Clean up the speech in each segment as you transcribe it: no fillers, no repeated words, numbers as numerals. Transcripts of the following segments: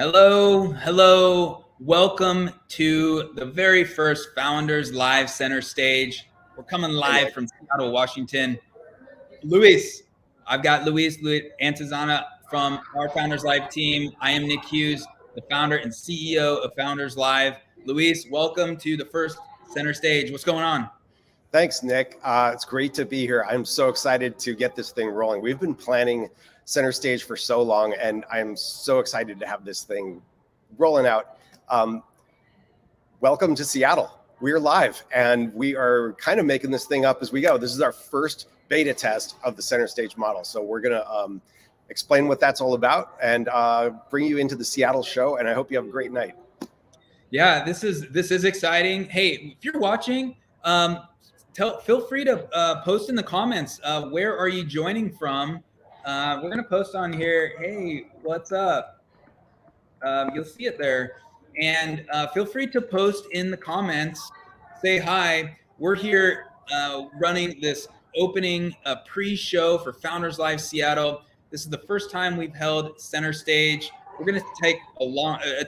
Hello. Welcome to the very first Founders Live Center Stage. We're coming live from Seattle, Washington. I've got Luis Antizana from our Founders Live team. I am Nick Hughes, the founder and CEO of Founders Live. Luis, welcome to the first Center Stage. What's going on? Thanks, Nick. It's great to be here. I'm so excited to get this thing rolling. We've been planning Center Stage for so long, and I'm so excited to have this thing rolling out. Welcome to Seattle. We're live, and we are kind of making this thing up as we go. This is our first beta test of the Center Stage model. So we're going to explain what that's all about and bring you into the Seattle show, and I hope you have a great night. Yeah, this is exciting. Hey, if you're watching, feel free to post in the comments, where are you joining from? We're going to post on here, hey, what's up? You'll see it there. And feel free to post in the comments, say hi. We're here running this opening pre-show for Founders Live Seattle. This is the first time we've held Center Stage. We're going to take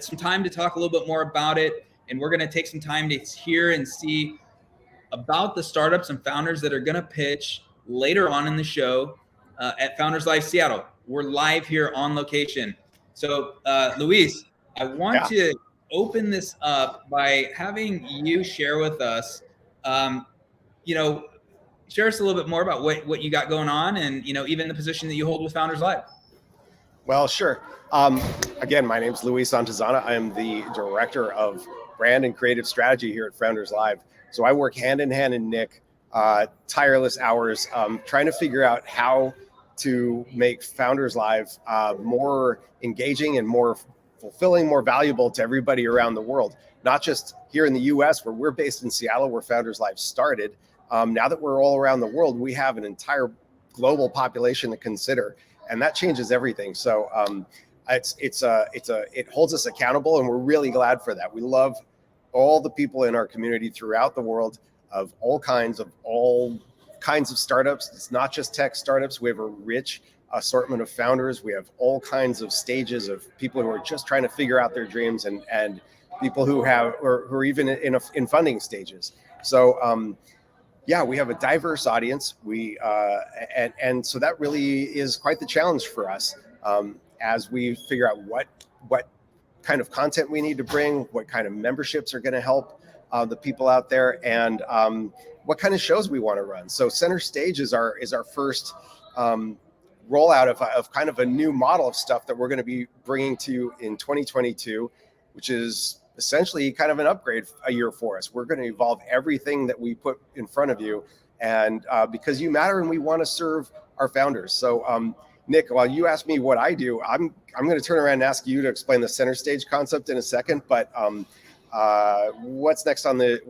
some time to talk a little bit more about it. And we're going to take some time to hear and see about the startups and founders that are going to pitch later on in the show at Founders Live Seattle. We're live here on location. So, Luis, I want to open this up by having you share with us, share us a little bit more about what you got going on and, even the position that you hold with Founders Live. Well, sure. Again, my name is Luis Antizana. I am the director of brand and creative strategy here at Founders Live. So I work hand in hand in Nick, tireless hours, trying to figure out how to make Founders Live more engaging and more fulfilling, more valuable to everybody around the world. Not just here in the US, where we're based in Seattle, where Founders Live started. Now that we're all around the world, we have an entire global population to consider, and that changes everything. So it holds us accountable, and we're really glad for that. We love all the people in our community throughout the world of all kinds of startups. It's not just tech startups. We have a rich assortment of founders. We have all kinds of stages of people who are just trying to figure out their dreams and people who are even in funding stages. So we have a diverse audience. And so that really is quite the challenge for us as we figure out what kind of content we need to bring, what kind of memberships are going to help the people out there, and what kind of shows we want to run. So Center Stage is our first rollout of kind of a new model of stuff that we're going to be bringing to you in 2022, which is essentially kind of an upgrade a year for us. We're going to evolve everything that we put in front of you, and because you matter and we want to serve our founders. So Nick, while you ask me what I do, I'm going to turn around and ask you to explain the Center Stage concept in a second. But what's next on the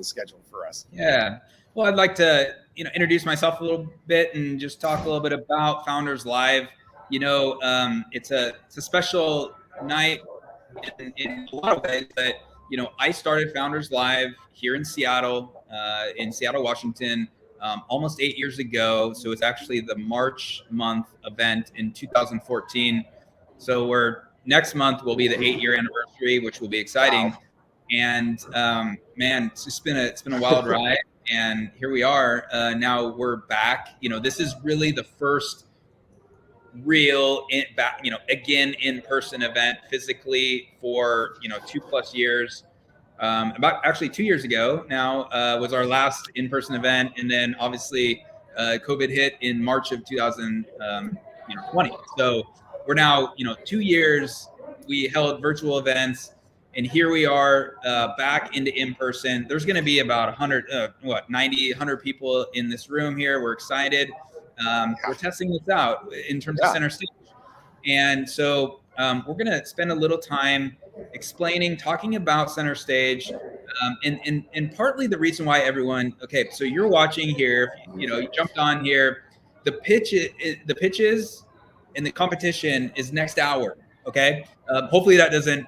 schedule for us? Yeah, well, I'd like to introduce myself a little bit and just talk a little bit about Founders Live. It's a special night in a lot of ways. But I started Founders Live here in Seattle, Washington. Almost 8 years ago. So it's actually the March month event in 2014. So next month will be the 8-year anniversary, which will be exciting. Wow. And man, it's been a wild ride. And here we are. Now we're back. This is really the first real again in-person event physically for 2+ years. About actually 2 years ago now was our last in-person event, and then obviously COVID hit in March of 2020. So we're now 2 years. We held virtual events, and here we are back into in-person. There's going to be about 100 people in this room here. We're excited. We're testing this out in terms of Center Stage, and so we're going to spend a little time talking about Center Stage, and partly the reason why so you're watching here, you jumped on here. The pitches and the competition is next hour. Okay. Hopefully that doesn't,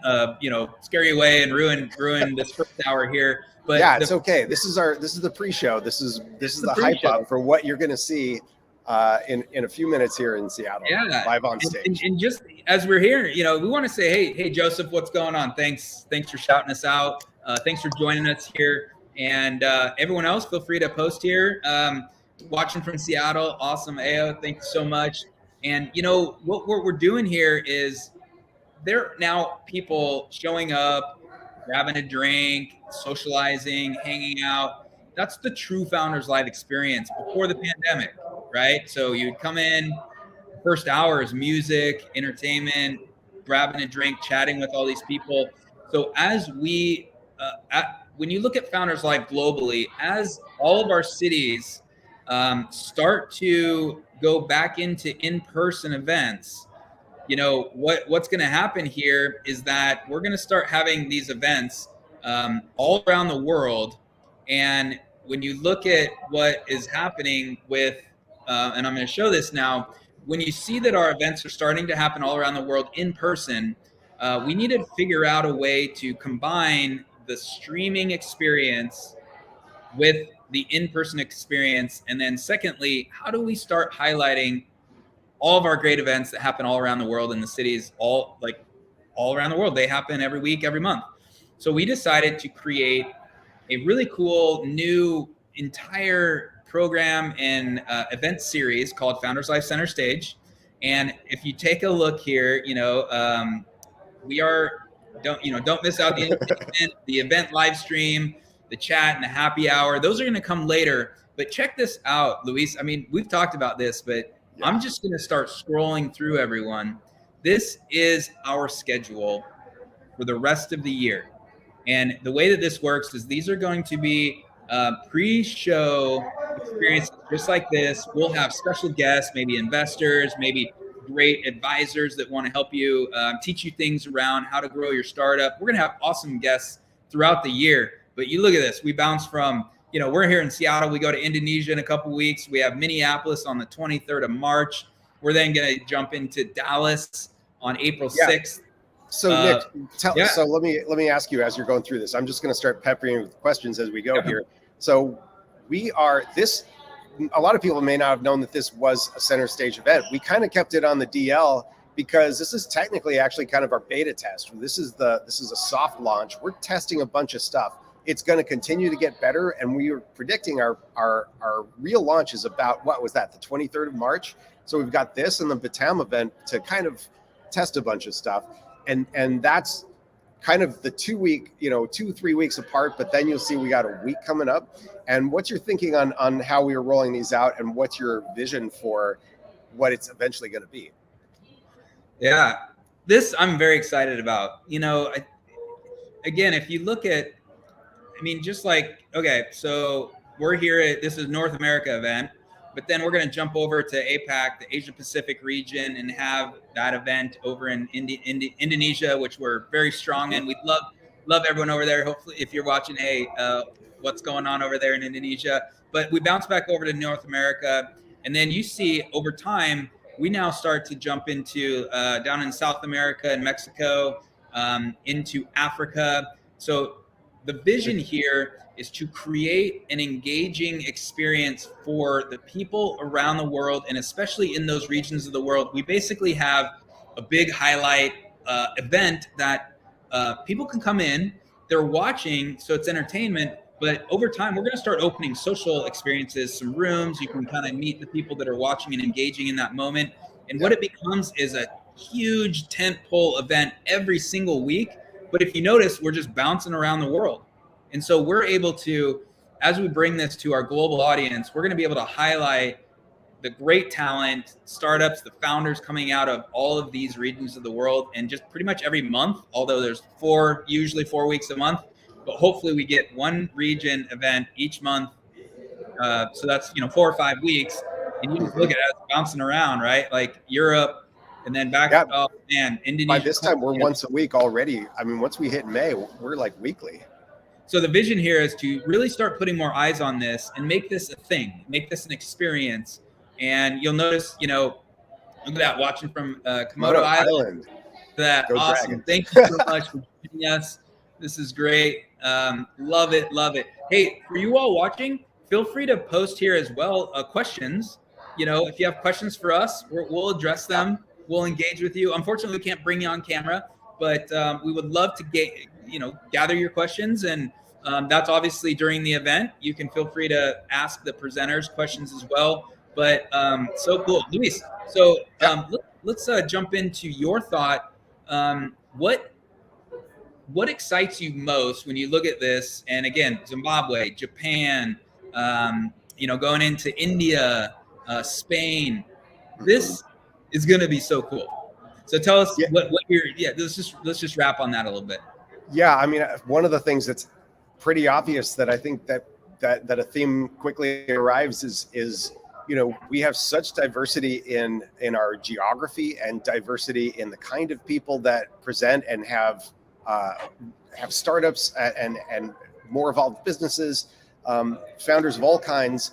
scare you away and ruin this first hour here. But it's okay. This is the pre-show. This is the hype up for what you're going to see in a few minutes here in Seattle, Yeah, live on stage. and just as we're here, we want to say, hey, Joseph, what's going on? Thanks for shouting us out. Thanks for joining us here, and everyone else, feel free to post here. Watching from Seattle, awesome, Ao, thank you so much. And what we're doing here is there are now people showing up, grabbing a drink, socializing, hanging out. That's the true Founders Live experience before the pandemic, right? So you'd come in, first hour is music, entertainment, grabbing a drink, chatting with all these people. So as when you look at Founders Live globally, as all of our cities start to go back into in-person events, what's going to happen here is that we're going to start having these events all around the world. And when you look at what is happening with, and I'm going to show this now, when you see that our events are starting to happen all around the world in person, we need to figure out a way to combine the streaming experience with the in-person experience. And then secondly, how do we start highlighting all of our great events that happen all around the world in the cities, all around the world? They happen every week, every month. So we decided to create a really cool new entire program and event series called Founders Live Center Stage. And if you take a look here, we are don't miss out the event live stream, the chat, and the happy hour. Those are going to come later. But check this out, Luis. I mean, we've talked about this, but I'm just going to start scrolling through everyone. This is our schedule for the rest of the year. And the way that this works is these are going to be pre-show experiences just like this. We'll have special guests, maybe investors, maybe great advisors that want to help you, teach you things around how to grow your startup. We're going to have awesome guests throughout the year. But you look at this. We bounce from, we're here in Seattle. We go to Indonesia in a couple of weeks. We have Minneapolis on the 23rd of March. We're then going to jump into Dallas on April 6th. So Nick, so let me ask you as you're going through this. I'm just going to start peppering you with questions as we go here. So a lot of people may not have known that this was a center stage event. We kind of kept it on the DL because this is technically actually kind of our beta test. This is a soft launch. We're testing a bunch of stuff. It's going to continue to get better, and we are predicting our real launch is about, what was that, the 23rd of March? So we've got this and the Batam event to kind of test a bunch of stuff. And that's kind of the 2 week, 2-3 weeks apart, but then you'll see we got a week coming up. And what's your thinking on how we are rolling these out, and what's your vision for what it's eventually going to be? Yeah, this I'm very excited about. Again, if you look at, just like, okay, so we're here this is North America event, but then we're going to jump over to APAC, the Asia Pacific region, and have that event over in Indonesia, which we're very strong in. We'd love everyone over there. Hopefully, if you're watching, hey, what's going on over there in Indonesia? But we bounce back over to North America, and then you see over time, we now start to jump into down in South America and Mexico, into Africa. So the vision here is to create an engaging experience for the people around the world, and especially in those regions of the world. We basically have a big highlight event that people can come in, they're watching, so it's entertainment, but over time, we're going to start opening social experiences, some rooms. You can kind of meet the people that are watching and engaging in that moment. And what it becomes is a huge tentpole event every single week. But if you notice, we're just bouncing around the world. And so we're able to, as we bring this to our global audience, we're going to be able to highlight the great talent, startups, the founders coming out of all of these regions of the world. And just pretty much every month, although there's usually 4 weeks a month, but hopefully we get one region event each month. So that's, 4 or 5 weeks. And you just look at it bouncing around, right? Like Europe, and then back, Indonesia. By this time, we're once a week already. Once we hit May, we're like weekly. So the vision here is to really start putting more eyes on this and make this a thing, make this an experience. And you'll notice, look at that, watching from Komodo Island. That Go awesome. Dragon. Thank you so much for joining us. This is great. Love it. Hey, for you all watching, feel free to post here as well questions. if you have questions for us, we'll address them. We'll engage with you. Unfortunately, we can't bring you on camera, but we would love to gather your questions. And that's obviously during the event. You can feel free to ask the presenters questions as well. But so cool. Luis, so let's jump into your thought. What excites you most when you look at this? And again, Zimbabwe, Japan, going into India, Spain. This is going to be so cool. So tell us what you're. Yeah, let's just wrap on that a little bit. Yeah, I mean, one of the things that's pretty obvious that I think that a theme quickly arrives is we have such diversity in our geography and diversity in the kind of people that present and have startups and more evolved businesses, founders of all kinds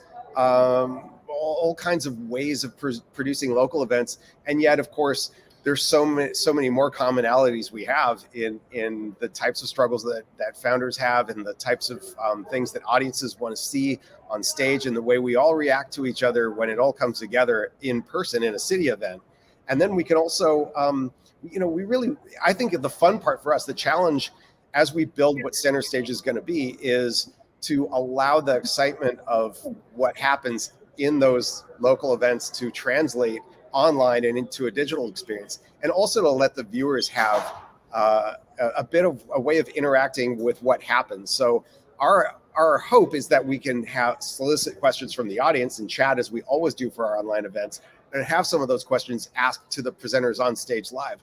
of ways of producing local events. And yet, of course, there's so many more commonalities we have in the types of struggles that founders have, and the types of things that audiences want to see on stage, and the way we all react to each other when it all comes together in person in a city event. And then we can also, I think the fun part for us, the challenge as we build what Center Stage is going to be, is to allow the excitement of what happens in those local events to translate online and into a digital experience, and also to let the viewers have a bit of a way of interacting with what happens. So our hope is that we can solicit questions from the audience and chat, as we always do for our online events, and have some of those questions asked to the presenters on stage live.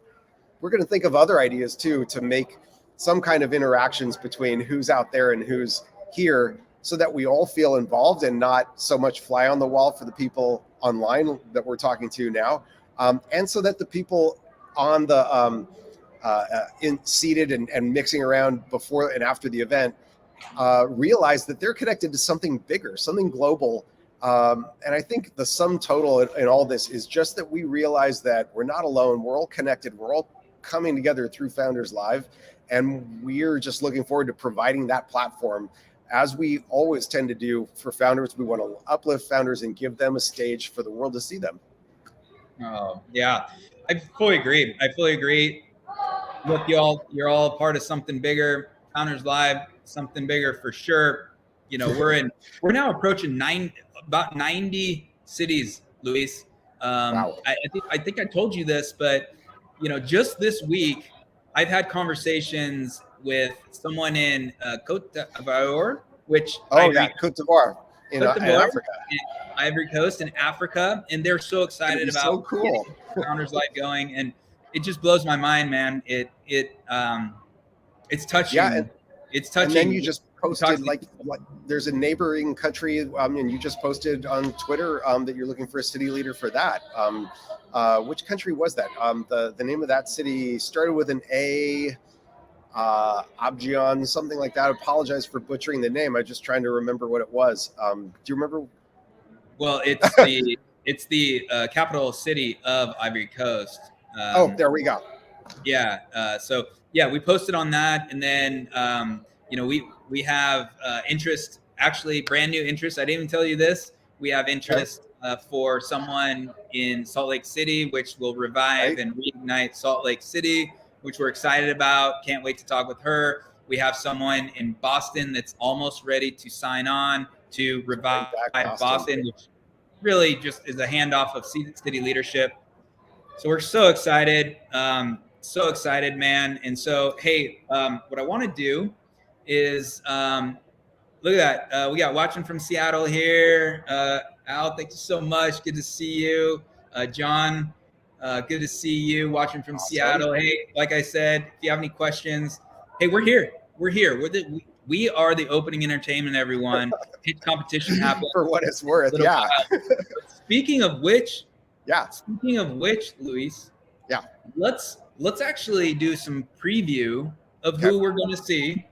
We're going to think of other ideas too, to make some kind of interactions between who's out there and who's here, so that we all feel involved and not so much fly on the wall for the people online that we're talking to now, and so that the people on the seated and mixing around before and after the event realize that they're connected to something bigger, something global. And I think the sum total in all this is just that we realize that we're not alone. We're all connected. We're all coming together through Founders Live, and we're just looking forward to providing that platform, as we always tend to do for founders. We want to uplift founders and give them a stage for the world to see them. Oh, yeah. I fully agree. Look, you're all part of something bigger. Founders Live, something bigger for sure. We're now approaching about 90 cities, Luis. Wow. I think I told you this, but just this week, I've had conversations with someone in Côte d'Ivoire, which Côte d'Ivoire in Africa, Ivory Coast in Africa, and they're so excited about so cool Founders Live going, and it just blows my mind, man. It's touching. Yeah, it's touching. And then you just posted like there's a neighboring country, and you just posted on Twitter that you're looking for a city leader for that. Which country was that? The name of that city started with an A. Abidjan, something like that. I apologize for butchering the name. I'm just trying to remember what it was. Do you remember? Well, it's the capital city of Ivory Coast. There we go. Yeah. So yeah, we posted on that, and then we have interest, actually brand new interest. I didn't even tell you this. We have interest for someone in Salt Lake City, which will revive and reignite Salt Lake City, which we're excited about. Can't wait to talk with her. We have someone in Boston that's almost ready to sign on to revive Boston, which really just is a handoff of city leadership. So we're so excited, man. And so, hey, what I want to do is look at that. We got watching from Seattle here. Al, thank you so much. Good to see you. John, good to see you watching from Seattle. Hey, like I said, if you have any questions, hey, we're here. We are the opening entertainment, everyone. Pitch competition happens. For what it's worth, yeah. Speaking of which, Luis, yeah, let's actually do some preview of who we're going to see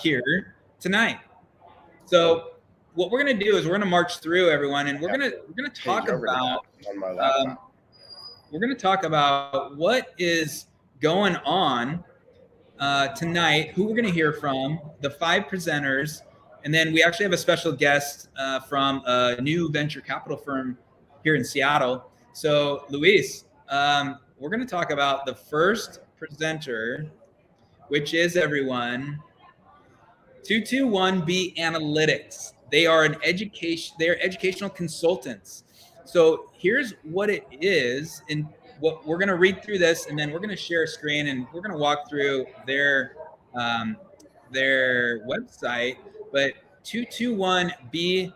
here tonight. So what we're going to do is we're going to march through everyone, and we're going to talk about what is going on tonight, who we're going to hear from, the 5 presenters, and then we actually have a special guest from a new venture capital firm here in Seattle. So Luis, we're going to talk about the first presenter, which is everyone 221B Analytics. They are they're educational consultants. So here's what it is, and what we're going to read through this, and then we're going to share a screen, and we're going to walk through their website. But 221B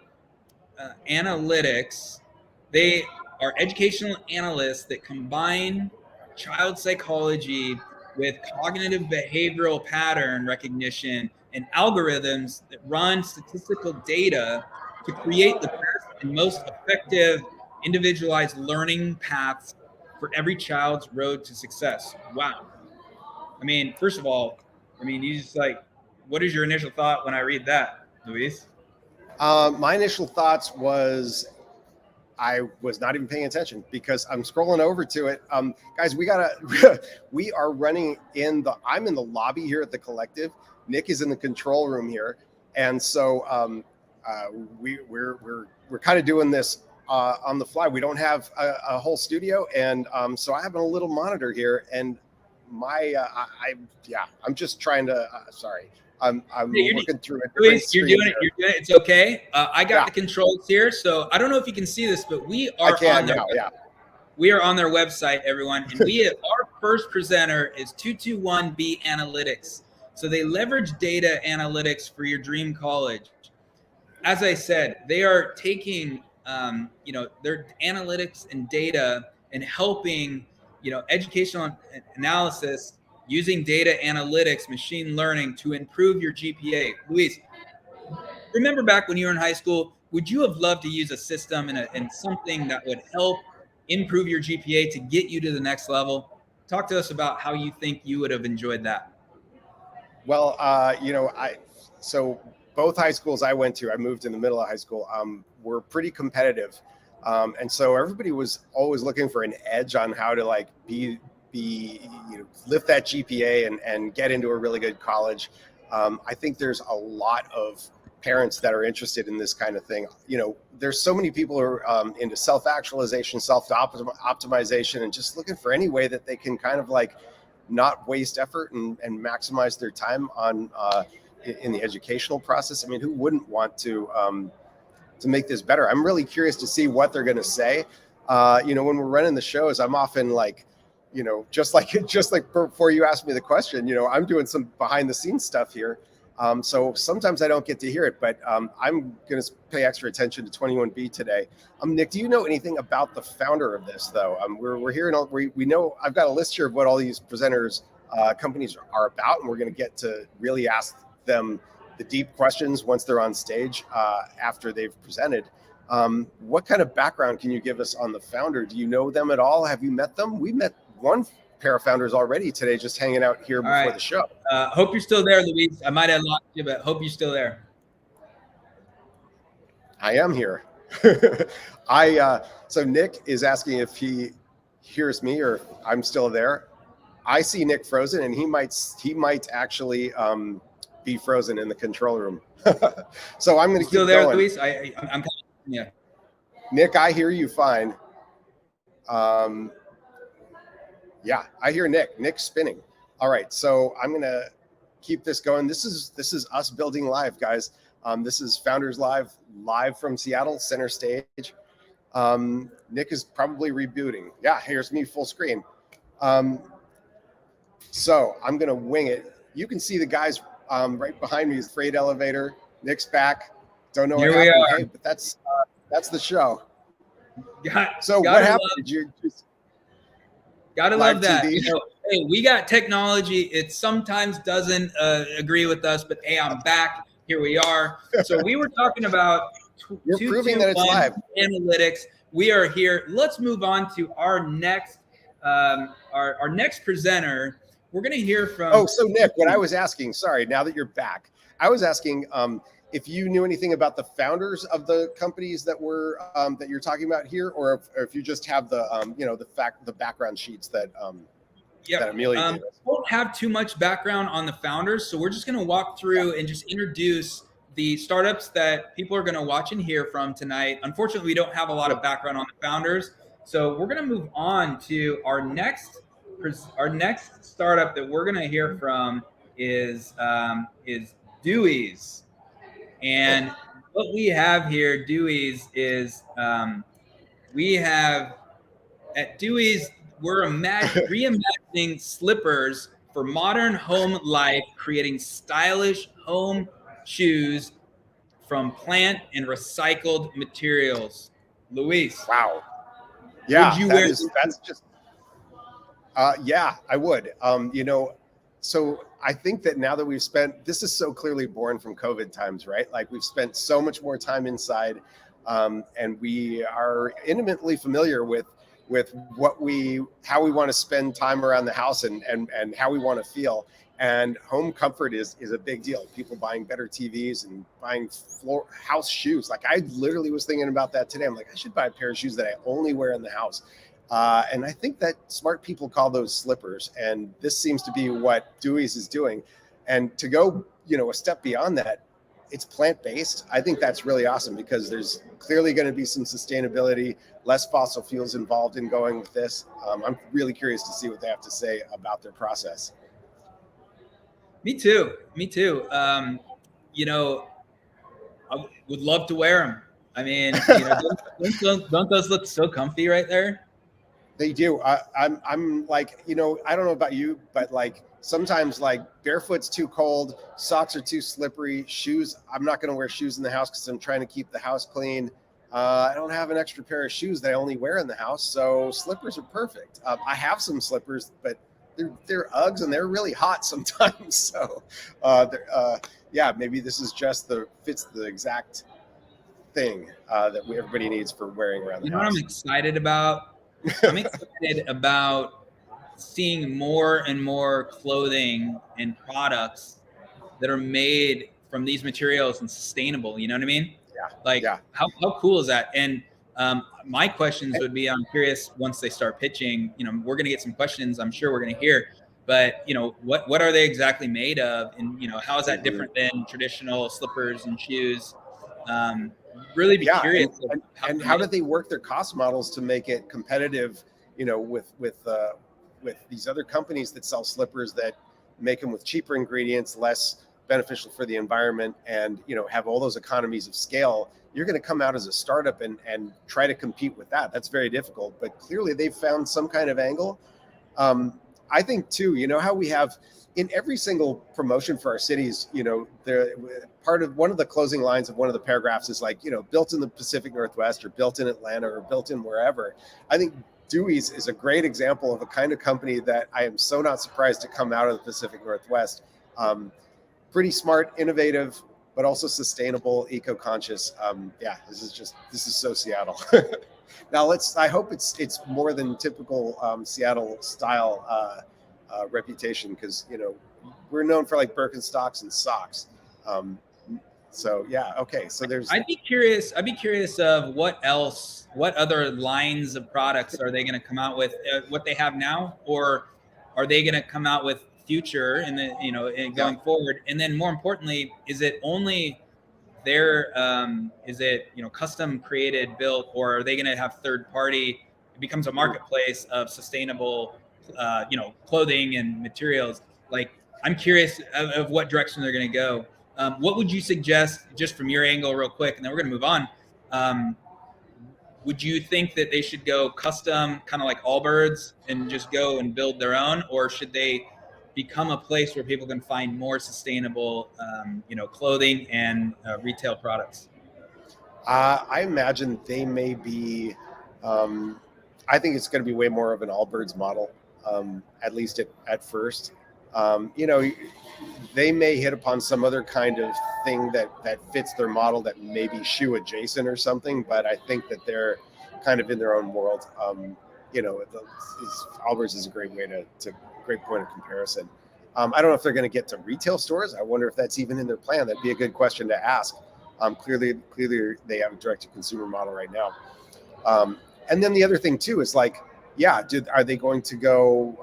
Analytics, they are educational analysts that combine child psychology with cognitive behavioral pattern recognition and algorithms that run statistical data to create the best and most effective individualized learning paths for every child's road to success. Wow. I mean, first of all, you just what is your initial thought when I read that, Luis? My initial thoughts was I was not even paying attention because I'm scrolling over to it. Guys, we are running I'm in the lobby here at the collective. Nick is in the control room here. And so we're kind of doing this on the fly. We don't have a whole studio. And so I have a little monitor here, and I'm just trying to, sorry. I'm looking through it. Luis, you're doing it. It's okay. I got the controls here, so I don't know if you can see this, but we are we are on their website, everyone, and our first presenter is 221B Analytics. So they leverage data analytics for your dream college. As I said, they are taking their analytics and data and helping educational analysis using data analytics, machine learning to improve your GPA. Luis, remember back when you were in high school, would you have loved to use a system and something that would help improve your GPA to get you to the next level? Talk to us about how you think you would have enjoyed that. Well, so both high schools I went to, I moved in the middle of high school, were pretty competitive. And so everybody was always looking for an edge on how to lift that GPA and get into a really good college. I think there's a lot of parents that are interested in this kind of thing. There's so many people who are into self-actualization, self-optimization, and just looking for any way that they can kind of not waste effort and maximize their time on in the educational process. I mean, who wouldn't want to make this better? I'm really curious to see what they're going to say. When we're running the shows, I'm often just like before you asked me the question, I'm doing some behind the scenes stuff here. So sometimes I don't get to hear it, but I'm going to pay extra attention to 21B today. Nick, do you know anything about the founder of this, though? We're hearing we know I've got a list here of what all these presenters companies are about, and we're going to get to really ask them the deep questions once they're on stage after they've presented. What kind of background can you give us on the founder? Do you know them at all? Have you met them? We met one pair of founders already today, just hanging out here before the show. Hope you're still there, Luis. I might have lost you, but hope you're still there. I am here. So Nick is asking if he hears me or I'm still there. I see Nick frozen, and he might actually be frozen in the control room. So I'm going to keep still there, going. Luis. I'm yeah. Nick, I hear you fine. Yeah, I hear Nick. Nick's spinning. All right, so I'm going to keep this going. This is us building live, guys. This is Founders Live from Seattle, center stage. Nick is probably rebooting. Yeah, here's me full screen. So I'm going to wing it. You can see the guys right behind me is the freight elevator. Nick's back. Don't know what happened. Hey, but that's the show. What happened? Did you just gotta love that? Hey, we got technology. It sometimes doesn't agree with us, but hey, I'm back. Here we are. So we were talking about you're proving that it's live analytics. We are here. Let's move on to our next our next presenter. We're going to hear from. Oh, so Nick, what I was asking, sorry, now that you're back, I was asking if you knew anything about the founders of the companies that were that you're talking about here, or if you just have the the background sheets that that Amelia gave us. Won't have too much background on the founders, so we're just going to walk through and just introduce the startups that people are going to watch and hear from tonight. Unfortunately, we don't have a lot of background on the founders, so we're going to move on to our next startup that we're going to hear from is Dewey's. And what we have here, Dewey's, is we have at Dewey's, we're reimagining slippers for modern home life, creating stylish home shoes from plant and recycled materials. Luis. Wow. Yeah, would you wear that's just, yeah, I would. So I think that now that we've spent, this is so clearly born from COVID times, right? Like we've spent so much more time inside, and we are intimately familiar with how we want to spend time around the house and how we want to feel. And home comfort is a big deal. People buying better TVs and buying house shoes. Like I literally was thinking about that today. I'm like, I should buy a pair of shoes that I only wear in the house. And I think that smart people call those slippers. And this seems to be what Dewey's is doing. And to go, a step beyond that, it's plant-based. I think that's really awesome because there's clearly going to be some sustainability, less fossil fuels involved in going with this. I'm really curious to see what they have to say about their process. Me too. I would love to wear them. I mean, don't those look so comfy right there? They do. I'm like, I don't know about you, but like sometimes like barefoot's too cold, socks are too slippery, shoes. I'm not going to wear shoes in the house because I'm trying to keep the house clean. I don't have an extra pair of shoes that I only wear in the house, so slippers are perfect. I have some slippers, but they're Uggs and they're really hot sometimes. So, maybe this is just fits the exact thing that everybody needs for wearing around the house. What I'm excited about? I'm excited about seeing more and more clothing and products that are made from these materials and sustainable. You know what I mean? Yeah. How cool is that? And my questions would be, I'm curious once they start pitching, we're going to get some questions. I'm sure we're going to hear, but what are they exactly made of? And, how is that different than traditional slippers and shoes? Really be curious. And how do they work their cost models to make it competitive, with these other companies that sell slippers that make them with cheaper ingredients, less beneficial for the environment, and have all those economies of scale. You're going to come out as a startup and try to compete with that. That's very difficult, but clearly they've found some kind of angle. I think too, how we have in every single promotion for our cities, one of the closing lines of one of the paragraphs is like, built in the Pacific Northwest or built in Atlanta or built in wherever. I think Dewey's is a great example of a kind of company that I am so not surprised to come out of the Pacific Northwest. Pretty smart, innovative, but also sustainable, eco-conscious. This is so Seattle. Now I hope it's more than typical Seattle style reputation, because we're known for like Birkenstocks and socks. So there's. I'd be curious of what other lines of products are they going to come out with? What they have now, or are they going to come out with future and then going forward? And then more importantly, is it only their custom created, built, or are they going to have third party? It becomes a marketplace of sustainable clothing and materials. Like, I'm curious of what direction they're going to go. What would you suggest, just from your angle real quick, and then we're going to move on. Would you think that they should go custom, kind of like Allbirds, and just go and build their own, or should they become a place where people can find more sustainable, clothing and retail products? I imagine they may be, I think it's going to be way more of an Allbirds model, at least at first. They may hit upon some other kind of thing that fits their model that may be shoe adjacent or something, but I think that they're kind of in their own world. Allbirds is a great point of comparison. I don't know if they're going to get to retail stores. I wonder if that's even in their plan. That'd be a good question to ask. Clearly they have a direct-to-consumer model right now. And then the other thing too is like, are they going to go,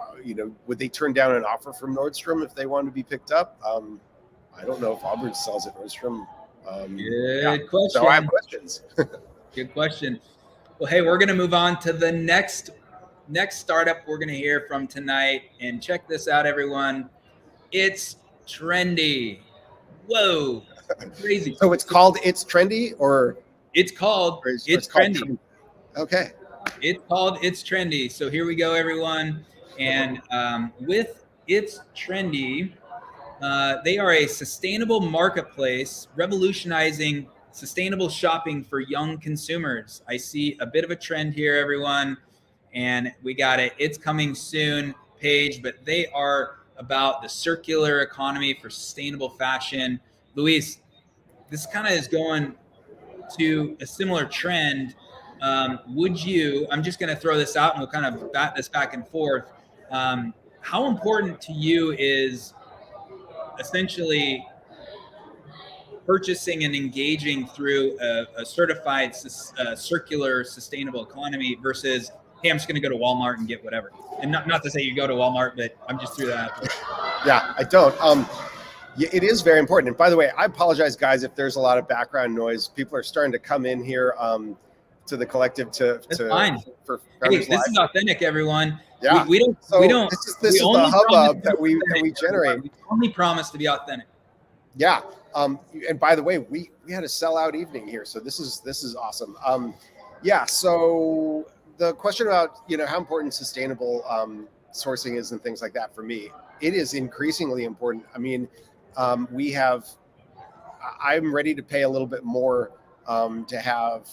would they turn down an offer from Nordstrom if they wanted to be picked up? I don't know if Allbirds sells at Nordstrom. Good question. So I have questions. Good question. Well, hey, we're going to move on to the next startup we're going to hear from tonight. And check this out, everyone. It's Trendy. Whoa, crazy. So it's called It's Trendy, or it's called It's called Trendy. Okay. It's called It's Trendy. So here we go, everyone. And with It's Trendy, they are a sustainable marketplace revolutionizing sustainable shopping for young consumers. I see a bit of a trend here, everyone. And we got it. It's coming soon page, but they are about the circular economy for sustainable fashion. Luis, this kind of is going to a similar trend. Would you, I'm just going to throw this out and we'll kind of bat this back and forth. How important to you is essentially purchasing and engaging through a certified circular sustainable economy versus, hey, I'm just going to go to Walmart and get whatever? And not to say you go to Walmart, but I'm just threw that out there. Yeah, I don't. Yeah, it is very important. And by the way, I apologize, guys, if there's a lot of background noise. People are starting to come in here to the collective That's fine. For hey, this is authentic, everyone. Yeah, we don't. This is the hubbub that we generate. We only promise to be authentic. Yeah. And by the way, we had a sellout evening here, so this is awesome. Yeah. So the question about how important sustainable sourcing is and things like that, for me, it is increasingly important. I mean, I'm ready to pay a little bit more to have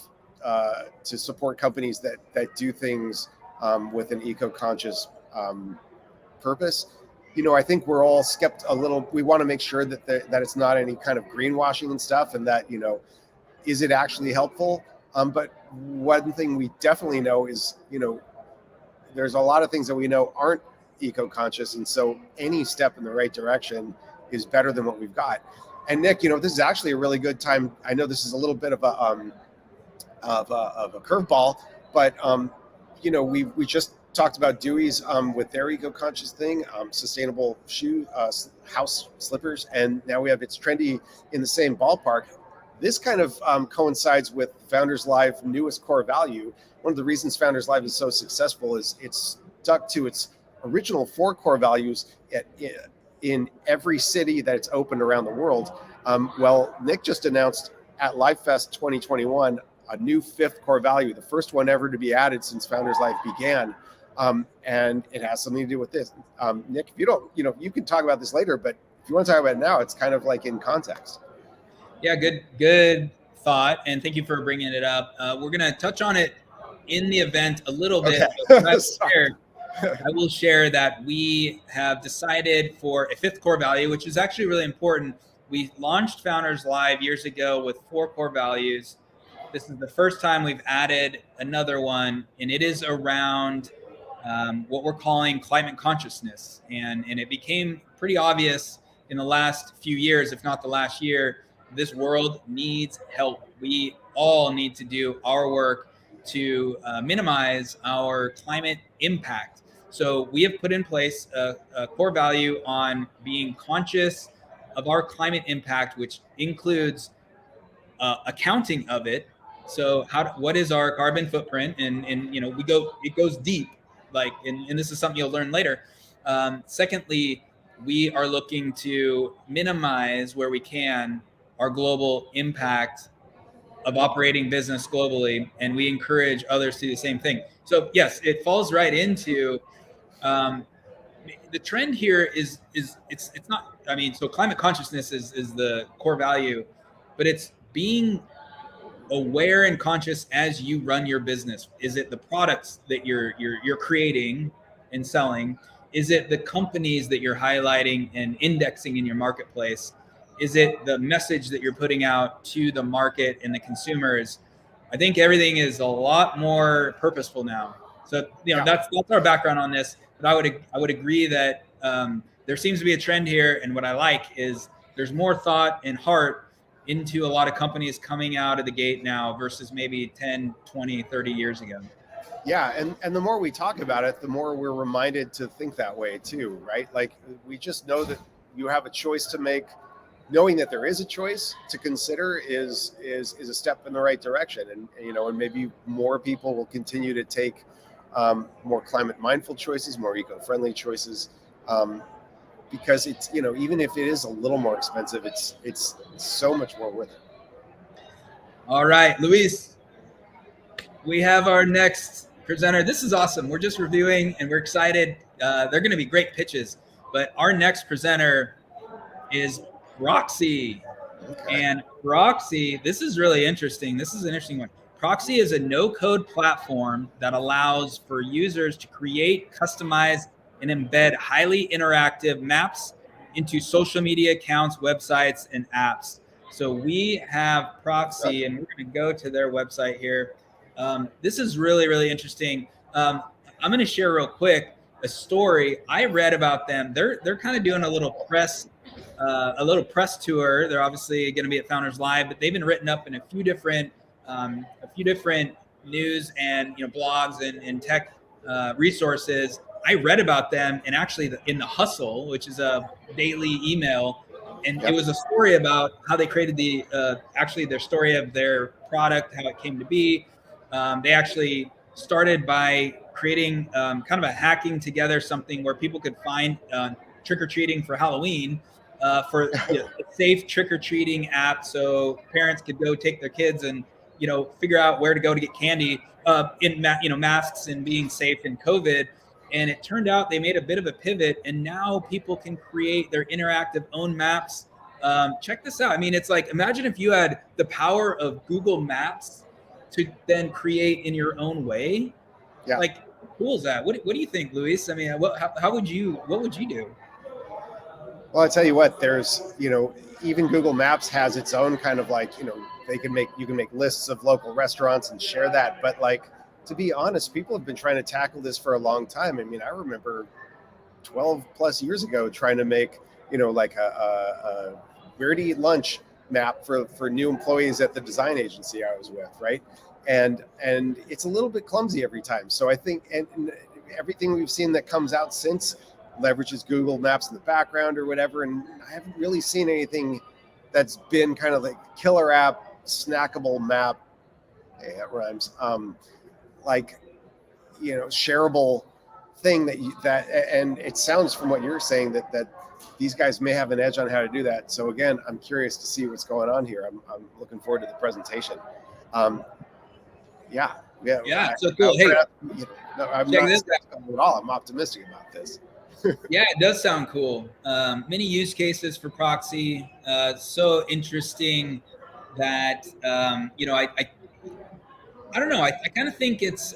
to support companies that do things with an eco-conscious purpose. I think we're all a little. We want to make sure that it's not any kind of greenwashing and stuff, and that is it actually helpful? But one thing we definitely know is there's a lot of things that we know aren't eco-conscious, and so any step in the right direction is better than what we've got. And Nick, this is actually a really good time. I know this is a little bit of a curveball, but we just talked about Dewey's with their eco-conscious thing, sustainable house slippers, and now we have It's Trendy in the same ballpark. This kind of coincides with Founders Live newest core value. One of the reasons Founders Live is so successful is it's stuck to its original 4 core values in every city that it's opened around the world. Well, Nick just announced at LiveFest 2021 a new 5th core value, the first one ever to be added since Founders Live began. And it has something to do with this. Nick, if you don't, you can talk about this later, but if you want to talk about it now, it's kind of like in context. Yeah, good thought. And thank you for bringing it up. We're going to touch on it in the event a little bit. Okay. I will share that we have decided for a 5th core value, which is actually really important. We launched Founders Live years ago with 4 core values. This is the first time we've added another one, and it is around what we're calling climate consciousness. And it became pretty obvious in the last few years, if not the last year, this world needs help. We all need to do our work to minimize our climate impact. So we have put in place a core value on being conscious of our climate impact, which includes accounting of it. So what is our carbon footprint? And it goes deep, and this is something you'll learn later. Secondly, we are looking to minimize where we can our global impact of operating business globally, and we encourage others to do the same thing. So yes, it falls right into the trend here is it's not, so climate consciousness is the core value, but it's being aware and conscious as you run your business. Is it the products that you're creating and selling? Is it the companies that you're highlighting and indexing in your marketplace? Is it the message that you're putting out to the market and the consumers? I think everything is a lot more purposeful now. So that's our background on this. But I would agree that there seems to be a trend here, and what I like is there's more thought and heart into a lot of companies coming out of the gate now versus maybe 10, 20, 30 years ago. Yeah, and the more we talk about it, the more we're reminded to think that way too, right? Like, we just know that you have a choice to make knowing that there is a choice to consider is a step in the right direction. And and maybe more people will continue to take more climate mindful choices, more eco-friendly choices, because it's even if it is a little more expensive, it's so much more worth it. All right, Luis, we have our next presenter. This is awesome. We're just reviewing and we're excited. They're going to be great pitches. But our next presenter is Proxy. Okay. And Proxy, this is really interesting. This is an interesting one. Proxy is a no-code platform that allows for users to create, customize, and embed highly interactive maps into social media accounts, websites, and apps. So we have Proxy, and we're going to go to their website here. This is really, really interesting. I'm going to share real quick a story I read about them. They're kind of doing a little press tour. They're obviously going to be at Founders Live, but they've been written up in a few different news and blogs and tech resources. I read about them, and actually in the Hustle, which is a daily email, and it was a story about how they created their story of their product, how it came to be. They actually started by creating kind of a hacking together something where people could find trick-or-treating for Halloween, for a safe trick-or-treating app, so parents could go take their kids and figure out where to go to get candy in masks and being safe in COVID. And it turned out they made a bit of a pivot, and now people can create their interactive own maps. Check this out. I mean, it's like, imagine if you had the power of Google Maps to then create in your own way. Yeah. Like, how cool is that? What do you think, Luis? I mean, what would you do? Well, I tell you what, there's, even Google Maps has its own kind of like, you can make lists of local restaurants and share that. But like, to be honest, people have been trying to tackle this for a long time. I mean, I remember 12 plus years ago trying to make, like a where to eat lunch map for new employees at the design agency I was with, right? And it's a little bit clumsy every time. So I think, and everything we've seen that comes out since leverages Google Maps in the background or whatever. And I haven't really seen anything that's been kind of like killer app, snackable map. Hey, that rhymes. Like, shareable thing and it sounds from what you're saying that these guys may have an edge on how to do that. So again, I'm curious to see what's going on here. I'm looking forward to the presentation. Yeah. So cool. Hey, I'm not skeptical at all. I'm optimistic about this. Yeah, it does sound cool. Many use cases for Proxy. So interesting that I don't know. I kind of think it's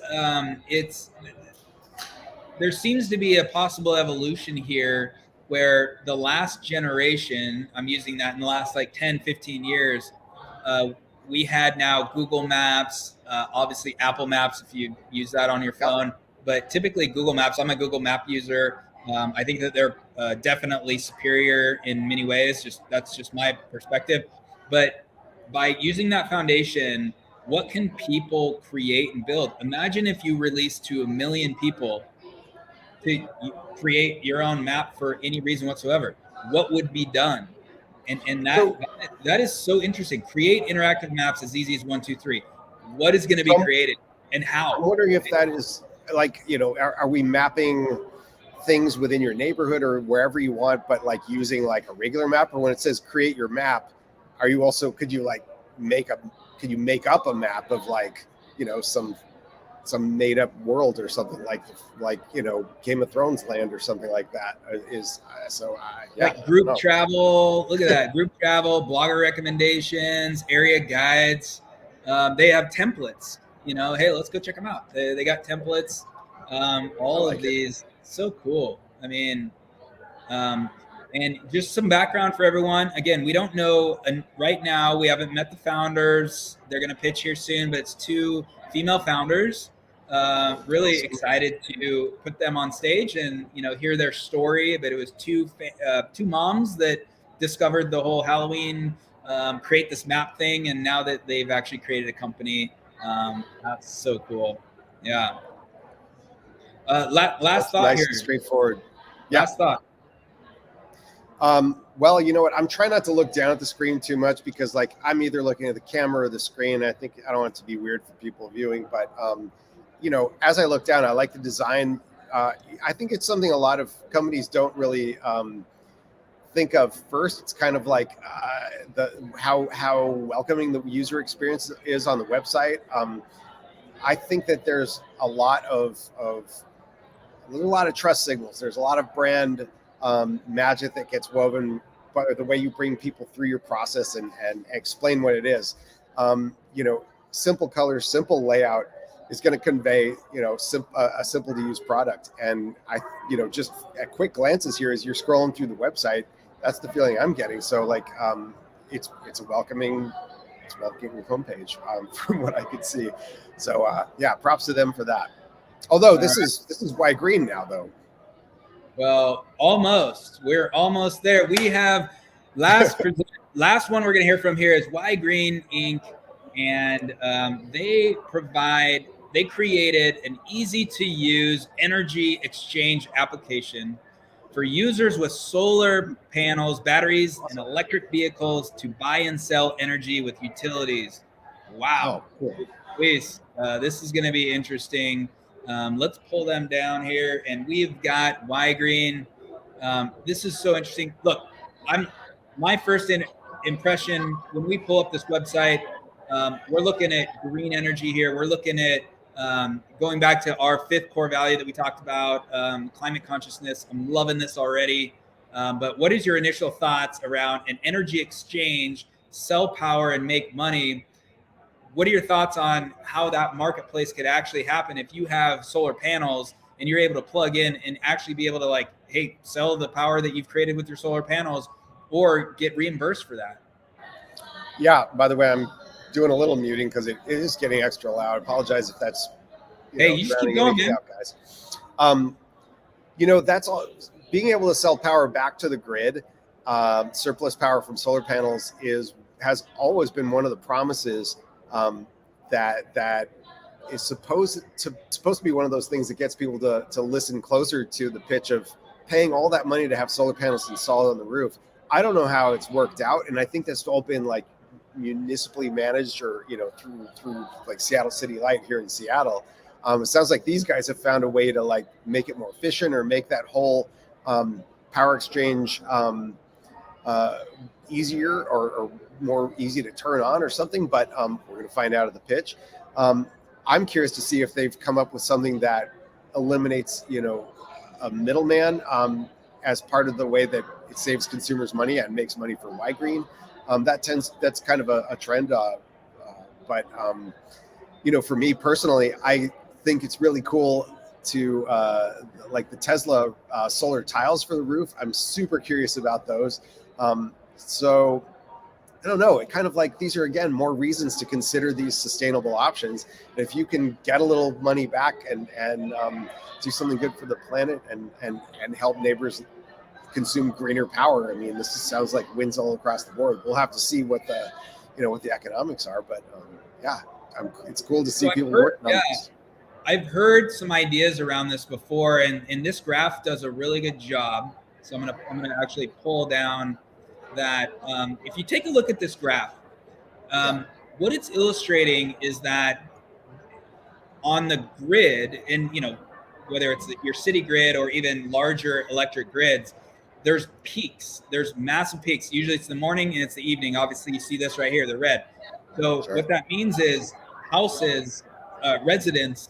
there seems to be a possible evolution here where the last generation, I'm using that in the last like 10, 15 years, we had now Google Maps, obviously Apple Maps if you use that on your phone, but typically Google Maps. I'm a Google Map user. I think that they're definitely superior in many ways. That's just my perspective. But by using that foundation, what can people create and build? Imagine if you released to 1 million people to create your own map for any reason whatsoever. What would be done? And that is so interesting. Create interactive maps as easy as 1, 2, 3. What is going to be created and how? I'm wondering if that is like, are we mapping things within your neighborhood or wherever you want, but like using like a regular map? Or when it says create your map, are you also, could you make up a map of like, some made up world or something like Game of Thrones land or something like that like group travel. Look at that. Group travel, blogger recommendations, area guides. They have templates, hey, let's go check them out. They got templates. All of these. So cool. I mean, and just some background for everyone. Again, we don't know right now. We haven't met the founders. They're going to pitch here soon, but it's 2 female founders. Really excited to put them on stage and hear their story. But it was two moms that discovered the whole Halloween create this map thing, and now that they've actually created a company, that's so cool. Yeah. Last thought nice here. and straightforward. Last thought. Well, you know what? I'm trying not to look down at the screen too much because, like, I'm either looking at the camera or the screen. I think I don't want it to be weird for people viewing, but you know, as I look down, I like the design. I think it's something a lot of companies don't really think of first. It's kind of like how welcoming the user experience is on the website. I think that there's a lot of trust signals. There's a lot of brand magic that gets woven by the way you bring people through your process and explain what it is. You know, simple colors, simple layout is going to convey, you know, a simple to use product. And you know, just at quick glances here as you're scrolling through the website, that's the feeling I'm getting. So like, it's a welcoming homepage from what I could see. So yeah, props to them for that. Although this is Wyrene now, though. Well, almost. We're almost there. We have last one we're going to hear from here is Wyrene Inc. And they created an easy to use energy exchange application for users with solar panels, batteries, and electric vehicles to buy and sell energy with utilities. Wow. Oh, cool. Please, this is going to be interesting. Let's pull them down here, and we've got Wyrene. This is so interesting. Look, my first impression when we pull up this website, we're looking at green energy here. We're looking at going back to our 5th core value that we talked about, climate consciousness. I'm loving this already. But what is your initial thoughts around an energy exchange, sell power and make money? What are your thoughts on how that marketplace could actually happen if you have solar panels and you're able to plug in and actually be able to, like, hey, sell the power that you've created with your solar panels or get reimbursed for that? Yeah, by the way, I'm doing a little muting because it is getting extra loud. I apologize if that's you just keep going, man. Out, guys. You know, that's all. Being able to sell power back to the grid, surplus power from solar panels has always been one of the promises that is supposed to be one of those things that gets people to listen closer to the pitch of paying all that money to have solar panels installed on the roof. I don't know how it's worked out, and I think that's all been like municipally managed, or you know, through like Seattle City Light here in Seattle. It sounds like these guys have found a way to like make it more efficient or make that whole power exchange easier or more easy to turn on or something, but we're going to find out at the pitch. I'm curious to see if they've come up with something that eliminates, you know, a middleman as part of the way that it saves consumers money and makes money for Wyrene. That's kind of a trend, but you know, for me personally, I think it's really cool to like the Tesla solar tiles for the roof. I'm super curious about those. So I don't know. It kind of like, these are, again, more reasons to consider these sustainable options. And if you can get a little money back and do something good for the planet and help neighbors consume greener power, I mean, this sounds like wins all across the board. We'll have to see what the economics are, but yeah, it's cool to see people working on this. I've heard some ideas around this before, and this graph does a really good job. So I'm gonna actually pull down that. If you take a look at this graph, what it's illustrating is that on the grid, and you know, whether it's your city grid or even larger electric grids, there's peaks. There's massive peaks. Usually it's the morning and it's the evening. Obviously, you see this right here, the red. So what that means is houses, residents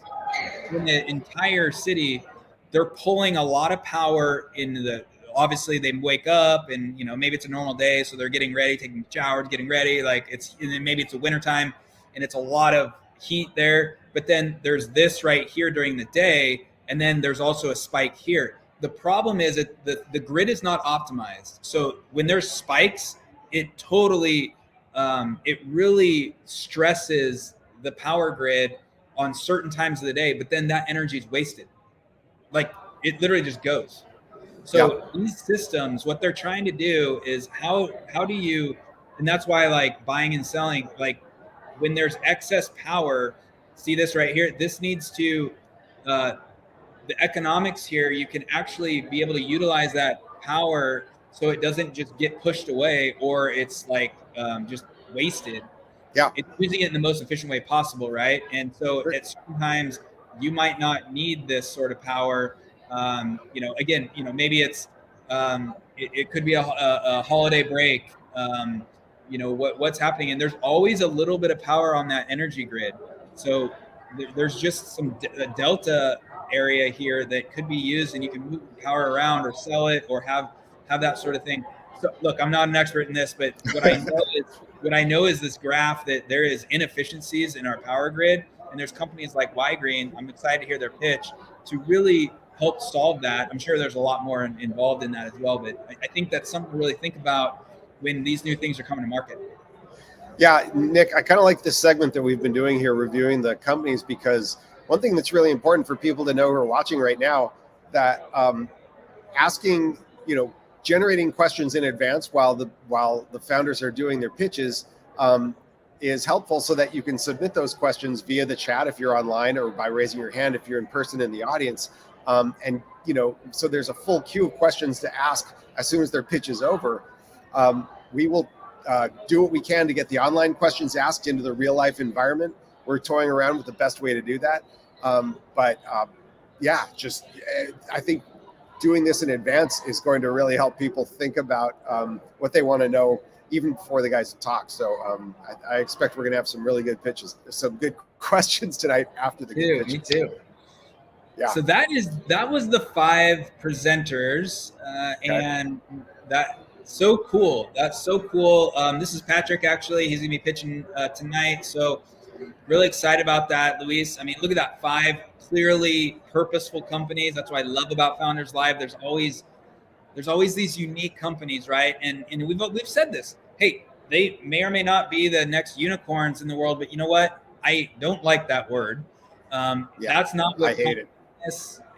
in the entire city, they're pulling a lot of power into the. Obviously, they wake up and, you know, maybe it's a normal day, so they're getting ready, taking showers, getting ready. Like maybe it's a wintertime and it's a lot of heat there. But then there's this right here during the day, and then there's also a spike here. The problem is that the grid is not optimized. So when there's spikes, it totally, it really stresses the power grid on certain times of the day, but then that energy is wasted. Like, it literally just goes. So these systems, what they're trying to do is how do you, and that's why, like, buying and selling, like when there's excess power, see this right here, this needs to, the economics here, you can actually be able to utilize that power so it doesn't just get pushed away or it's like just wasted. Yeah. It's using it in the most efficient way possible, right? And so at certain times you might not need this sort of power. Again, maybe it's it could be a holiday break. What's happening, and there's always a little bit of power on that energy grid. So there's just some delta area here that could be used, and you can move the power around or sell it or have that sort of thing. So look, I'm not an expert in this, but what I know is this graph that there is inefficiencies in our power grid, and there's companies like Wyrene. I'm excited to hear their pitch to really help solve that. I'm sure there's a lot more involved in that as well, but I think that's something to really think about when these new things are coming to market. Yeah, Nick, I kind of like this segment that we've been doing here, reviewing the companies, because one thing that's really important for people to know who are watching right now, that asking, generating questions in advance while the founders are doing their pitches is helpful, so that you can submit those questions via the chat if you're online, or by raising your hand if you're in person in the audience. So there's a full queue of questions to ask as soon as their pitch is over. We will do what we can to get the online questions asked into the real life environment. We're toying around with the best way to do that. I think doing this in advance is going to really help people think about what they want to know even before the guys talk. So I expect we're going to have some really good pitches, some good questions tonight after the good pitches. Me too. Yeah. So that was the 5 presenters, and that's so cool. That's so cool. This is Patrick, actually. He's going to be pitching tonight. So really excited about that, Luis. I mean, look at that, 5 clearly purposeful companies. That's what I love about Founders Live. There's always these unique companies, right? And we've said this. Hey, they may or may not be the next unicorns in the world, but you know what? I don't like that word. That's not what I hate it.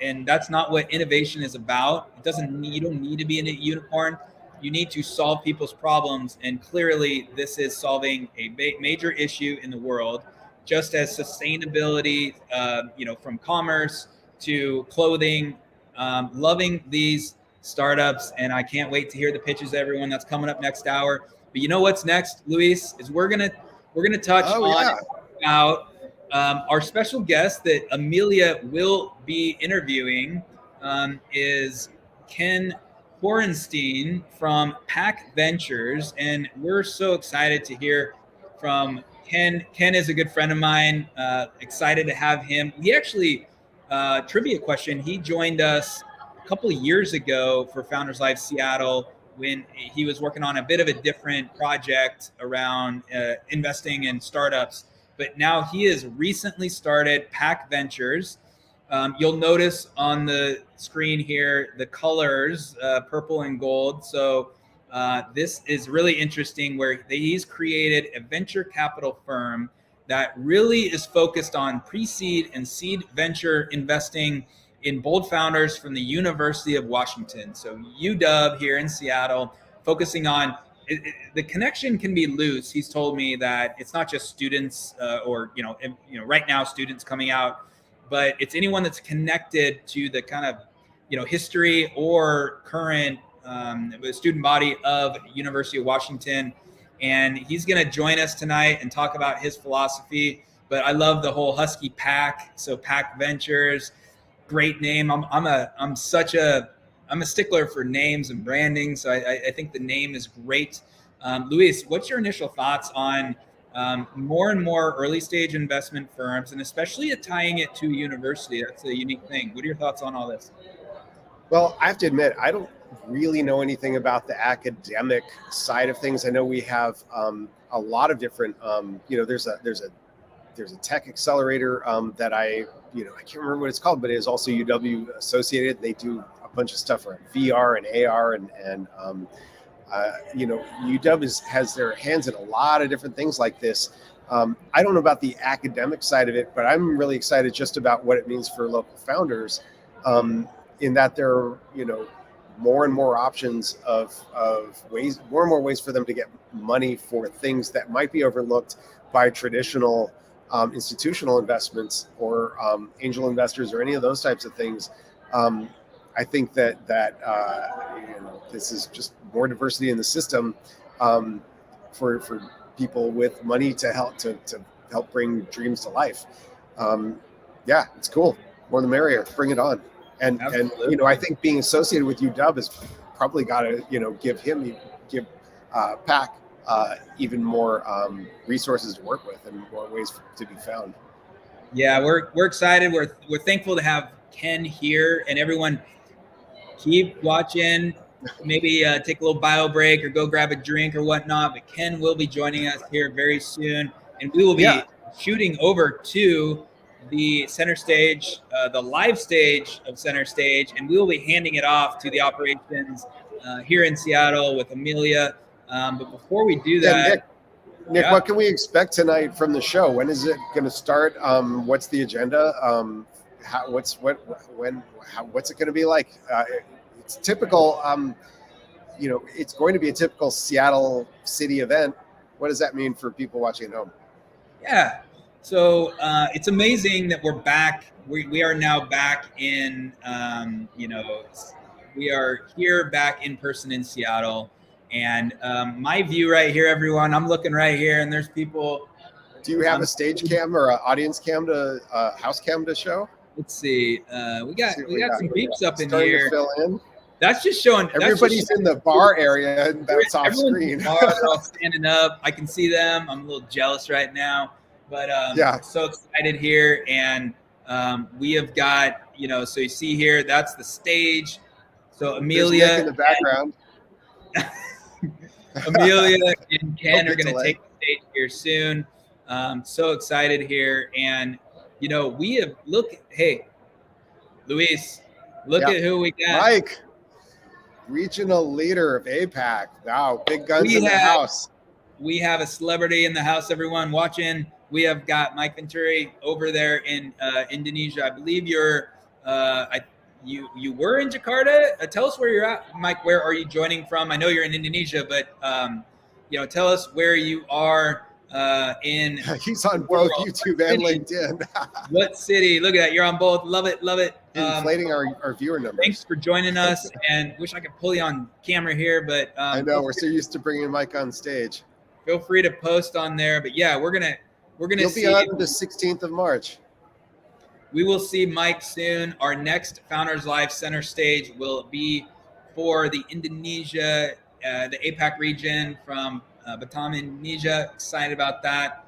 And that's not what innovation is about. You don't need to be a unicorn. You need to solve people's problems, and clearly this is solving a major issue in the world, just as sustainability, from commerce to clothing. Loving these startups, and I can't wait to hear the pitches, everyone. That's coming up next hour. But you know what's next, Luis, is we're gonna touch about our special guest that Amelia will be interviewing is Ken Horenstein from Pack Ventures, and we're so excited to hear from Ken. Ken is a good friend of mine. Excited to have him. We actually, trivia question, he joined us a couple of years ago for Founders Live Seattle when he was working on a bit of a different project around investing in startups. But now he has recently started Pack Ventures. You'll notice on the screen here the colors, purple and gold. So this is really interesting, where he's created a venture capital firm that really is focused on pre-seed and seed venture investing in bold founders from the University of Washington. So UW here in Seattle, focusing on the connection can be loose. He's told me that it's not just students right now students coming out, but it's anyone that's connected to the kind of, history or current student body of University of Washington. And he's going to join us tonight and talk about his philosophy. But I love the whole Husky Pack. So Pack Ventures, great name. I'm a stickler for names and branding. So I think the name is great. Luis, what's your initial thoughts on more and more early stage investment firms, and especially tying it to university? That's a unique thing. What are your thoughts on all this? Well, I have to admit, I don't really know anything about the academic side of things. I know we have a lot of different, there's a tech accelerator that I can't remember what it's called, but it is also UW associated. They do a bunch of stuff around VR and AR and UW has their hands in a lot of different things like this. I don't know about the academic side of it, but I'm really excited just about what it means for local founders, in that there are, more and more options of ways, more and more ways for them to get money for things that might be overlooked by traditional institutional investments or angel investors or any of those types of things. I think that this is just more diversity in the system for people with money to help bring dreams to life. Yeah, it's cool. More the merrier. Bring it on. And I think being associated with UW has probably got to give PAC even more resources to work with and more ways to be found. Yeah, we're excited. We're thankful to have Ken here, and everyone keep watching. Maybe take a little bio break or go grab a drink or whatnot. But Ken will be joining us here very soon, and we will be shooting over to the center stage, the live stage of center stage, and we will be handing it off to the operations here in Seattle with Amelia. But before we do that, Nick, what can we expect tonight from the show? When is it going to start? What's the agenda? What's it going to be like? It's typical. It's going to be a typical Seattle city event. What does that mean for people watching at home? Yeah. So it's amazing that we're back. We are now back in, we are here back in person in Seattle. And my view right here, everyone, I'm looking right here and there's people. Do you have a stage cam or an audience cam house cam to show? Let's see. We got some peeps up in here. To fill in. That's just showing. Everybody's in the bar area and that's off screen. They're all standing up. I can see them. I'm a little jealous right now. But so excited here, and we have got So you see here, that's the stage. So Amelia in the background. Amelia and Ken are going to take the stage here soon. So excited here, and we have Hey, Luis, look at who we got. Mike, regional leader of APAC. Wow, big guns in the house. We have a celebrity in the house. Everyone watching. We have got Mike Venturi over there in Indonesia. I believe you're you were in Jakarta. Tell us where you're at, Mike. Where are you joining from? I know you're in Indonesia, but tell us where you are in. He's on both YouTube and LinkedIn. What city? Look at that. You're on both. Love it. Love it. Inflating our viewer numbers. Thanks for joining us. And wish I could pull you on camera here, but I know we're so used to bringing Mike on stage. Feel free to post on there. But yeah, we're gonna You'll see. Be on the 16th of March. We will see Mike soon. Our next Founders Live Center stage will be for the Indonesia, the APAC region from Batam, Indonesia. Excited about that.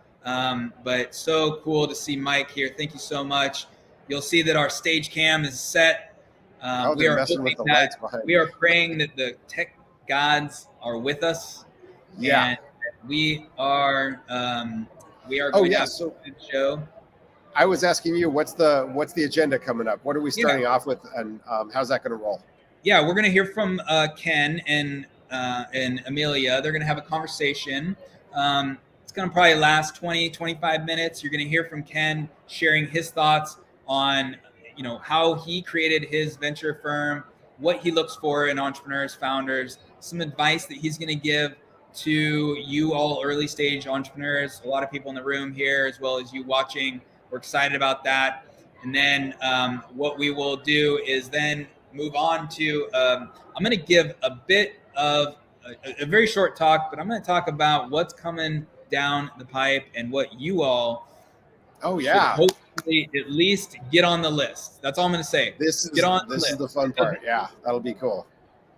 But so cool to see Mike here. Thank you so much. You'll see that our stage cam is set. We are praying that the tech gods are with us. Yeah. And we are going to have a good show. I was asking you, what's the agenda coming up? What are we starting off with, and how's that going to roll? Yeah, we're going to hear from Ken and Amelia. They're going to have a conversation. It's going to probably last 20, 25 minutes. You're going to hear from Ken sharing his thoughts on, how he created his venture firm, what he looks for in entrepreneurs, founders, some advice that he's going to give to you all early stage entrepreneurs, a lot of people in the room here, as well as you watching. We're excited about that. And then what we will do is then move on to, I'm going to give a bit of a very short talk, but I'm going to talk about what's coming down the pipe and what you all should hopefully at least get on the list. That's all I'm going to say. This is the fun part. Yeah, that'll be cool.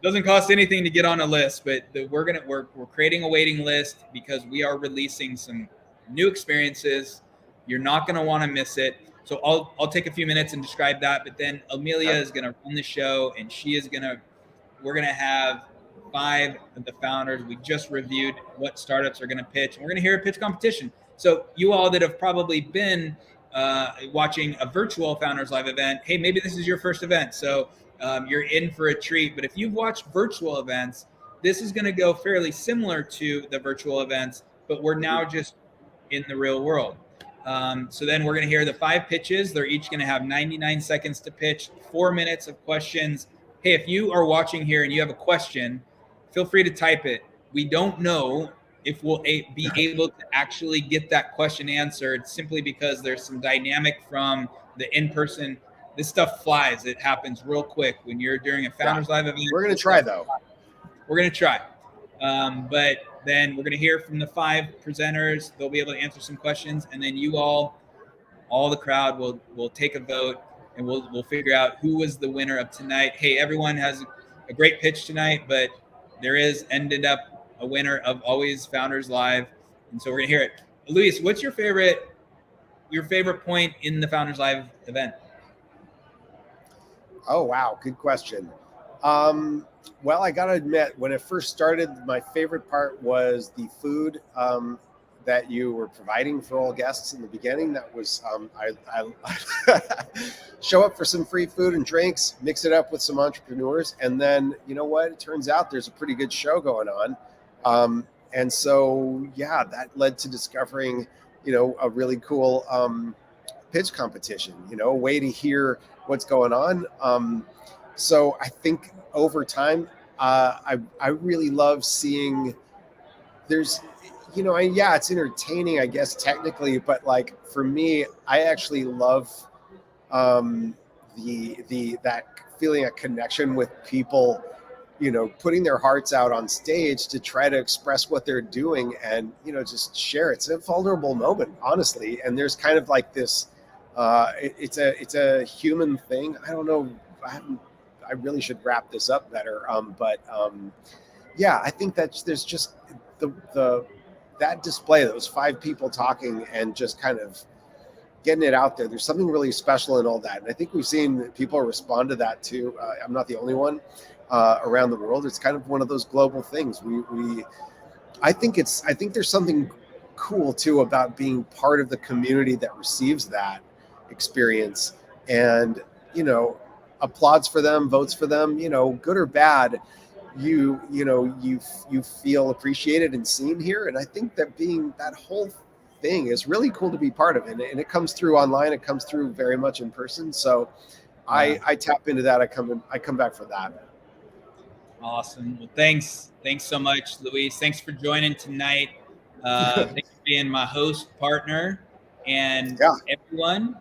Doesn't cost anything to get on a list, but we're creating a waiting list because we are releasing some new experiences. You're not going to want to miss it. So I'll take a few minutes and describe that, but then Amelia is going to run the show, and we're going to have 5 of the founders. We just reviewed what startups are going to pitch, and we're going to hear a pitch competition. So you all that have probably been watching a virtual Founders Live event, hey, maybe this is your first event. So you're in for a treat. But if you've watched virtual events, this is going to go fairly similar to the virtual events, but we're now just in the real world. So then we're going to hear the 5 pitches. They're each going to have 99 seconds to pitch, 4 minutes of questions. Hey, if you are watching here and you have a question, feel free to type it. We don't know if we'll be able to actually get that question answered simply because there's some dynamic from the in-person this stuff flies. It happens real quick when you're during a Founders Live event. We're going to try, though. We're going to try. But then we're going to hear from the 5 presenters. They'll be able to answer some questions. And then you all the crowd will take a vote, and we'll figure out who was the winner of tonight. Hey, everyone has a great pitch tonight, but there ended up a winner of Always Founders Live. And so we're going to hear it. Luis, what's your favorite point in the Founders Live event? Oh, wow. Good question. Well, I got to admit, when it first started, my favorite part was the food that you were providing for all guests in the beginning. That was, I show up for some free food and drinks, mix it up with some entrepreneurs. And then, you know what? It turns out there's a pretty good show going on. And so, yeah, that led to discovering, a really cool pitch competition, a way to hear what's going on. So I think over time, I really love seeing there's, it's entertaining, I guess, technically, but like for me, I actually love that feeling a connection with people, putting their hearts out on stage to try to express what they're doing and, just share. It's a vulnerable moment, honestly. And there's kind of like this, it's a human thing. I don't know. I really should wrap this up better. Yeah, I think that there's just that display, those 5 people talking and just kind of getting it out there. There's something really special in all that. And I think we've seen people respond to that too. I'm not the only one around the world. It's kind of one of those global things. I think there's something cool too about being part of the community that receives that experience and, applauds for them, votes for them, good or bad, you feel appreciated and seen here. And I think that whole thing is really cool to be part of. And it comes through online. It comes through very much in person. So I tap into that. I come back for that. Awesome. Well, thanks so much, Luis. Thanks for joining tonight. Thanks for being my host partner, and everyone.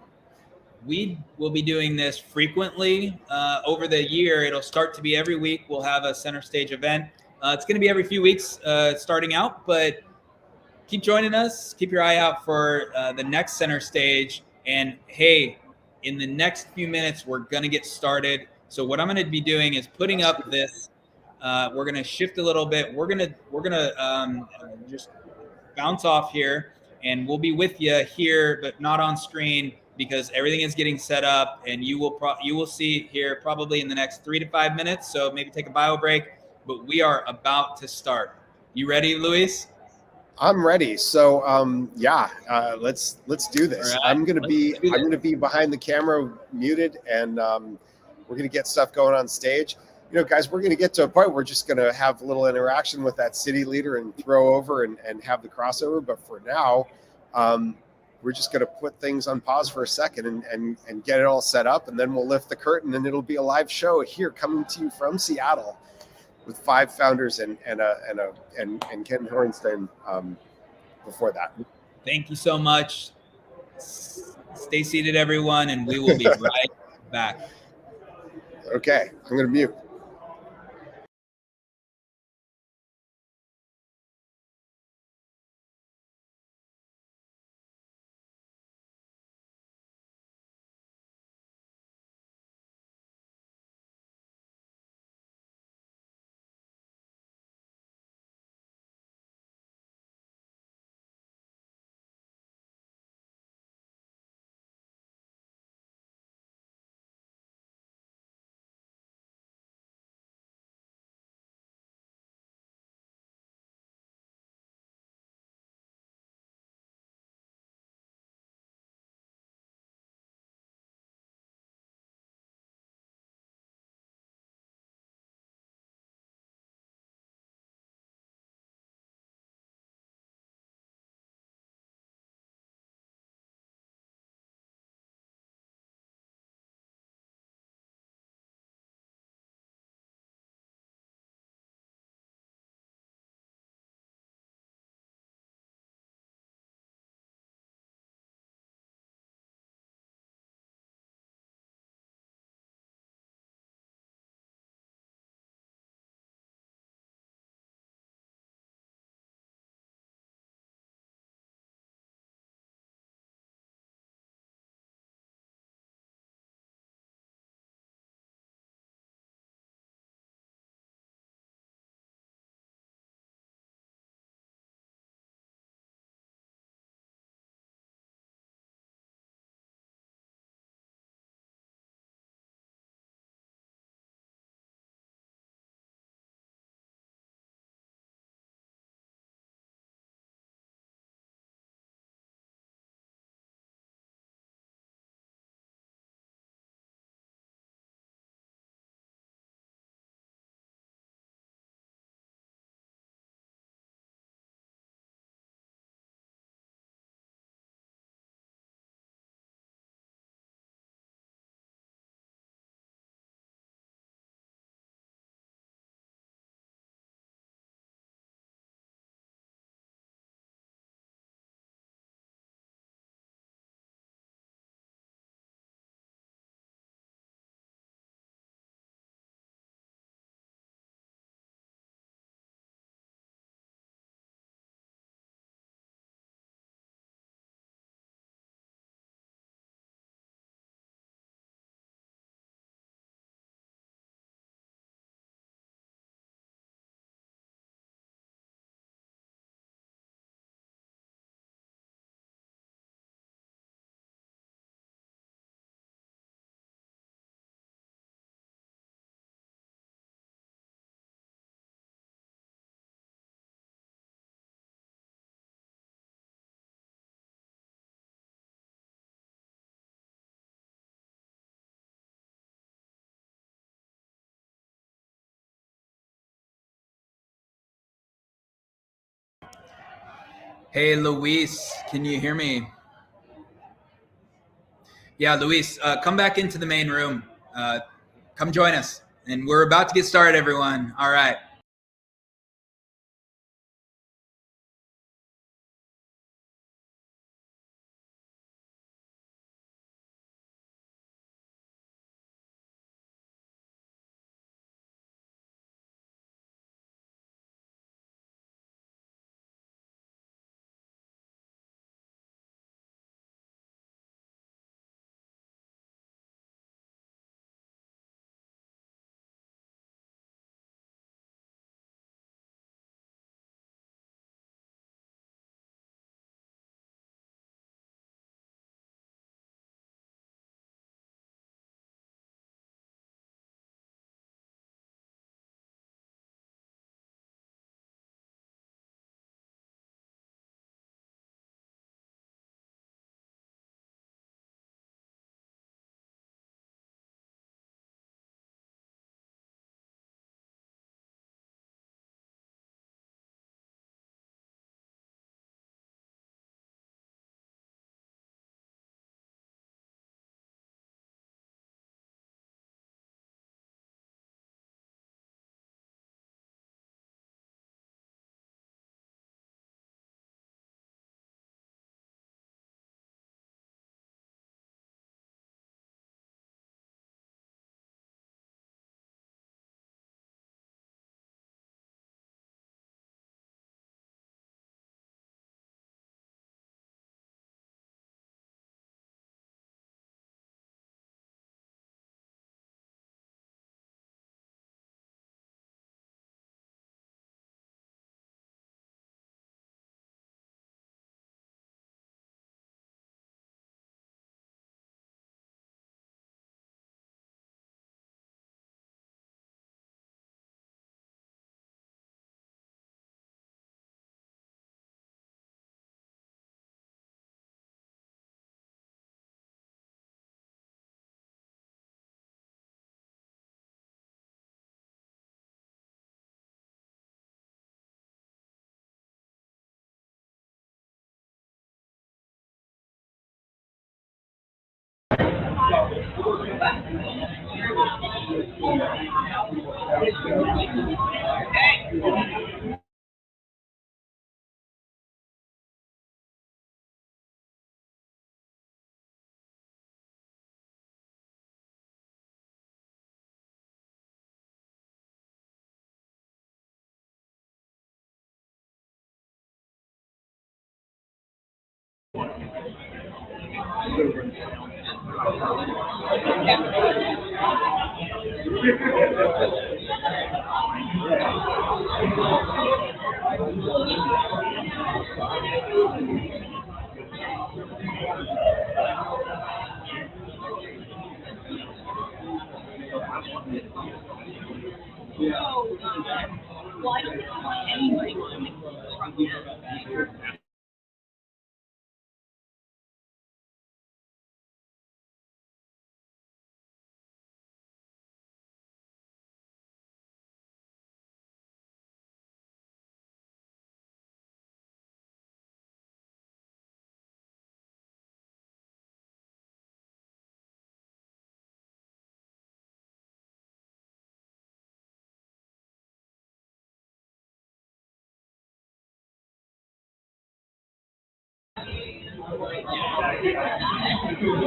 We will be doing this frequently over the year. It'll start to be every week. We'll have a center stage event. It's going to be every few weeks starting out, but keep joining us. Keep your eye out for the next center stage. And hey, in the next few minutes, we're going to get started. So what I'm going to be doing is putting up this. We're going to shift a little bit. We're going to just bounce off here, and we'll be with you here, but not on screen, because everything is getting set up, and you will see here probably in the next 3 to 5 minutes. So maybe take a bio break, but we are about to start. You ready, Luis? I'm ready. So let's do this. Right. I'm gonna be behind the camera, muted, and we're gonna get stuff going on stage. Guys, we're gonna get to a point where we're just gonna have a little interaction with that city leader and throw over and have the crossover. But for now, we're just going to put things on pause for a second and get it all set up, and then we'll lift the curtain, and it'll be a live show here coming to you from Seattle with 5 founders and Ken Hornstein before that. Thank you so much. Stay seated, everyone, and we will be right back. Okay, I'm going to mute. Hey, Luis, can you hear me? Yeah, Luis, come back into the main room. Come join us. And we're about to get started, everyone. All right.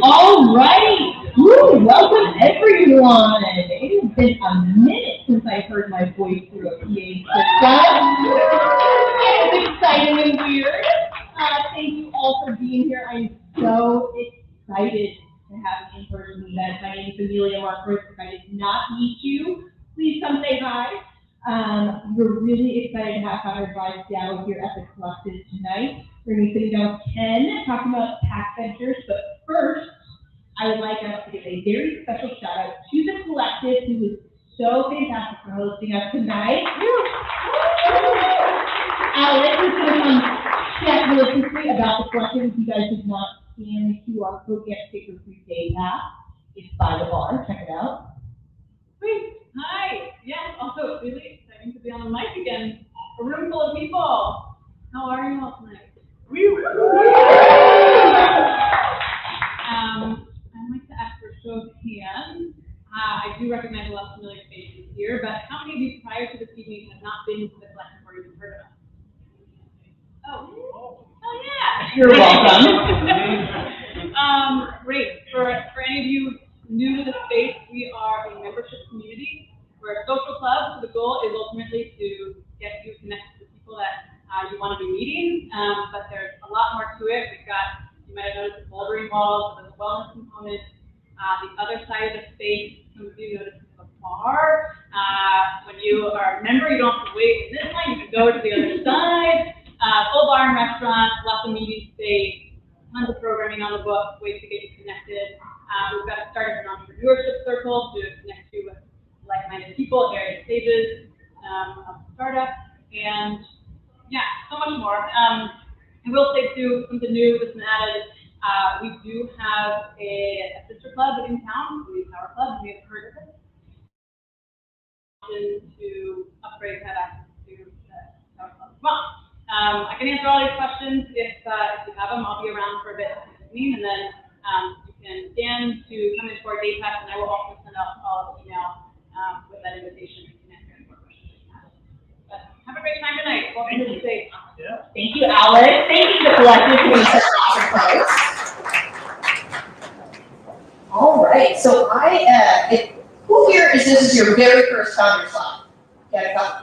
All right. Woo, welcome everyone. It has been a minute since I heard my voice through a PA system. It's exciting and weird. Thank you all for being here. I'm so excited to have you in person with us. My name is Amelia Marckworth. If I did not meet you, please come say hi. We're really excited to have Founder Advice Seattle here at the Collective tonight. We're going to be sitting down with Ken, talking about tax ventures, but first, I would like us to give a very special shout out to the Collective, who is so fantastic for hosting us tonight. Alex is going to come chat really quickly about the Collective. If you guys did not scan the QR code, get to take your free day pass. It's by the bar. Check it out. Sweet. Hi. Yes, also really exciting to be on the mic again. A room full of people. How are you all tonight? I'd like to ask for a show of hands. I do recognize a lot of familiar faces here, but how many of you prior to this evening have not been to the collection or even heard of us? Oh yeah. You're welcome. Great. For any of you new to the space, we are a membership community. We're a social club, so the goal is ultimately to get you connected to people that you want to be meeting, but there's a lot more to it. We've got, you might have noticed, the bouldering walls, the wellness component. The other side of the space, some of you noticed the bar. When you are a member, you don't have to wait in this line, you can go to the other side. Full bar and restaurant, lots of meeting space, tons of programming on the book, ways to get you connected. We've got a startup and entrepreneurship circle to connect you with like-minded people at various stages of startup, and yeah, so much more. I will say too, something new that's been added. We do have a sister club in town, the Power Club. We have heard of it. To upgrade, have access to the Power Club as well. I can answer all these questions if you have them. I'll be around for a bit this evening, and then you can scan to come into our day pass, and I will also send out an email with that invitation. You can answer any more questions you have. But have a great time tonight. Welcome to the stage. Yeah. Thank you, Alex. Thank you to the collective for being such an awesome host. All right, so who here this is your very first Founders Live?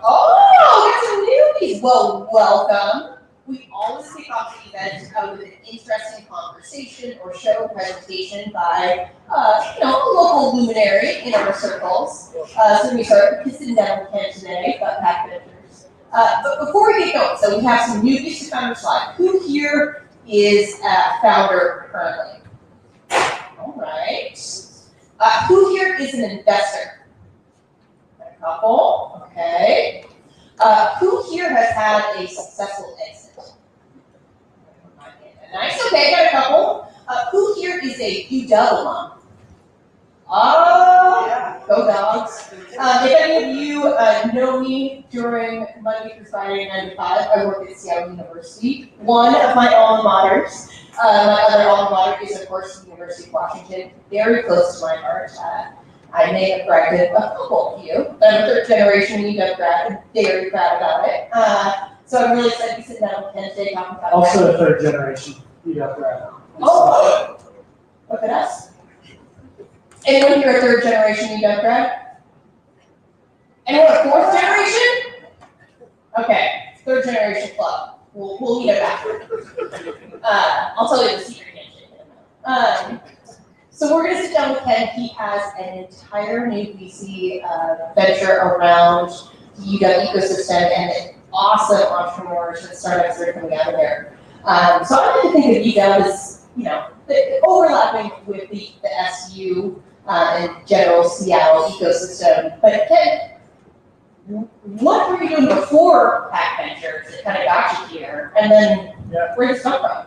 Oh, got some newbies. Well, welcome. We always kick off the event with an interesting conversation or show presentation by, a local luminary in our circles. So we start kissing down with Ken today, but backbenchers. But before we get going, so we have some newbies to Founders Live. Who here is a founder currently? All right. Who here is an investor? A couple. Okay. Who here has had a successful exit? Nice. Okay, got a couple. Who here is a UW alum? Oh, yeah. Go Dogs. If any of you know me during Monday through Friday 9 to 5, I work at Seattle University. One of my alma maters. My other alma mater is, of course, the University of Washington, very close to my heart. I may have bragged a couple of you, but I'm a third generation UW grad, and very proud about it. So I'm really excited to be sitting down with Ken today talking about also a third generation UW grad. Oh, look at us. Anyone here a third generation UW grad? Anyone a fourth generation? Okay, third generation club. We'll meet up after. I'll tell you the secret handshake. So we're going to sit down with Ken. He has an entire new VC venture around the UW ecosystem and awesome entrepreneurs and startups that are coming out of there. So I like to think of UW as, overlapping with the SU and general Seattle ecosystem. But Ken, what were you doing before Pack Ventures that kind of got you here? And then where did it come from?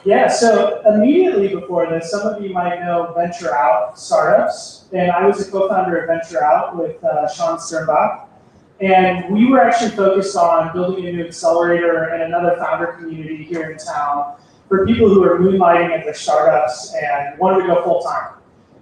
Yeah, so immediately before this, some of you might know Venture Out Startups, and I was a co-founder of Venture Out with Sean Sternbach, and we were actually focused on building a new accelerator and another founder community here in town for people who are moonlighting at their startups and wanted to go full time.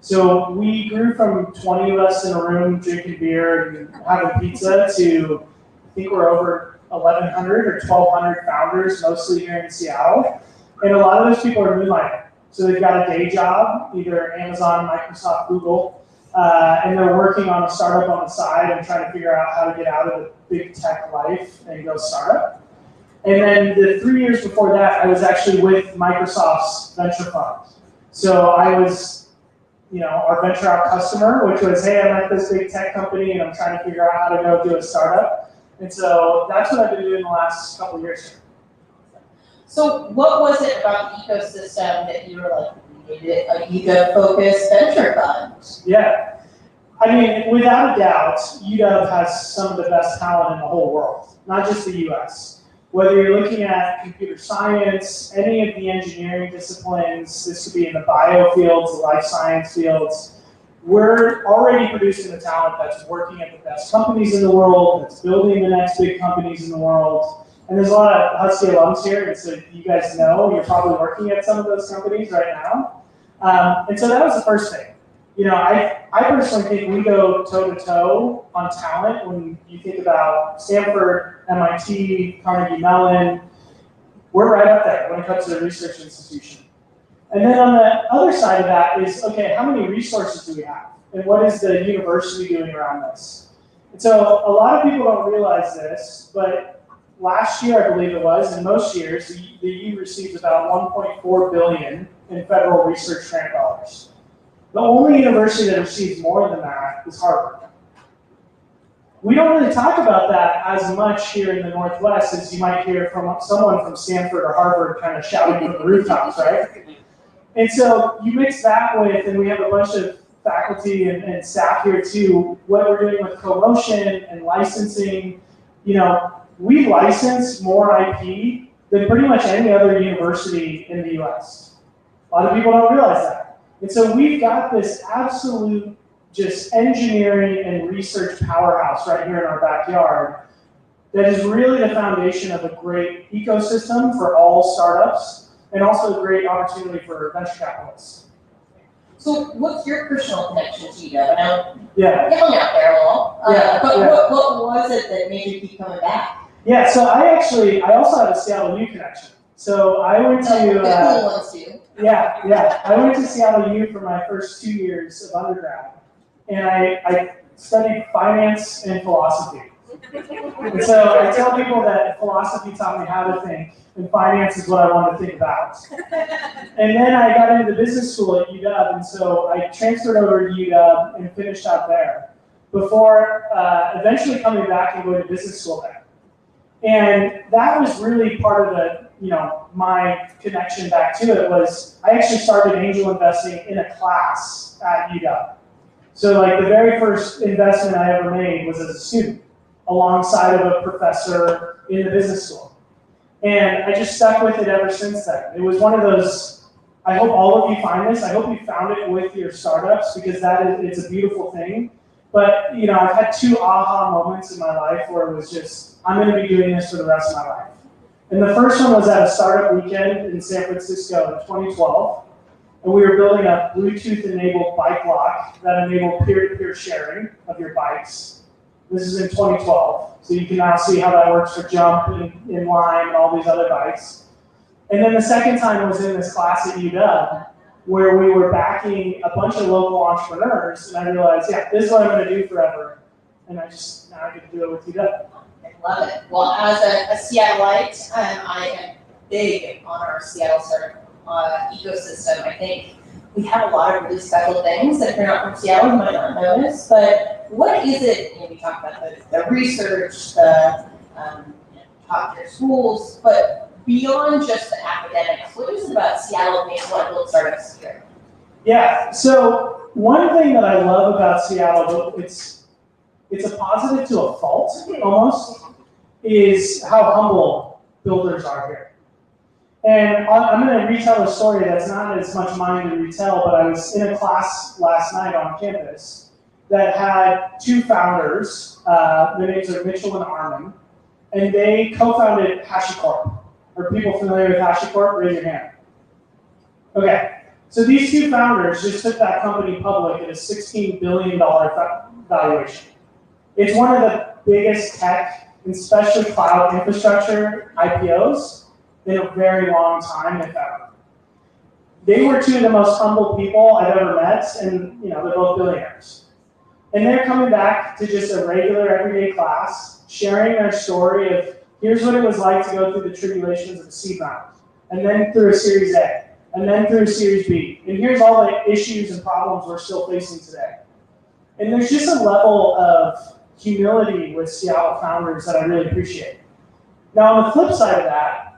So we grew from 20 of us in a room drinking beer and having pizza to, I think we're over 1,100 or 1,200 founders, mostly here in Seattle. And a lot of those people are moonlighting. So they've got a day job, either Amazon, Microsoft, Google, and they're working on a startup on the side and trying to figure out how to get out of the big tech life and go startup. And then the 3 years before that, I was actually with Microsoft's venture fund. So I was, our venture out customer, which was, hey, I'm at this big tech company and I'm trying to figure out how to go do a startup. And so that's what I've been doing the last couple of years. So what was it about the ecosystem that you were like, we needed a UW-focused venture fund? Yeah. I mean, without a doubt, UW has some of the best talent in the whole world, not just the US. Whether you're looking at computer science, any of the engineering disciplines, this could be in the bio fields, the life science fields, we're already producing the talent that's working at the best companies in the world, that's building the next big companies in the world. And there's a lot of Husky alums here, and so you guys know you're probably working at some of those companies right now. And so that was the first thing. You know, I personally think we go toe-to-toe on talent when you think about Stanford, MIT, Carnegie Mellon. We're right up there when it comes to the research institution. And then on the other side of that is, okay, how many resources do we have? And what is the university doing around this? And so a lot of people don't realize this, but last year, I believe it was, and most years, the EU receives about $1.4 billion in federal research grant dollars. The only university that receives more than that is Harvard. We don't really talk about that as much here in the Northwest as you might hear from someone from Stanford or Harvard kind of shouting from the rooftops, right? And so you mix that with, and we have a bunch of faculty and staff here too, what we're doing with co-motion and licensing. You know, we license more IP than pretty much any other university in the US. A lot of people don't realize that. And so we've got this absolute just engineering and research powerhouse right here in our backyard that is really the foundation of a great ecosystem for all startups and also a great opportunity for venture capitalists. So what's your personal connection to UW? I know you hung out there a little, but yeah. what was it that made you keep coming back? Yeah, so I also have a Seattle U connection. So I went to I went to Seattle U for my first 2 years of undergrad, and I studied finance and philosophy. And so I tell people that philosophy taught me how to think, and finance is what I wanted to think about. And then I got into business school at UW, and so I transferred over to UW and finished out there before eventually coming back and going to business school there. And that was really part of the, my connection back to it was I actually started angel investing in a class at UW. So like the very first investment I ever made was as a student alongside of a professor in the business school. And I just stuck with it ever since then. It was one of those, I hope all of you find this. I hope you found it with your startups because it's a beautiful thing. But I've had 2 aha moments in my life where it was just, I'm going to be doing this for the rest of my life. And the first one was at a startup weekend in San Francisco in 2012. And we were building a Bluetooth-enabled bike lock that enabled peer-to-peer sharing of your bikes. This is in 2012. So you can now see how that works for Jump and Inline and all these other bikes. And then the second time was in this class at UW where we were backing a bunch of local entrepreneurs. And I realized, this is what I'm going to do forever. And now I get to do it with UW. I love it. Well, as a Seattleite, I am big on our Seattle startup ecosystem. I think we have a lot of really special things that if you're not from Seattle, you might not notice. But what is it? We talk about the research, the top tier schools, but beyond just the academics, what is it about Seattle that makes one build startups here? Yeah. So one thing that I love about Seattle, it's a positive to a fault almost, is how humble builders are here. And I'm going to retell a story that's not as much mine to retell, but I was in a class last night on campus that had 2 founders. Their names are Mitchell and Armin, and they co-founded HashiCorp. Are people familiar with HashiCorp? Raise your hand. Okay, so these 2 founders just took that company public at a $16 billion valuation. It's one of the biggest tech, and especially cloud infrastructure IPOs in a very long time, if ever. They were 2 of the most humble people I've ever met, and they're both billionaires. And they're coming back to just a regular everyday class, sharing their story of here's what it was like to go through the tribulations of a seed round, and then through a Series A, and then through a Series B. And here's all the issues and problems we're still facing today. And there's just a level of humility with Seattle founders that I really appreciate. Now, on the flip side of that,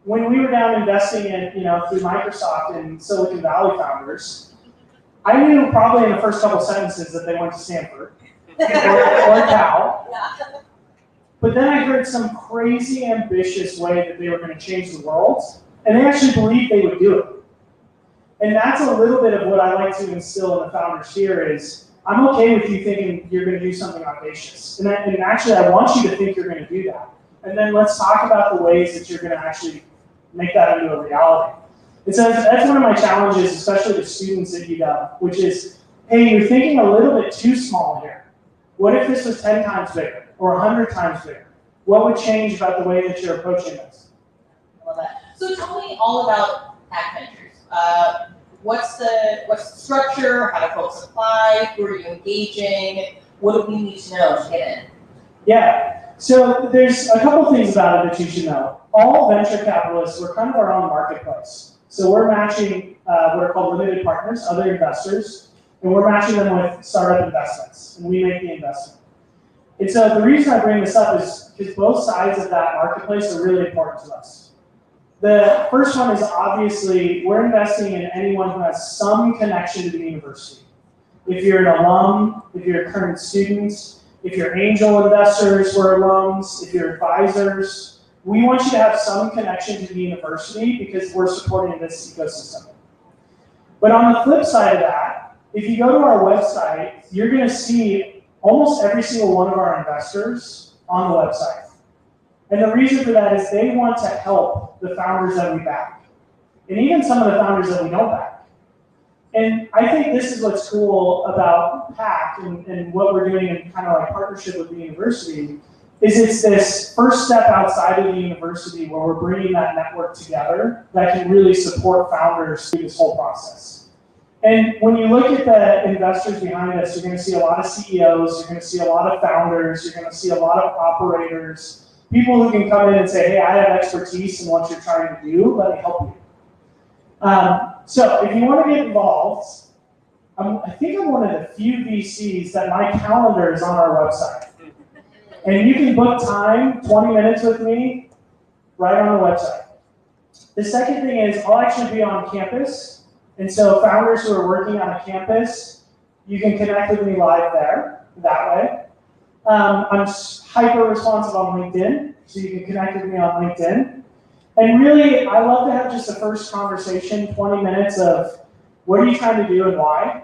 when we were down investing in, through Microsoft and Silicon Valley founders, I knew probably in the first couple sentences that they went to Stanford or Cal. But then I heard some crazy ambitious way that they were going to change the world, and they actually believed they would do it. And that's a little bit of what I like to instill in the founders here is, I'm okay with you thinking you're going to do something audacious. And actually, I want you to think you're going to do that. And then let's talk about the ways that you're going to actually make that into a reality. And so that's one of my challenges, especially with students at UW, which is, hey, you're thinking a little bit too small here. What if this was 10 times bigger or 100 times bigger? What would change about the way that you're approaching this? I love that. So tell me all about Hack Ventures. What's the structure? How do folks apply? Who are you engaging? What do we need to know to get in? Yeah, so there's a couple things about it that you should know. All venture capitalists, we're kind of our own marketplace. So we're matching what are called limited partners, other investors, and we're matching them with startup investments, and we make the investment. And so the reason I bring this up is because both sides of that marketplace are really important to us. The first one is obviously we're investing in anyone who has some connection to the university. If you're an alum, if you're a current student, if you're angel investors who are alums, if you're advisors, we want you to have some connection to the university because we're supporting this ecosystem. But on the flip side of that, if you go to our website, you're going to see almost every single one of our investors on the website. And the reason for that is they want to help the founders that we back, and even some of the founders that we don't back. And I think this is what's cool about PAC and what we're doing in kind of like partnership with the university is it's this first step outside of the university where we're bringing that network together that can really support founders through this whole process. And when you look at the investors behind us, you're going to see a lot of CEOs, you're going to see a lot of founders, you're going to see a lot of operators, people who can come in and say, hey, I have expertise in what you're trying to do, let me help you. So if you want to get involved, I think I'm one of the few VCs that my calendar is on our website. And you can book time, 20 minutes with me, right on the website. The second thing is I'll actually be on campus. And so founders who are working on a campus, you can connect with me live there, that way. I'm hyper responsive on LinkedIn, so you can connect with me on LinkedIn. And really, I love to have just the first conversation, 20 minutes of what are you trying to do and why,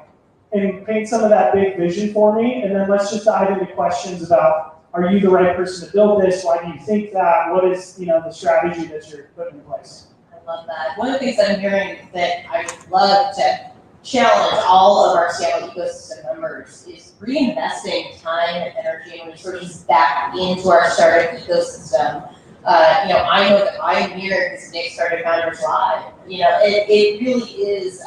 and paint some of that big vision for me. And then let's just dive into questions about, are you the right person to build this? Why do you think that? What is the strategy that you're putting in place? I love that. One of the things that I'm hearing that I would love to challenge all of our Seattle ecosystem members is reinvesting time, energy, and resources back into our startup ecosystem. I know that I'm here because Nick started Founders Live. It really is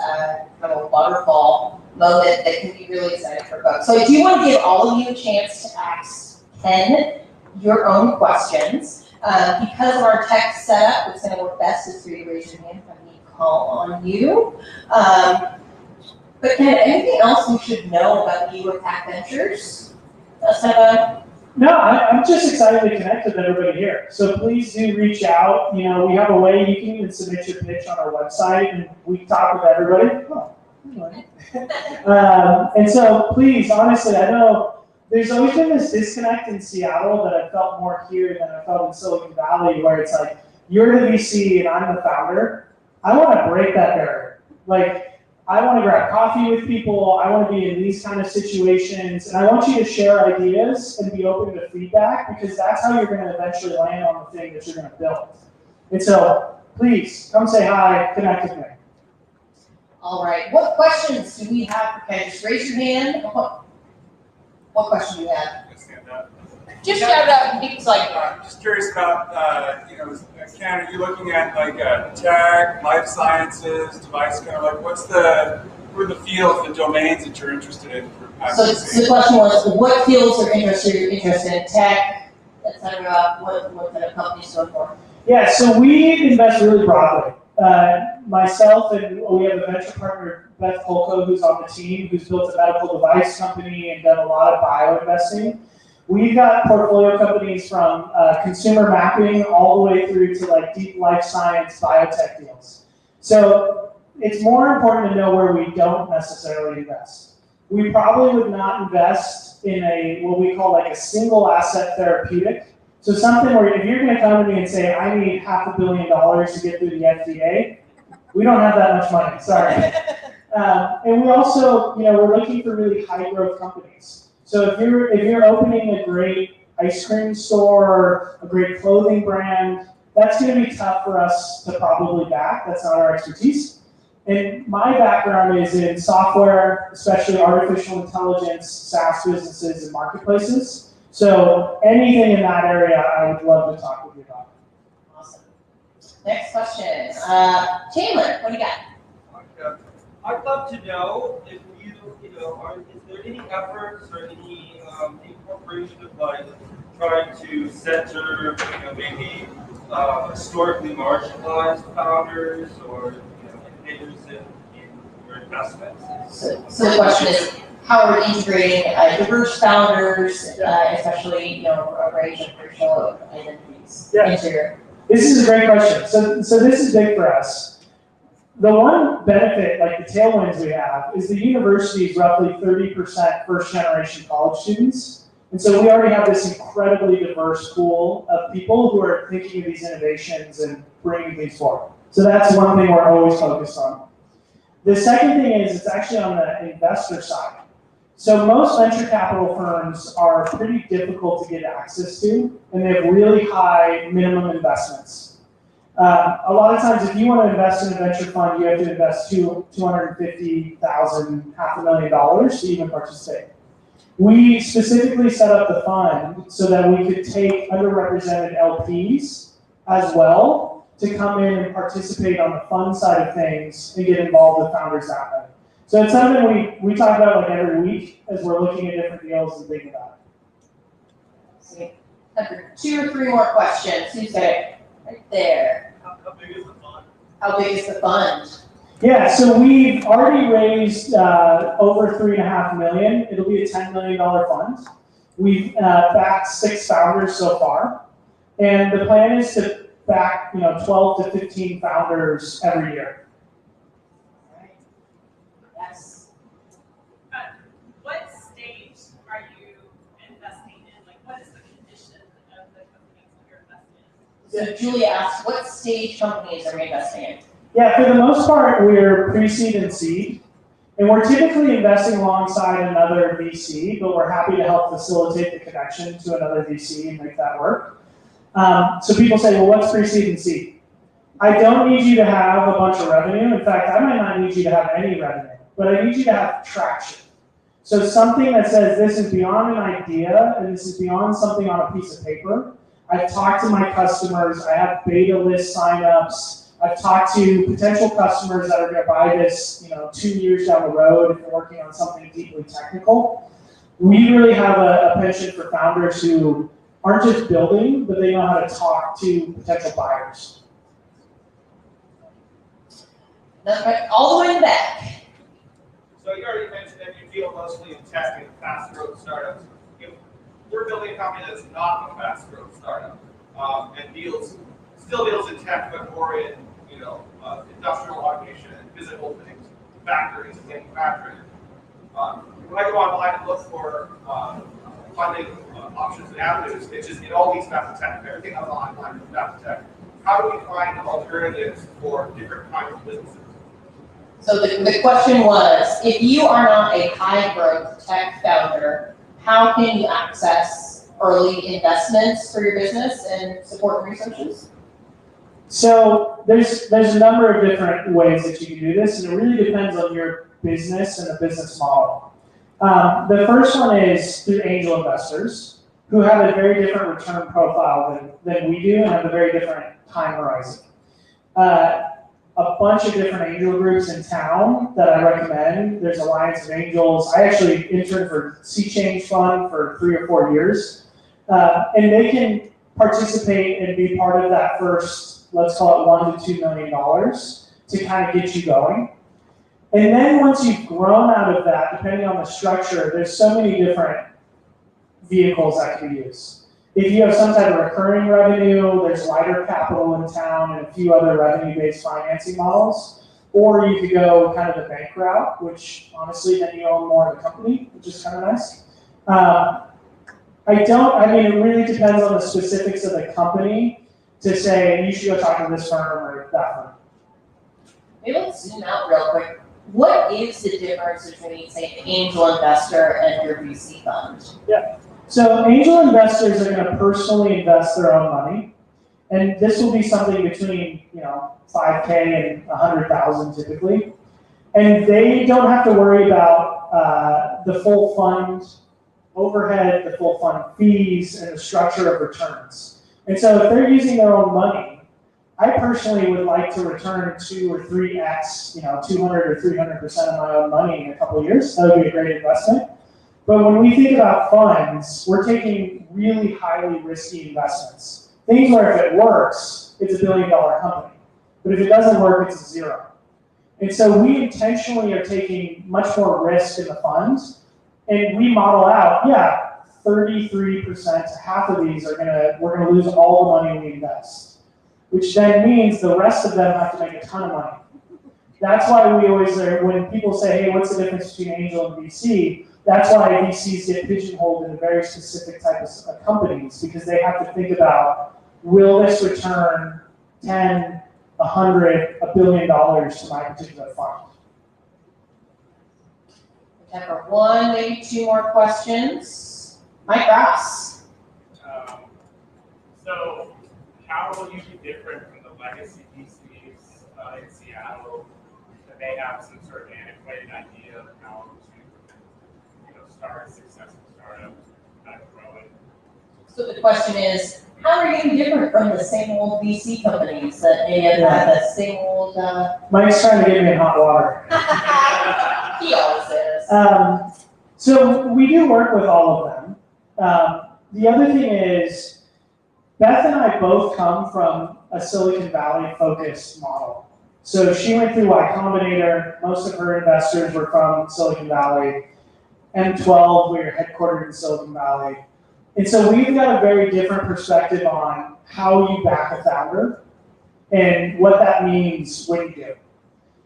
kind of a waterfall moment that can be really exciting for folks. So I do want to give all of you a chance to ask 10 your own questions. Because of our tech setup, what's going to work best is for you to raise your hand if I need to call on you. But Ken, anything else we should know about you with Hack Ventures? No, I'm just excited to connect with everybody here. So please do reach out. We have a way you can even submit your pitch on our website, and we talk with everybody. And so please, honestly, I know there's always been this disconnect in Seattle that I felt more here than I felt in Silicon Valley, where it's like, you're the VC and I'm the founder. I want to break that barrier. I want to grab coffee with people. I want to be in these kind of situations. And I want you to share ideas and be open to feedback, because that's how you're going to eventually land on the thing that you're going to build. And so please come say hi, connect with me. All right. What questions do we have for Ken? Just raise your hand. What question do you have? Just shout out. People's just curious about, Ken, are you looking at tech, life sciences, device, kind of what's the fields, the domains that you're interested in? So the question was, what fields are interested in tech, etc. What kind of companies so forth? Yeah, so we invest really broadly. Myself and we have a venture partner, Beth Polko, who's on the team, who's built a medical device company and done a lot of bio investing. We've got portfolio companies from consumer mapping all the way through to deep life science biotech deals. So it's more important to know where we don't necessarily invest. We probably would not invest in what we call a single asset therapeutic. So something where if you're going to come to me and say, I need $500 million to get through the FDA, we don't have that much money, sorry. And we also, we're looking for really high growth companies. So if you're opening a great ice cream store, a great clothing brand, that's going to be tough for us to probably back. That's not our expertise. And my background is in software, especially artificial intelligence, SaaS businesses, and marketplaces. So anything in that area, I would love to talk with you about. Awesome. Next question. Taylor, what do you got? Okay. I'd love to know if is there any efforts or any incorporation of like trying to center, maybe historically marginalized founders or innovators in your investments? So the question is, how are we integrating diverse founders, especially a range of racial identities into your? This is a great question. So this is big for us. The one benefit, like the tailwinds we have, is the university is roughly 30% first-generation college students. And so we already have this incredibly diverse pool of people who are thinking of these innovations and bringing these forward. So that's one thing we're always focused on. The second thing is it's actually on the investor side. So most venture capital firms are pretty difficult to get access to, and they have really high minimum investments. A lot of times, if you want to invest in a venture fund, you have to invest $250,000, $500,000 to even participate. We specifically set up the fund so that we could take underrepresented LPs as well to come in and participate on the fund side of things and get involved with founders that way. So it's something we talk about like every week as we're looking at different deals and thinking about it. So, 2 or 3 more questions. Who's got it? Right there. How big is the fund? How big is the fund? Yeah, so we've already raised over $3.5 million. It'll be a $10 million fund. We've backed 6 founders so far, and the plan is to back 12 to 15 founders every year. Right. Yes. What stage are you investing in? Like, what is the condition of the companies that you're investing in? So Julia asked, what stage companies are we investing in? Yeah, for the most part, we're pre-seed and seed. And we're typically investing alongside another VC, but we're happy to help facilitate the connection to another VC and make that work. So people say, well, what's pre-seed and seed? I don't need you to have a bunch of revenue. In fact, I might not need you to have any revenue, but I need you to have traction. So something that says this is beyond an idea and this is beyond something on a piece of paper. I've talked to my customers. I have beta list signups. I've talked to potential customers that are going to buy this, 2 years down the road if they're working on something deeply technical. We really have a penchant for founders who aren't just building, but they know how to talk to potential buyers. That's right, all the way back. So you already mentioned that you deal mostly in tech and fast growth startups. If we're building a company that's not a fast growth startup and still deals in tech, but more in industrial automation and physical things, factories and manufacturing. When I go online and look for funding options and avenues, it's just all these fast tech. Everything else online is fast tech. How do we find alternatives for different kinds of businesses? So the question was, if you are not a high growth tech founder, how can you access early investments for your business and support researchers? So there's a number of different ways that you can do this, and it really depends on your business and the business model. The first one is through angel investors, who have a very different return profile than we do and have a very different time horizon. A bunch of different angel groups in town that I recommend. There's Alliance of Angels. I actually interned for Sea Change Fund for 3 or 4 years. And they can participate and be part of that first, let's call it $1 to $2 million to kind of get you going. And then once you've grown out of that, depending on the structure, there's so many different vehicles that can be used. If you have some type of recurring revenue, there's lighter capital in town and a few other revenue-based financing models. Or you could go kind of the bank route, which honestly, then you own more of the company, which is kind of nice. It really depends on the specifics of the company to say, you should go talk to this firm or that firm. Maybe let's zoom out real quick. What is the difference between, say, an angel investor and your VC fund? Yeah. So angel investors are going to personally invest their own money, and this will be something between 5K and 100,000 typically, and they don't have to worry about the full fund overhead, the full fund fees, and the structure of returns. And so if they're using their own money, I personally would like to return 2 or 3x, 200 or 300% of my own money in a couple of years. That would be a great investment. But when we think about funds, we're taking really highly risky investments. Things where if it works, it's $1 billion company. But if it doesn't work, it's a zero. And so we intentionally are taking much more risk in the funds. And we model out, 33% to half of these we're gonna lose all the money we invest. Which then means the rest of them have to make a ton of money. That's why we always when people say, hey, what's the difference between angel and VC? That's why VCs get pigeonholed into very specific types of companies, because they have to think about, will this return 10, 100, $1 billion to my particular fund? Time for one, maybe 2 more questions. Mike Ross. So how will you be different from the legacy VCs in Seattle that may have some sort of antiquated idea of how to start a successful startup, kind of grow it? So the question is, how are you different from the same old VC companies that maybe have had the same old... Mike's trying to get me in hot water. He always is. So we do work with all of them. The other thing is, Beth and I both come from a Silicon Valley focused model. So she went through Y Combinator. Most of her investors were from Silicon Valley. M12, we are headquartered in Silicon Valley. And so we've got a very different perspective on how you back a founder and what that means when you do.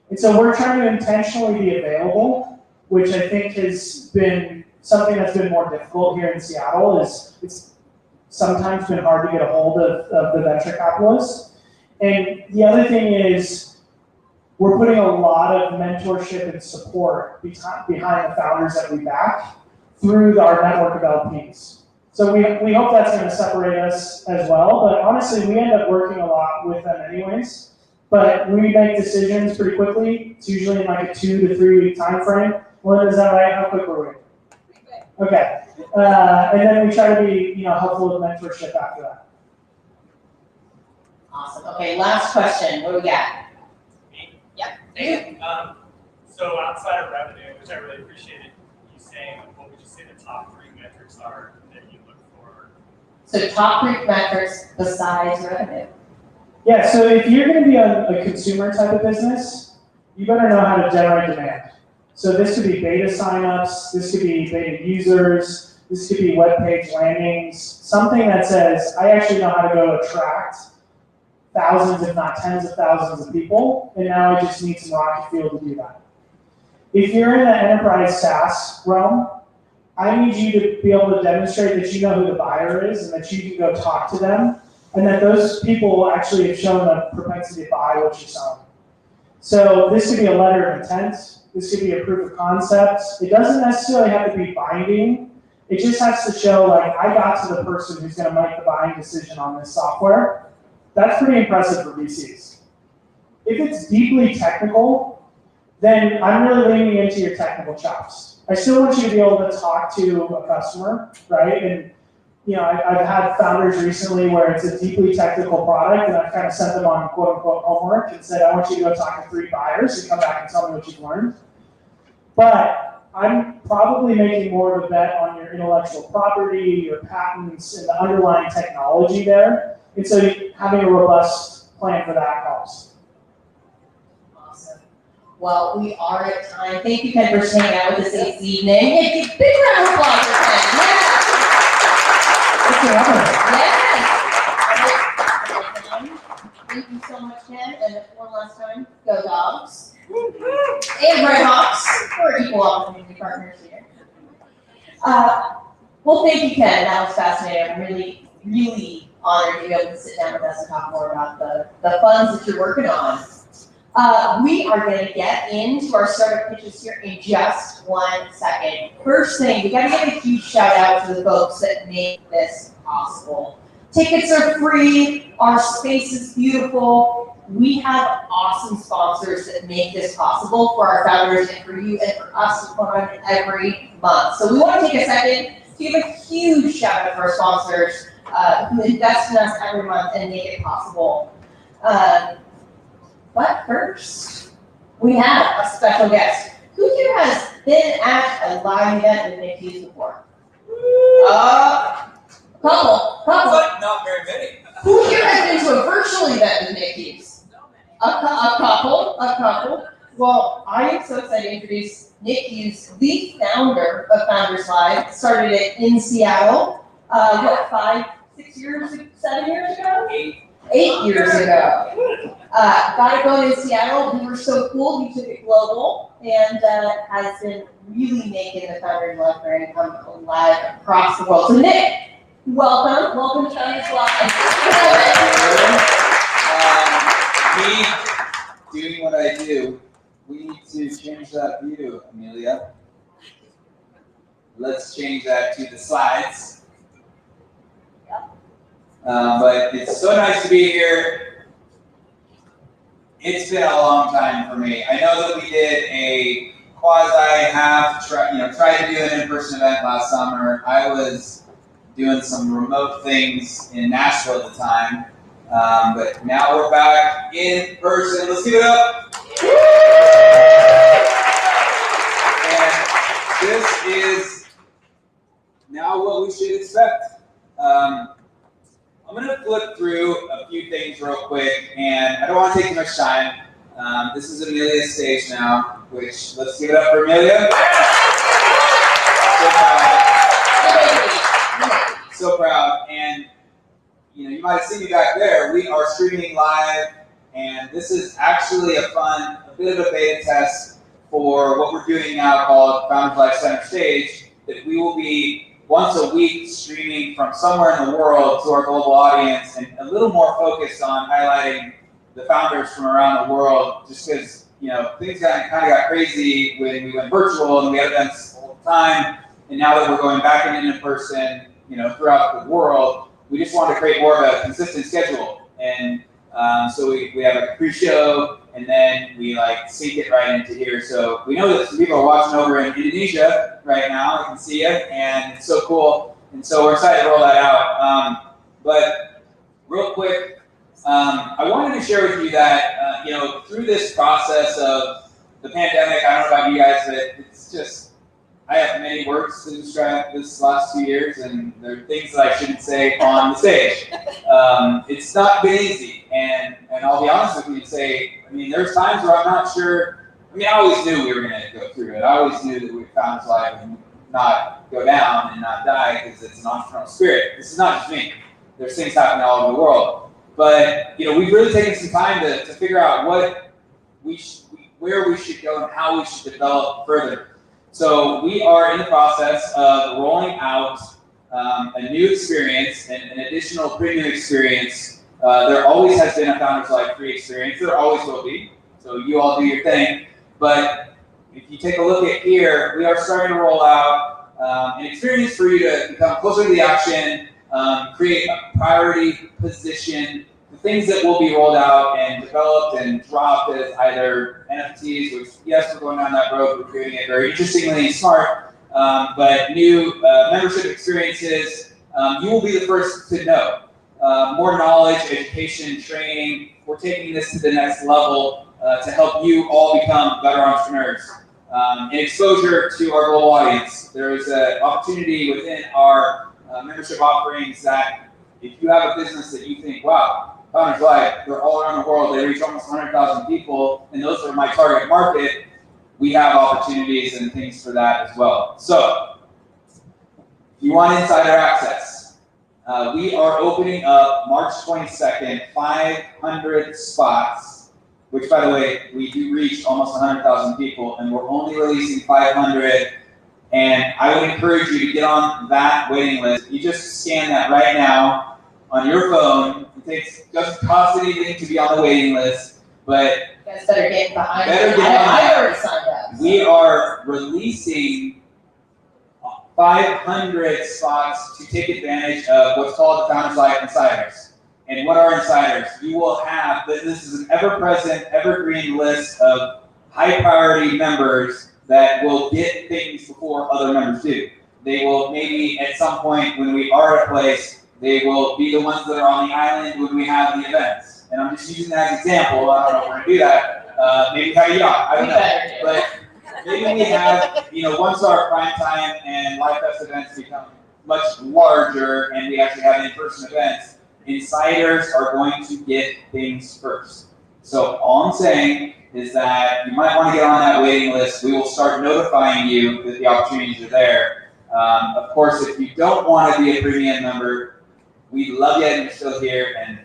And so we're trying to intentionally be available, which I think has been something that's been more difficult here in Seattle. It's sometimes been hard to get a hold of the venture capitalists. And the other thing is, we're putting a lot of mentorship and support behind the founders that we back through our network of LPs. So we hope that's going to separate us as well. But honestly, we end up working a lot with them anyways. But we make decisions pretty quickly. It's usually in like a 2 to 3 week time frame. Melinda, is that right? How quick were we? Okay. And then we try to be helpful with mentorship after that. Awesome. Okay, last question. What do we got? Me? Yep. Hey, so outside of revenue, which I really appreciated you saying, what would you say the top 3 metrics are that you look for? So top 3 metrics besides revenue. Yeah, so if you're going to be a consumer type of business, you better know how to generate demand. So this could be beta signups, this could be beta users, this could be web page landings, something that says, I actually know how to go attract thousands, if not tens of thousands of people, and now I just need some rocket fuel to do that. If you're in the enterprise SaaS realm, I need you to be able to demonstrate that you know who the buyer is and that you can go talk to them, and that those people actually have shown a propensity to buy what you're selling. So this could be a letter of intent. This could be a proof of concept. It doesn't necessarily have to be binding. It just has to show, like, I got to the person who's going to make the buying decision on this software. That's pretty impressive for VCs. If it's deeply technical, then I'm really leaning into your technical chops. I still want you to be able to talk to a customer, right? And I've had founders recently where it's a deeply technical product, and I've kind of sent them on quote unquote homework and said, I want you to go talk to 3 buyers and come back and tell me what you've learned. But I'm probably making more of a bet on your intellectual property, your patents, and the underlying technology there. And so having a robust plan for that helps. Awesome. Well, we are at time. Thank you, Ken, for staying out with us this evening. Hey, big round of applause for Ken. Yeah. Yes. Thank you so much, Ken. And one last time, go Dogs. And Red Hawks. We're equal opportunity partners here. Well, thank you, Ken. That was fascinating. I'm really, really honored to be able to sit down with us and talk more about the funds that you're working on. We are going to get into our startup pitches here in just 1 second. First thing, we got to give a huge shout out to the folks that made this possible. Tickets are free. Our space is beautiful. We have awesome sponsors that make this possible for our founders and for you and for us to put on every month. So we want to take a second to give a huge shout out to our sponsors who invest in us every month and make it possible. But first, we have a special guest. Who here has been at a live event with Nick Hughes before? Couple. Like not very many. Who here has been to a virtual event with Nick Hughes? A couple. Well, I am so excited to introduce Nick Hughes, the founder of Founders Live. Started it in Seattle, 5, 6 years, 7 years ago? 8 years ago. Got it going in Seattle. We were so cool, he took it global and has been really making the Founders Live brand come live across the world. So Nick, welcome to Founders Live. Me doing what I do, we need to change that view, Amelia. Let's change that to the slides. But it's so nice to be here. It's been a long time for me. I know that we did a tried to do an in-person event last summer. I was doing some remote things in Nashville at the time. But now we're back in person. Let's give it up. And this is now what we should expect. I'm going to flip through a few things real quick, and I don't want to take too much time. This is Amelia's stage now, which let's give it up for Amelia. So proud. And you might have seen me back there. We are streaming live, and this is actually a bit of a beta test for what we're doing now called Founders Live Center Stage, that we will be once a week streaming from somewhere in the world to our global audience, and a little more focused on highlighting the founders from around the world, just because things kind of got crazy when we went virtual and we had events all the time, and now that we're going back in person, throughout the world, we just wanted to create more of a consistent schedule. And so we have a pre-show, and then we sync it right into here. So we know that some people are watching over in Indonesia right now. I can see you, and it's so cool. And so we're excited to roll that out. But real quick, I wanted to share with you that through this process of the pandemic, I don't know about you guys, but it's just, I have many words to describe this last 2 years, and there are things that I shouldn't say on the stage. It's not been easy, and I'll be honest with you and say, there's times where I'm not sure. I always knew we were going to go through it. I always knew that we found this life and not go down and not die, because it's an entrepreneurial spirit. This is not just me. There's things happening all over the world. But we've really taken some time to figure out where we should go and how we should develop further. So we are in the process of rolling out a new experience, and an additional premium experience. There always has been a Founders Live free experience. There always will be. So you all do your thing. But if you take a look at here, we are starting to roll out an experience for you to become closer to the action, create a priority position. The things that will be rolled out and developed and dropped as either NFTs, which yes, we're going down that road, we're doing it very interestingly and smart, but new membership experiences, you will be the first to know. More knowledge, education, training. We're taking this to the next level to help you all become better entrepreneurs. And exposure to our global audience. There is an opportunity within our membership offerings that if you have a business that you think, wow, Founders Live, they're all around the world, they reach almost 100,000 people, and those are my target market, we have opportunities and things for that as well. So, if you want insider access, we are opening up March 22nd, 500 spots, which by the way, we do reach almost 100,000 people, and we're only releasing 500, and I would encourage you to get on that waiting list. You just scan that right now on your phone. It doesn't cost anything to be on the waiting list. but You guys better get behind Better it. get on I've that. already signed up. So. we are releasing 500 spots to take advantage of what's called the Founders Life Insiders. And what are insiders? You will have, this is an ever-present, evergreen list of high-priority members that will get things before other members do. They will maybe at some point when we are at a place, they will be the ones that are on the island when we have the events. And I'm just using that as an example. I don't know if we're going to do that. Maybe cut it off. I don't know. But maybe we have, once our prime time and Live Fest events become much larger and we actually have in-person events, insiders are going to get things first. So all I'm saying is that you might want to get on that waiting list. We will start notifying you that the opportunities are there. Of course, if you don't want to be a premium member, we love you and you're still here, and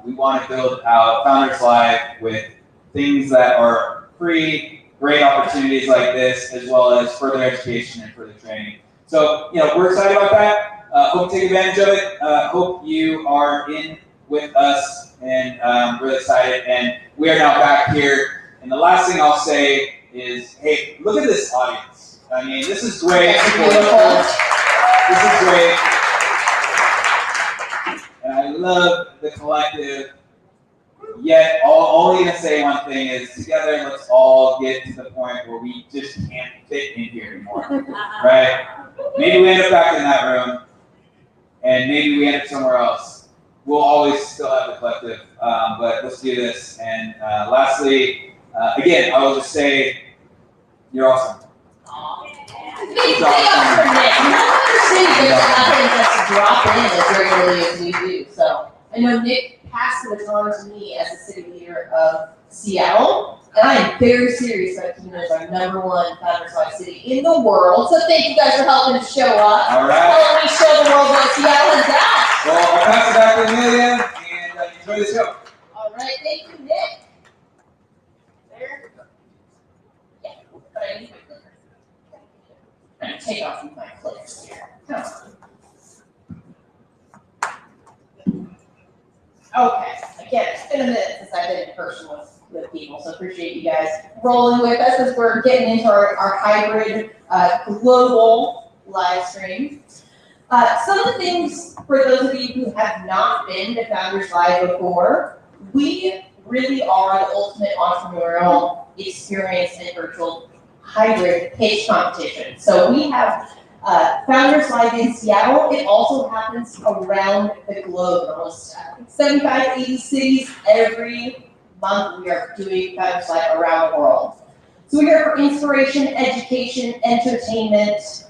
we want to build out Founders Live with things that are free, great opportunities like this, as well as further education and further training. So, we're excited about that. Hope you take advantage of it. Hope you are in with us, and really excited. And we are now back here. And the last thing I'll say is, hey, look at this audience. I mean, this is great. This is great. And I love the collective. Yet, only going to say one thing is, together, let's all get to the point where we just can't fit in here anymore, right? Maybe we end up back in that room, and maybe we end up somewhere else. We'll always still have the collective, but let's do this. And lastly, again, I will just say, you're awesome. It's awesome. I'm not understanding there's nothing that's to drop in as regularly as we do. So I know Nick passed the baton to me as the city leader of Seattle, and I am very serious about keeping it as our #1 Founders Life city in the world. So thank you guys for helping to show up. All right. Helping me show the world what Seattle is at. Well, I'll pass it back to Amelia, and enjoy the show. All right, thank you, Nick. There. Yeah, but I need my clicker. I'm gonna take off my clips here. Come on. Okay, again, it's been a minute since I've been in person with people, so appreciate you guys rolling with us as we're getting into our hybrid global live stream. Some of the things for those of you who have not been to Founders Live before, we really are the ultimate entrepreneurial experience in virtual hybrid pitch competition. So we have Founders Live in Seattle. It also happens around the globe. Almost 75 to 80 cities every month we are doing Founders Live around the world. So we're here for inspiration, education, entertainment.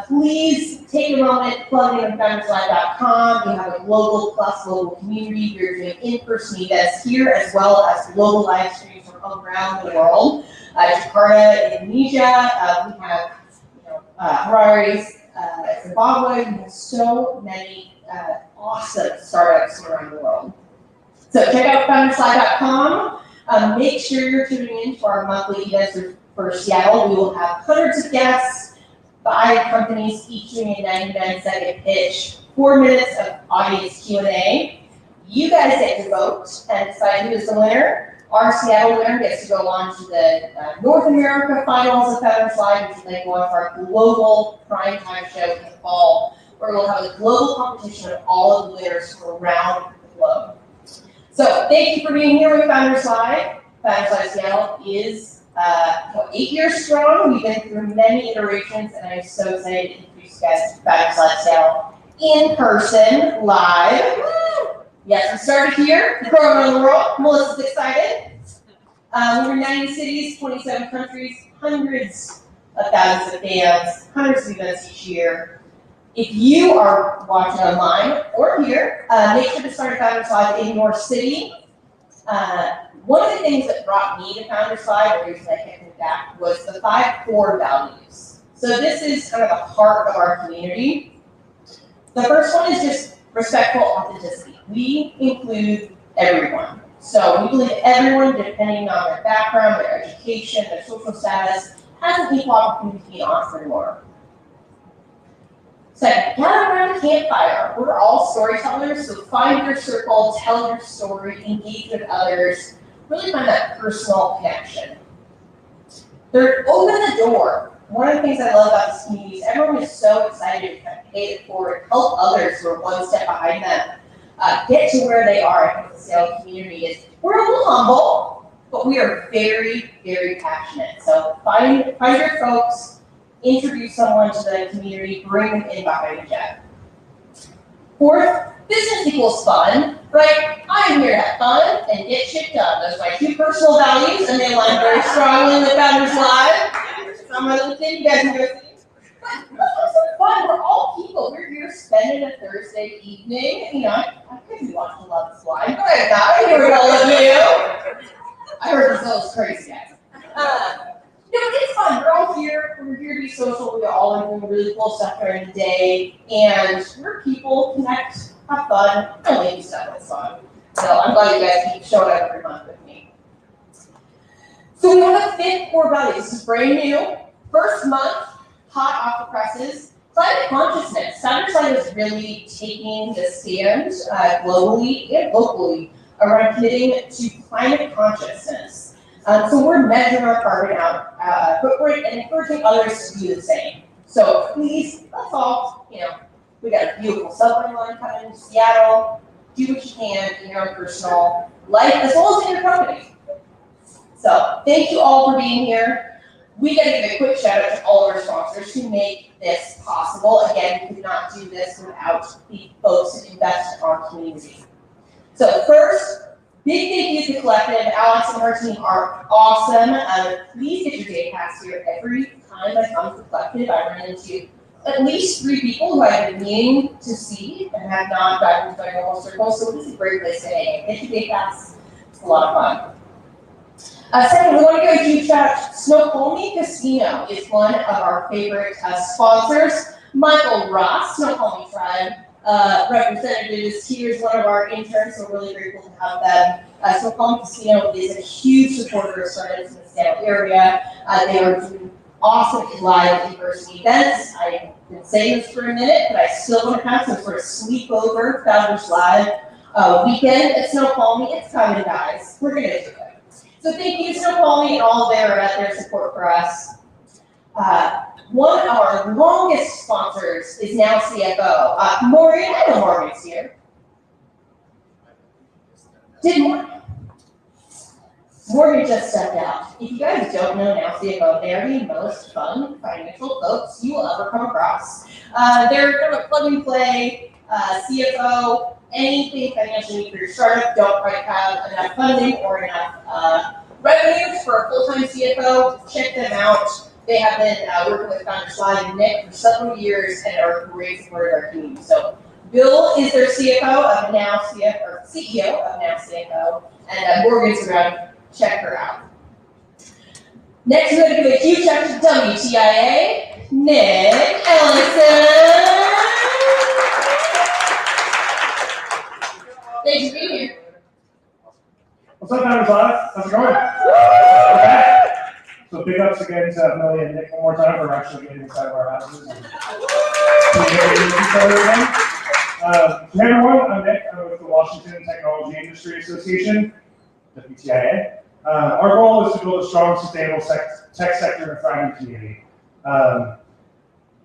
Please take a moment, plug in on founderslive.com. We have a global plus global community. We're doing in-person events here as well as global live streams from around the world. Jakarta, Indonesia. We have Harare, Zimbabwe. We have so many awesome startups around the world. So check out founderslive.com. Make sure you're tuning in to our monthly events for Seattle. We will have hundreds of guests, 5 companies, each doing a 99-second pitch, 4 minutes of audience Q&A. You guys get to vote and decide who is the winner. Our Seattle winner gets to go on to the North America finals of Founders Live, which is like one of our global primetime show in the fall, where we'll have a global competition of all of the winners from around the globe. So thank you for being here with Founders Live. Founders Live Seattle is 8 years strong. We've been through many iterations, and I'm so excited to introduce you guys to Founders Live Seattle in person, live. Yes, we started here, growing around the world. Melissa's excited. We're in 90 cities, 27 countries, hundreds of thousands of fans, hundreds of events each year. If you are watching online or here, make sure to start a Founders Live in your city. One of the things that brought me to Founders Live, or the reason I kept coming back, was the 5 core values. So this is kind of the heart of our community. The first one is just respectful authenticity. We include everyone. So we believe everyone, depending on their background, their education, their social status, has an equal opportunity to be an entrepreneur. Second, gather around a campfire. We're all storytellers, so find your circle, tell your story, engage with others. really find that personal connection. They're open the door. One of the things I love about this community is everyone is so excited to kind of pay it forward, help others who are one step behind them, get to where they are. I think the sales community is, we're a little humble, but we are very, very passionate. So find your folks, introduce someone to the community, bring them in behind you. Fourth, business equals fun, right? I'm here to have fun and get shit done. Those are my two personal values, and they align very strongly with Founders Live. Some other thing you guys can go see. But let's have some fun. We're all people. We're here spending a Thursday evening. You know, I could be watching Love is Blind, but I'm not. I'm here with all of you. I heard this was crazy, guys. It's fun. We're all here. We're here to be social. We all are doing really cool stuff during the day, and we're people, connect, have fun, and maybe stuff that's fun. So I'm glad you guys keep showing up every month with me. So we have a fifth core value. This is brand new. First month, hot off the presses. Climate consciousness. Founders Live is really taking the stand globally and locally around committing to climate consciousness. So we're measuring our carbon footprint and encouraging others to do the same. So please, let's all, we got a beautiful subway line coming to Seattle. Do what you can in your own personal life as well as in your company. So thank you all for being here. We got to give a quick shout out to all of our sponsors who make this possible. Again, we could not do this without the folks who invest in our community. So first, big thank you to the collective. Alex and her team are awesome. Please get your day pass here. Every time I come to the collective, I run into at least 3 people who I've been meaning to see and have not gotten into my normal circle. So this is a great place to hang. Get your day pass. It's a lot of fun. Second, we want to give a huge shout out to Snoqualmie Casino is one of our favorite sponsors. Michael Ross, Snoqualmie Tribe representative, is here as one of our interns, so we're really grateful to have them. Snoqualmie Casino is a huge supporter of startups in the Seattle area. They are doing awesome live in-person events. I've been saying this for a minute, but I still want to have some sort of sleepover Founders Live weekend at Snoqualmie. It's coming, guys. We're going to do it. So thank you to Snoqualmie and all their support for us. One of our longest sponsors is now CFO. Maureen, I know Maureen's here. Morgan just stepped out. If you guys don't know now CFO, they are the most fun financial folks you will ever come across. They're kind of a plug and play CFO. Anything financial need for your startup, don't quite have enough funding or enough revenue for a full-time CFO, check them out. They have been working with Founders Live and Nick for several years and are a great support of our community. So Bill is their CFO of now CFO, or CEO of now CFO, and Morgan's around. Check her out. Next, we're going to give a huge shout out to WTIA, Nick Ellison. Thanks for being here. What's up, Founders Live? How's it going? Okay. So big ups again to Amelia and Nick one more time for actually getting inside of our houses. Hey everyone, I'm Nick. I'm with the Washington Technology Industry Association, WTIA. Our goal is to build a strong, sustainable tech sector and a thriving community. That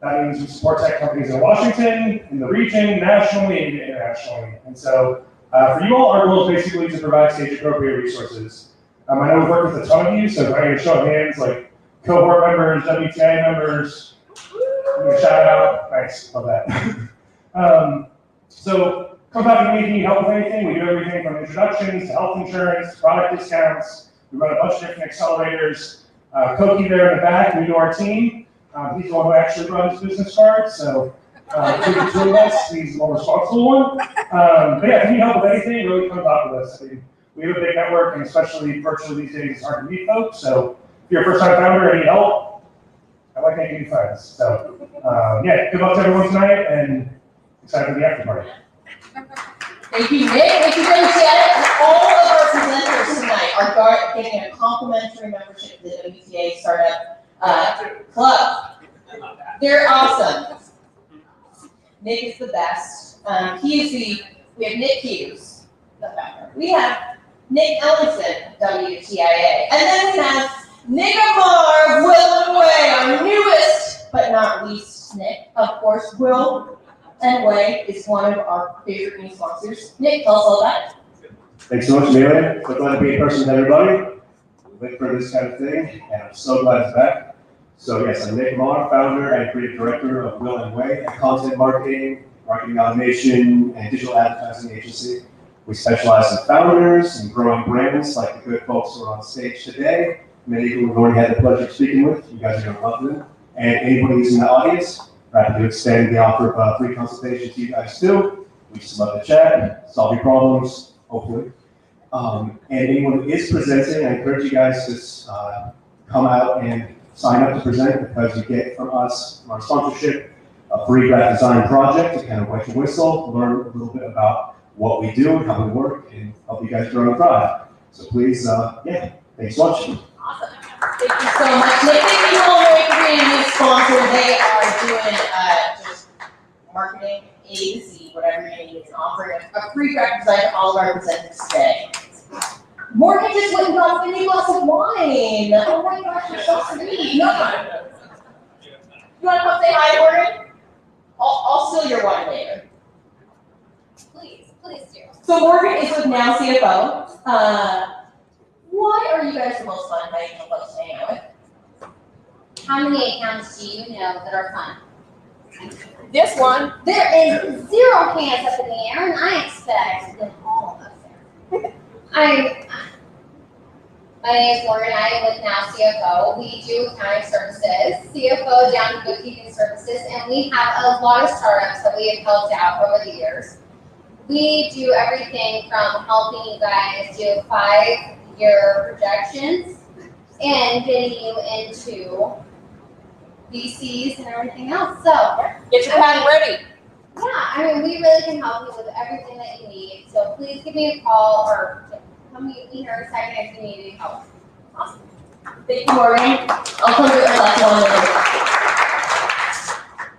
means we support tech companies in Washington, in the region, nationally, and internationally. And so for you all, our goal is basically to provide stage-appropriate resources. I know we've worked with a ton of you, so if I get a show of hands, like cohort members, WTIA members, shout out. Nice, love that. So come back to me if you need help with anything. We do everything from introductions to health insurance, product discounts. We run a bunch of different accelerators. Koki there in the back, new to our team. He's the one who actually runs business cards, so between the two of us, he's the more responsible one. But yeah, if you need help with anything, really come talk with us. I mean, we have a big network, and especially virtually these days, it's hard to meet folks. So if you're a first-time founder and need help, I like making new friends. So yeah, good luck to everyone tonight, and excited for the after party. Thank you, Nick. Thank you, WTIA. All of our presenters tonight are getting a complimentary membership to the WTIA Startup Club. They're awesome. Nick is the best. We have Nick Hughes, the founder. We have Nick Ellingson, WTIA. And then we have Nick Amar, Will and Way, our newest but not least Nick. Of course, Will and Way is one of our favorite new sponsors. Nick, tell us all about it. Thanks so much, Amelia. So glad to be in person with everybody. We wait for this kind of thing, and I'm so glad it's back. So yes, I'm Nick Amar, founder and creative director of Will and Way, a content marketing automation, and digital advertising agency. We specialize in founders and growing brands like the good folks who are on stage today. Many who we've already had the pleasure of speaking with. You guys are going to love them. And anybody who's in the audience, we're happy to extend the offer of free consultation to you guys too. We just love to chat, solve your problems, hopefully. And anyone who is presenting, I encourage you guys to come out and sign up to present, because you get from us, from our sponsorship, a free graphic design project to kind of wet your whistle, learn a little bit about what we do and how we work, and help you guys grow and thrive. So please, yeah, thanks so much. Awesome. Thank you so much, Nick. Thank you all for being a new sponsor. They are doing just marketing A to Z, whatever you need, and offering a free graphic design to all of our presenters today. Morgan just went and got a new glass of wine. Oh my gosh, you're so sweet. You want to come say hi, Morgan? I'll steal your wine later. Please do. So Morgan is with Now CFO. Why are you guys the most fun financial folks to hang out with? How many accounts do you know that are fun? This one. There is 0 hands up in the air, and I expect them all up there. My name is Wyrene. I am with Now CFO. We do accounting services, CFO down to bookkeeping services, and we have a lot of startups that we have helped out over the years. We do everything from helping you guys do 5-year projections and getting you into VCs and everything else. So get your pen ready. Yeah, I mean, we really can help you with everything that you need. So please give me a call or come meet me here a second if you need any help. Awesome. Thank you, Morgan. I'll come to the last one.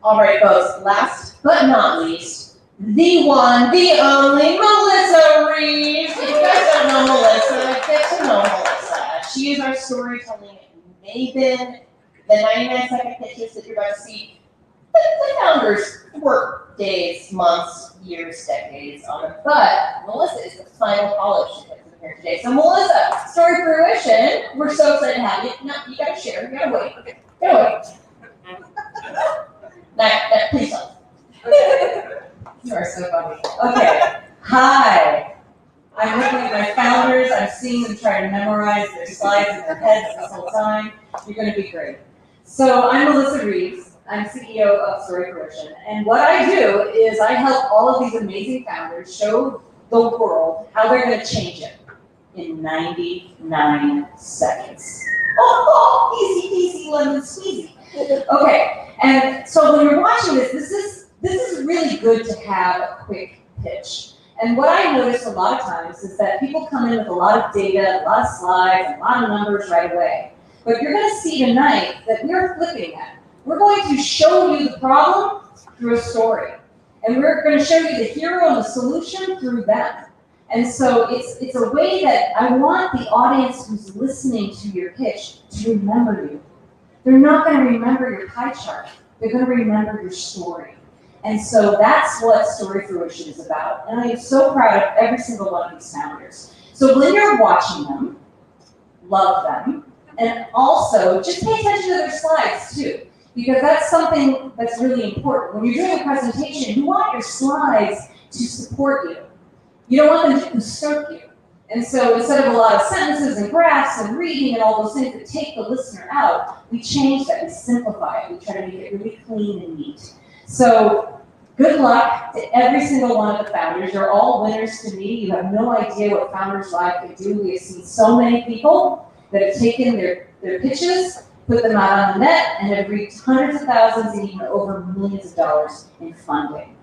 All right, folks. Last but not least, the one, the only Melissa Reeves. If you guys don't know Melissa, get to know Melissa. She is our storytelling maven. The 99-second pitches that you're about to see, the founders work days, months, years, decades on it. But Melissa is the final polish to get to here today. So Melissa, story fruition. We're so excited to have you. No, you gotta share. You gotta wait. You gotta wait. Now, please don't. You are so funny. Okay. Hi. I'm looking at my founders. I'm seeing them try to memorize their slides in their heads this whole time. You're going to be great. So I'm Melissa Reeves. I'm CEO of Story Fruition. And what I do is I help all of these amazing founders show the world how they're going to change it in 99 seconds. Oh, easy peasy lemon squeezy. Okay, and so when you're watching this is really good to have a quick pitch. And what I notice a lot of times is that people come in with a lot of data, a lot of slides, a lot of numbers right away. But you're going to see tonight that we're flipping that. We're going to show you the problem through a story. And we're going to show you the hero and the solution through them. And so it's a way that I want the audience who's listening to your pitch to remember you. They're not going to remember your pie chart. They're going to remember your story. And so that's what Story Fruition is about. And I am so proud of every single one of these founders. So when you're watching them, love them, and also just pay attention to their slides too, because that's something that's really important. When you're doing a presentation, you want your slides to support you. You don't want them to usurp you. And so instead of a lot of sentences and graphs and reading and all those things that take the listener out, we change that, we simplify it, we try to make it really clean and neat. So good luck to every single one of the founders. You're all winners to me. You have no idea what Founders Live can do. We have seen so many people that have taken their pitches, put them out on the net, and have reached hundreds of thousands and even over millions of dollars in funding.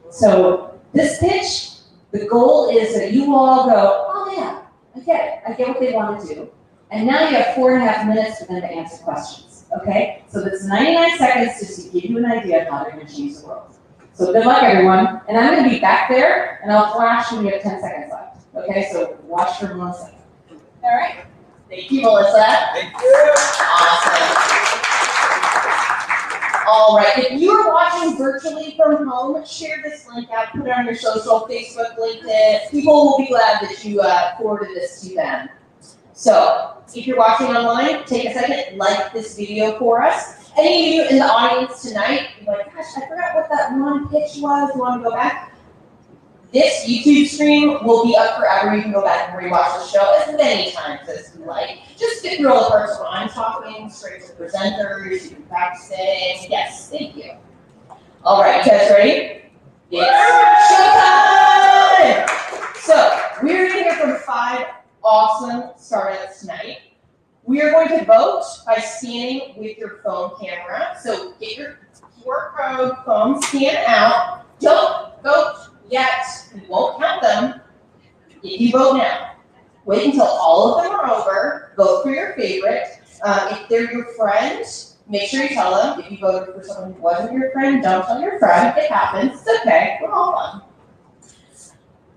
So this pitch, the goal is that you all go, oh yeah, I get it. I get what they want to do. And now you have 4.5 minutes for them to answer questions, okay? So that's 99 seconds just to give you an idea of how they're going to change the world. So good luck, everyone. And I'm going to be back there, and I'll flash when you have 10 seconds left, okay? Okay, so watch for Melissa. All right. Thank you, Melissa. Thank you. Awesome. All right, if you are watching virtually from home, share this link out, put it on your social, Facebook, LinkedIn. People will be glad that you forwarded this to them. So, if you're watching online, take a second, like this video for us. Any of you in the audience tonight, you're like, gosh, I forgot what that one pitch was, you want to go back? This YouTube stream will be up forever. You can go back and rewatch the show as many times as you like. Just get through all the parts where I'm talking, straight to the presenters, you can practice it. Yes, thank you. All right, you guys ready? It's showtime! So, we're going to hear from 5 awesome startups tonight. We are going to vote by scanning with your phone camera. So, get your QR code phone, scan out. Don't vote yet, we won't count them. If you vote now, wait until all of them are over, vote for your favorite. If they're your friend, make sure you tell them. If you voted for someone who wasn't your friend, don't tell your friend. It happens, it's okay, we're all fun.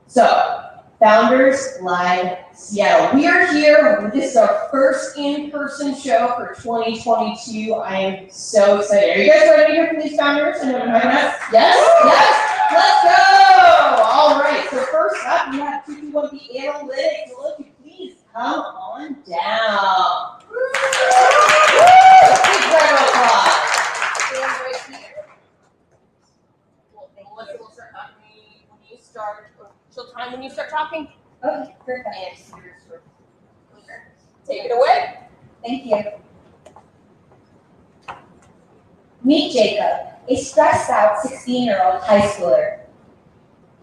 So, Founders Live Seattle. We are here, this is our first in-person show for 2022. I am so excited. Are you guys ready to hear from these founders? Yes? Yes? Let's go! All right, so first up, we have 221B Analytics. Will you please come on down? Big round of applause. Stand right here. Melissa will start talking when you start. She'll time when you start talking. Okay, perfect. Take it away. Thank you. Meet Jacob, a stressed out 16-year-old high schooler.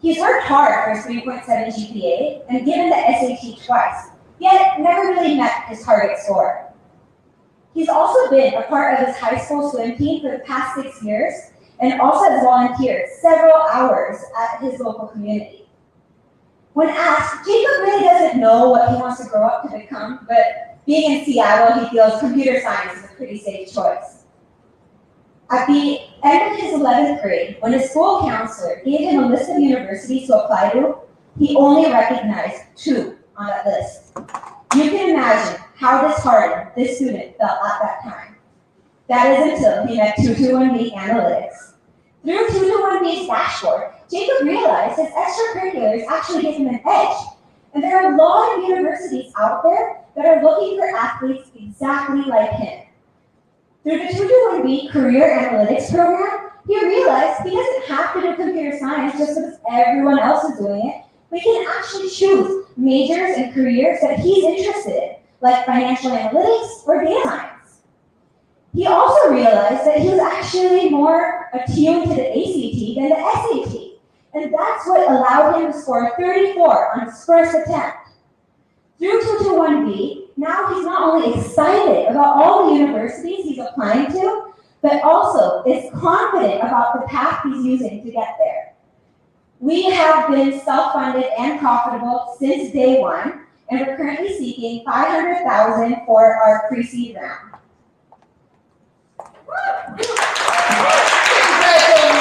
He's worked hard for his 3.7 GPA and given the SAT twice, yet never really met his target score. He's also been a part of his high school swim team for the past 6 years and also has volunteered several hours at his local community. When asked, Jacob really doesn't know what he wants to grow up to become, but being in Seattle, he feels computer science is a pretty safe choice. At the end of his 11th grade, when his school counselor gave him a list of universities to apply to, he only recognized 2 on that list. You can imagine how disheartened this student felt at that time. That is until he met 221B Analytics. Through 221B's dashboard, Jacob realized his extracurriculars actually gave him an edge. And there are a lot of universities out there that are looking for athletes exactly like him. Through the 221B Career Analytics program, he realized he doesn't have to do computer science just because everyone else is doing it, but he can actually choose majors and careers that he's interested in, like financial analytics or data science. He also realized that he was actually more attuned to the ACT than the SAT, and that's what allowed him to score 34 on his first attempt. Through 221B, now he's not only excited about all the universities he's applying to, but also is confident about the path he's using to get there. We have been self-funded and profitable since day one, and we're currently seeking $500,000 for our pre-seed round.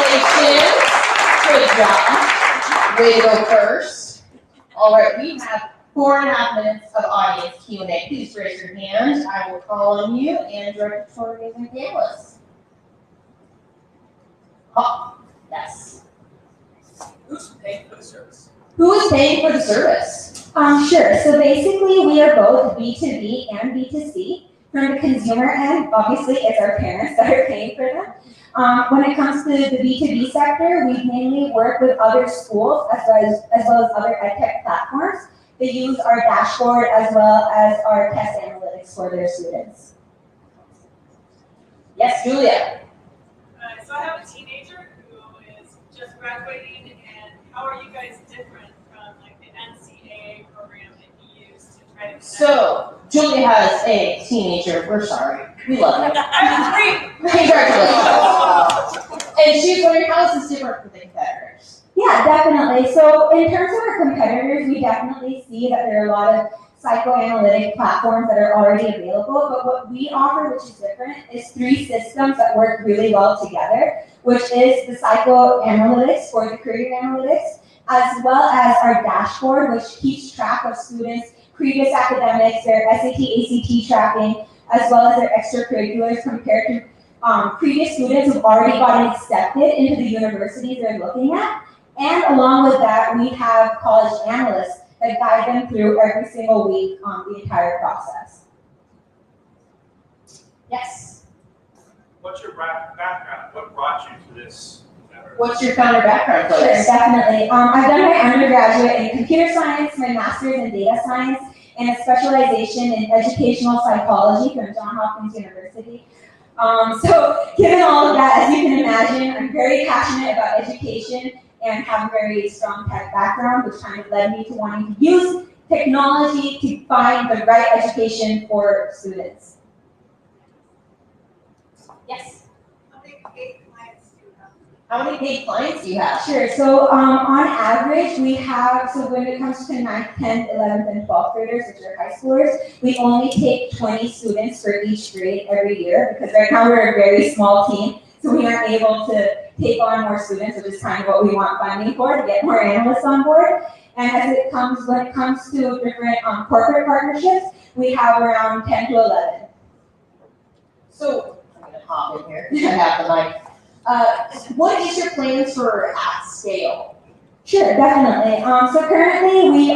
Congratulations. Good job. Way to go first. All right, we have 4.5 minutes of audience Q&A. Please raise your hand. I will call on you and direct it toward amazing panelists. Oh, yes. Who's paying for the service? Who is paying for the service? Sure. So basically, we are both B2B and B2C. From the consumer end, obviously, it's our parents that are paying for them. When it comes to the B2B sector, we mainly work with other schools as well as other edtech platforms. They use our dashboard as well as our test analytics for their students. Yes, Julia. So I have a teenager who is just graduating, and how are you guys different from like the NCAA program that you use to try to? So Julia has a teenager. We're sorry. We love you. I'm 3. Congratulations. And she's wondering how is this different from the competitors? Yeah, definitely. So in terms of our competitors, we definitely see that there are a lot of psychoanalytic platforms that are already available, but what we offer, which is different, is 3 systems that work really well together, which is the psychoanalytics for the career analytics, as well as our dashboard, which keeps track of students' previous academics, their SAT, ACT tracking, as well as their extracurriculars compared to previous students who've already gotten accepted into the universities they're looking at. And along with that, we have college analysts that guide them through every single week the entire process. Yes? What's your background? What brought you to this endeavor? What's your founder background? Sure, definitely. I've done my undergraduate in computer science, my master's in data science, and a specialization in educational psychology from Johns Hopkins University. So given all of that, as you can imagine, I'm very passionate about education and have a very strong tech background, which kind of led me to wanting to use technology to find the right education for students. Yes? How many paid clients do you have? Sure, so on average, we have, so when it comes to 9th, 10th, 11th, and 12th graders, which are high schoolers, we only take 20 students for each grade every year, because right now we're a very small team, so we aren't able to take on more students, which is kind of what we want funding for, to get more analysts on board. And when it comes to different corporate partnerships, we have around 10 to 11. So, I'm gonna hop in here, I have the mic. What is your plans for at scale? Sure, definitely. So currently we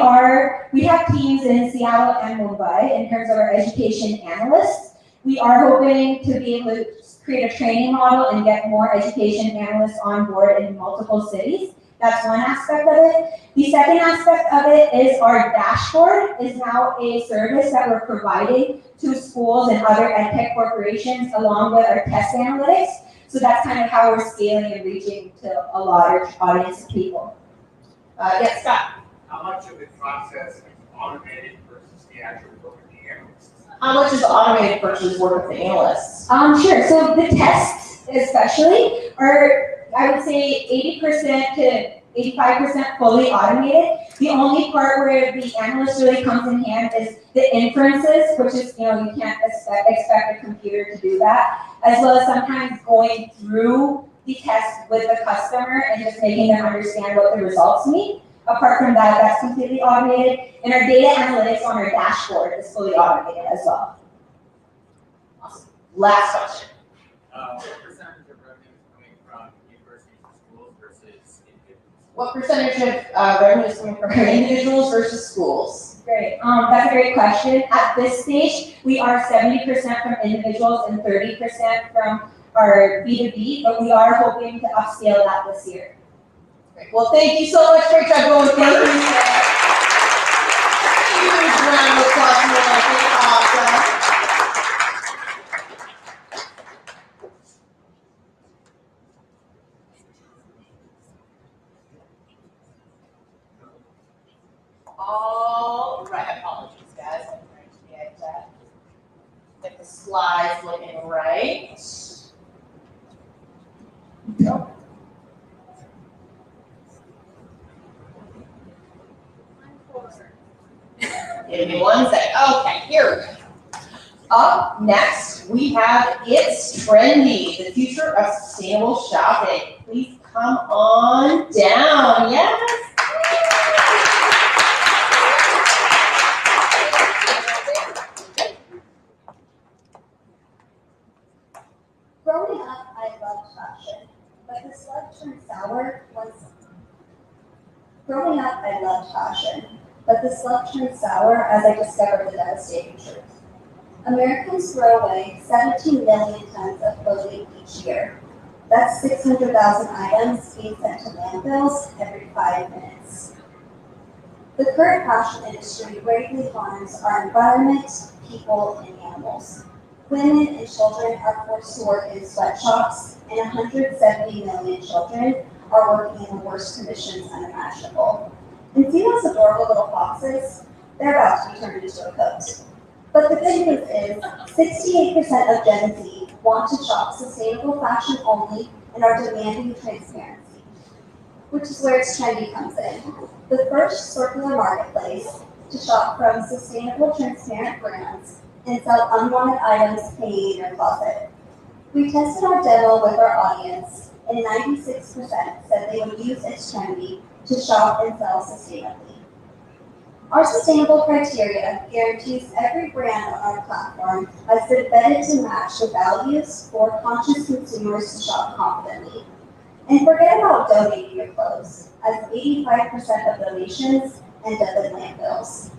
have teams in Seattle and Mumbai in terms of our education analysts. We are hoping to be able to create a training model and get more education analysts on board in multiple cities. That's one aspect of it. The second aspect of it is our dashboard is now a service that we're providing to schools and other edtech corporations along with our test analytics. So that's kind of how we're scaling and reaching to a large audience of people. Yes, Scott. How much of the process is automated versus the actual work of the analysts? How much is automated versus work of the analysts? Sure, so the tests especially are, I would say 80% to 85% fully automated. The only part where the analyst really comes in hand is the inferences, which is, you can't expect a computer to do that, as well as sometimes going through the test with the customer and just making them understand what the results mean. Apart from that, that's completely automated. And our data analytics on our dashboard is fully automated as well. Awesome. Last question. What percentage of revenue is coming from universities and schools versus individuals? What percentage of revenue is coming from individuals versus schools? Great. That's a great question. At this stage, we are 70% from individuals and 30% from our B2B, but we are hoping to upscale that this year. Great. Well, thank you so much, Rachel. Everyone, thank you. Huge round of applause. Awesome. All right, apologies, guys. I'm trying to get the slides looking right. Nope. Give me one second. Okay, here we go. Up next, we have It's Trendy, the future of sustainable shopping. Please come on down. Yes. Growing up, I loved fashion, but the sludge turned sour once. Growing up, I loved fashion, but the sludge turned sour as I discovered the devastating truth. Americans throw away 17 million tons of clothing each year. That's 600,000 items being sent to landfills every 5 minutes. The current fashion industry greatly harms our environment, people, and animals. Women and children are forced to work in sweatshops, and 170 million children are working in the worst conditions unimaginable. And see those adorable little foxes? They're about to be turned into a coat. But the good news is, 68% of Gen Z want to shop sustainable fashion only and are demanding transparency, which is where It's Trendy comes in. The first circular marketplace to shop from sustainable, transparent brands and sell unwanted items hanging in your closet. We tested our demo with our audience, and 96% said they would use It's Trendy to shop and sell sustainably. Our sustainable criteria guarantees every brand on our platform has been vetted to match the values for conscious consumers to shop confidently. And forget about donating your clothes, as 85% of donations end up in landfills.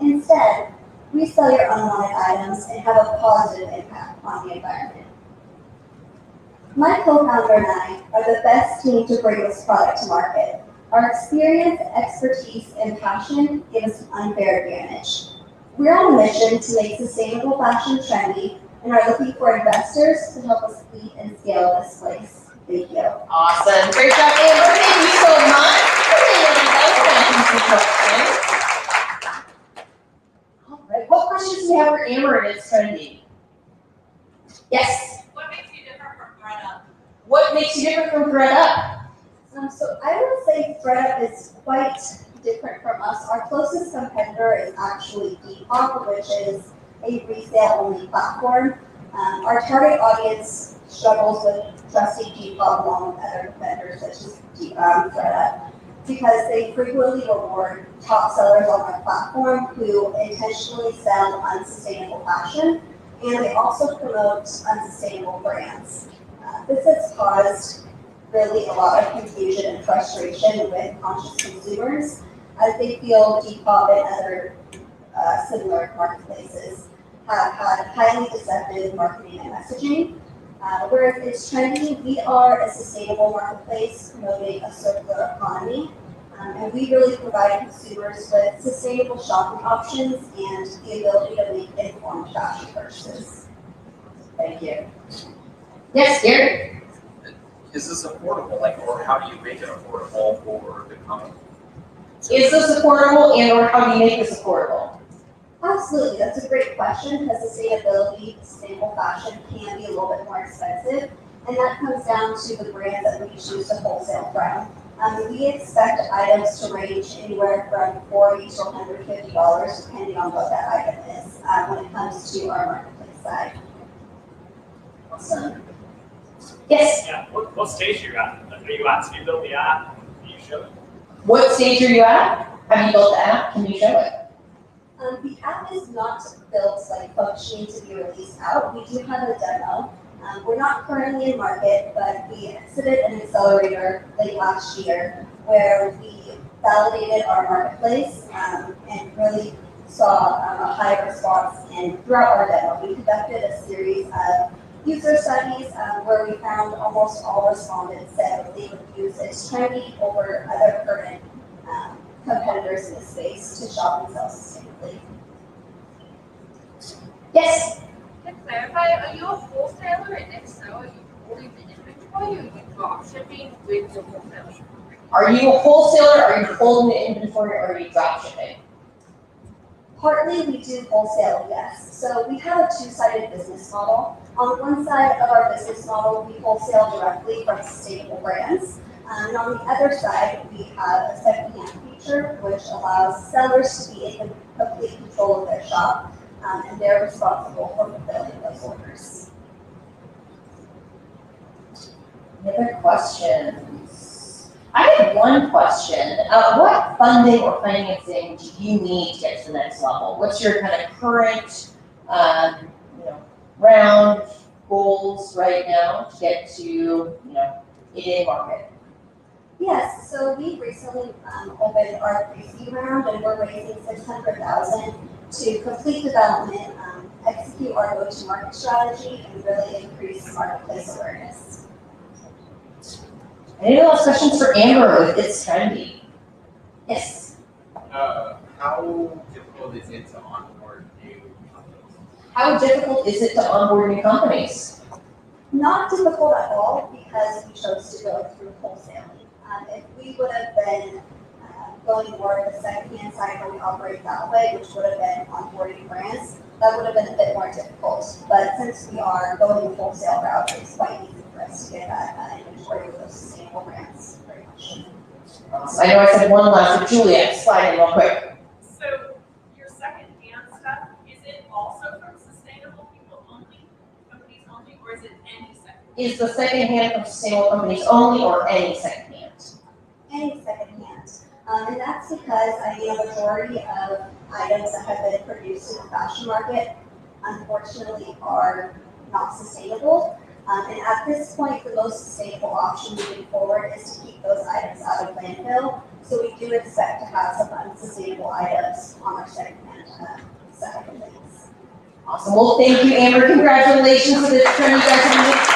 Instead, we sell your unwanted items and have a positive impact on the environment. My co-founder and I are the best team to bring this product to market. Our experience, expertise, and passion give us an unfair advantage. We're on a mission to make sustainable fashion trendy and are looking for investors to help us lead and scale this place. Thank you. Awesome. Great job, Amber. Thank you so much. All right. What questions do you have for Amber and it's trendy? Yes. What makes you different from ThredUp? What makes you different from ThredUp? So I would say ThredUp is quite different from us. Our closest competitor is actually Depop, which is a resale-only platform. Our target audience struggles with trusting Depop along with other vendors such as ThredUp because they frequently reward top sellers on our platform who intentionally sell unsustainable fashion, and they also promote unsustainable brands. This has caused really a lot of confusion and frustration with conscious consumers as they feel Depop and other similar marketplaces have had highly deceptive marketing and messaging. Whereas it's Trendy, we are a sustainable marketplace promoting a circular economy, and we really provide consumers with sustainable shopping options and the ability to make informed fashion purchases. Thank you. Yes, Gary. Is this affordable, or how do you make it affordable for the company? Is this affordable and or how do you make this affordable? Absolutely, that's a great question because sustainability, sustainable fashion can be a little bit more expensive, and that comes down to the brand that we choose to wholesale from. We expect items to range anywhere from $40 to $150 depending on what that item is when it comes to our marketplace side. Awesome. Yes? Yeah, what stage are you at? Are you at, so you built the app, can you show it? What stage are you at? Have you built the app? Can you show it? The app is not built functioning to be released out. We do have a demo. We're not currently in market, but we exited an accelerator late last year where we validated our marketplace and really saw a high response. And throughout our demo, we conducted a series of user studies where we found almost all respondents said that they would use It's Trendy over other current competitors in the space to shop and sell sustainably. Yes? To clarify, are you a wholesaler, and if so, are you holding the inventory or are you drop shipping with the wholesaler? Are you a wholesaler, are you holding the inventory, or are you drop shipping? Partly we do wholesale, yes. So we have a two-sided business model. On one side of our business model, we wholesale directly from sustainable brands. And on the other side, we have a second-hand feature, which allows sellers to be in complete control of their shop, and they're responsible for fulfilling those orders. Any other questions? I have one question. What funding or financing do you need to get to the next level? What's your kind of current round goals right now to get to it in market? Yes, so we recently opened our pre-seed round, and we're raising $600,000 to complete development, execute our go-to-market strategy, and really increase marketplace awareness. Any last questions for Amber with It's Trendy? Yes. How difficult is it to onboard new companies? How difficult is it to onboard new companies? Not difficult at all because we chose to go through wholesaling. If we would have been going more the second-hand side where we operate that way, which would have been onboarding brands, that would have been a bit more difficult. But since we are going the wholesale route, it's quite easy for us to get that inventory with those sustainable brands. Very much. I know I said one last, but Juliet, slide in real quick. So your second-hand stuff, is it also from sustainable people only, companies only, or is it any second? Is the second-hand from sustainable companies only or any second-hand? Any second-hand. And that's because I mean, a majority of items that have been produced in the fashion market, unfortunately, are not sustainable. And at this point, the most sustainable option moving forward is to keep those items out of landfill. So we do expect to have some unsustainable items on our secondhand side of things. Awesome. Well, thank you, Amber. Congratulations to the Trendy guys.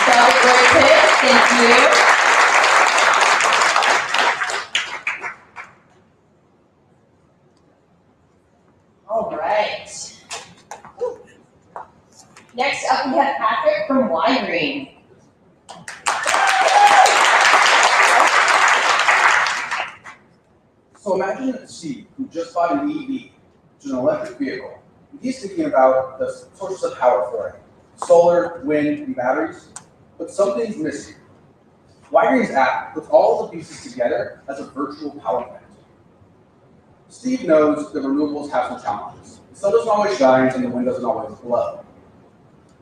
That was great tips. Thank you. All right. Next up, we have Patrick from Wyrene. So imagine Steve, who just bought an EV, which is an electric vehicle. He's thinking about the sources of power for it, solar, wind, and batteries, but something's missing. Wyrene's app puts all the pieces together as a virtual power plant. Steve knows that renewables have some challenges. The sun doesn't always shine and the wind doesn't always blow.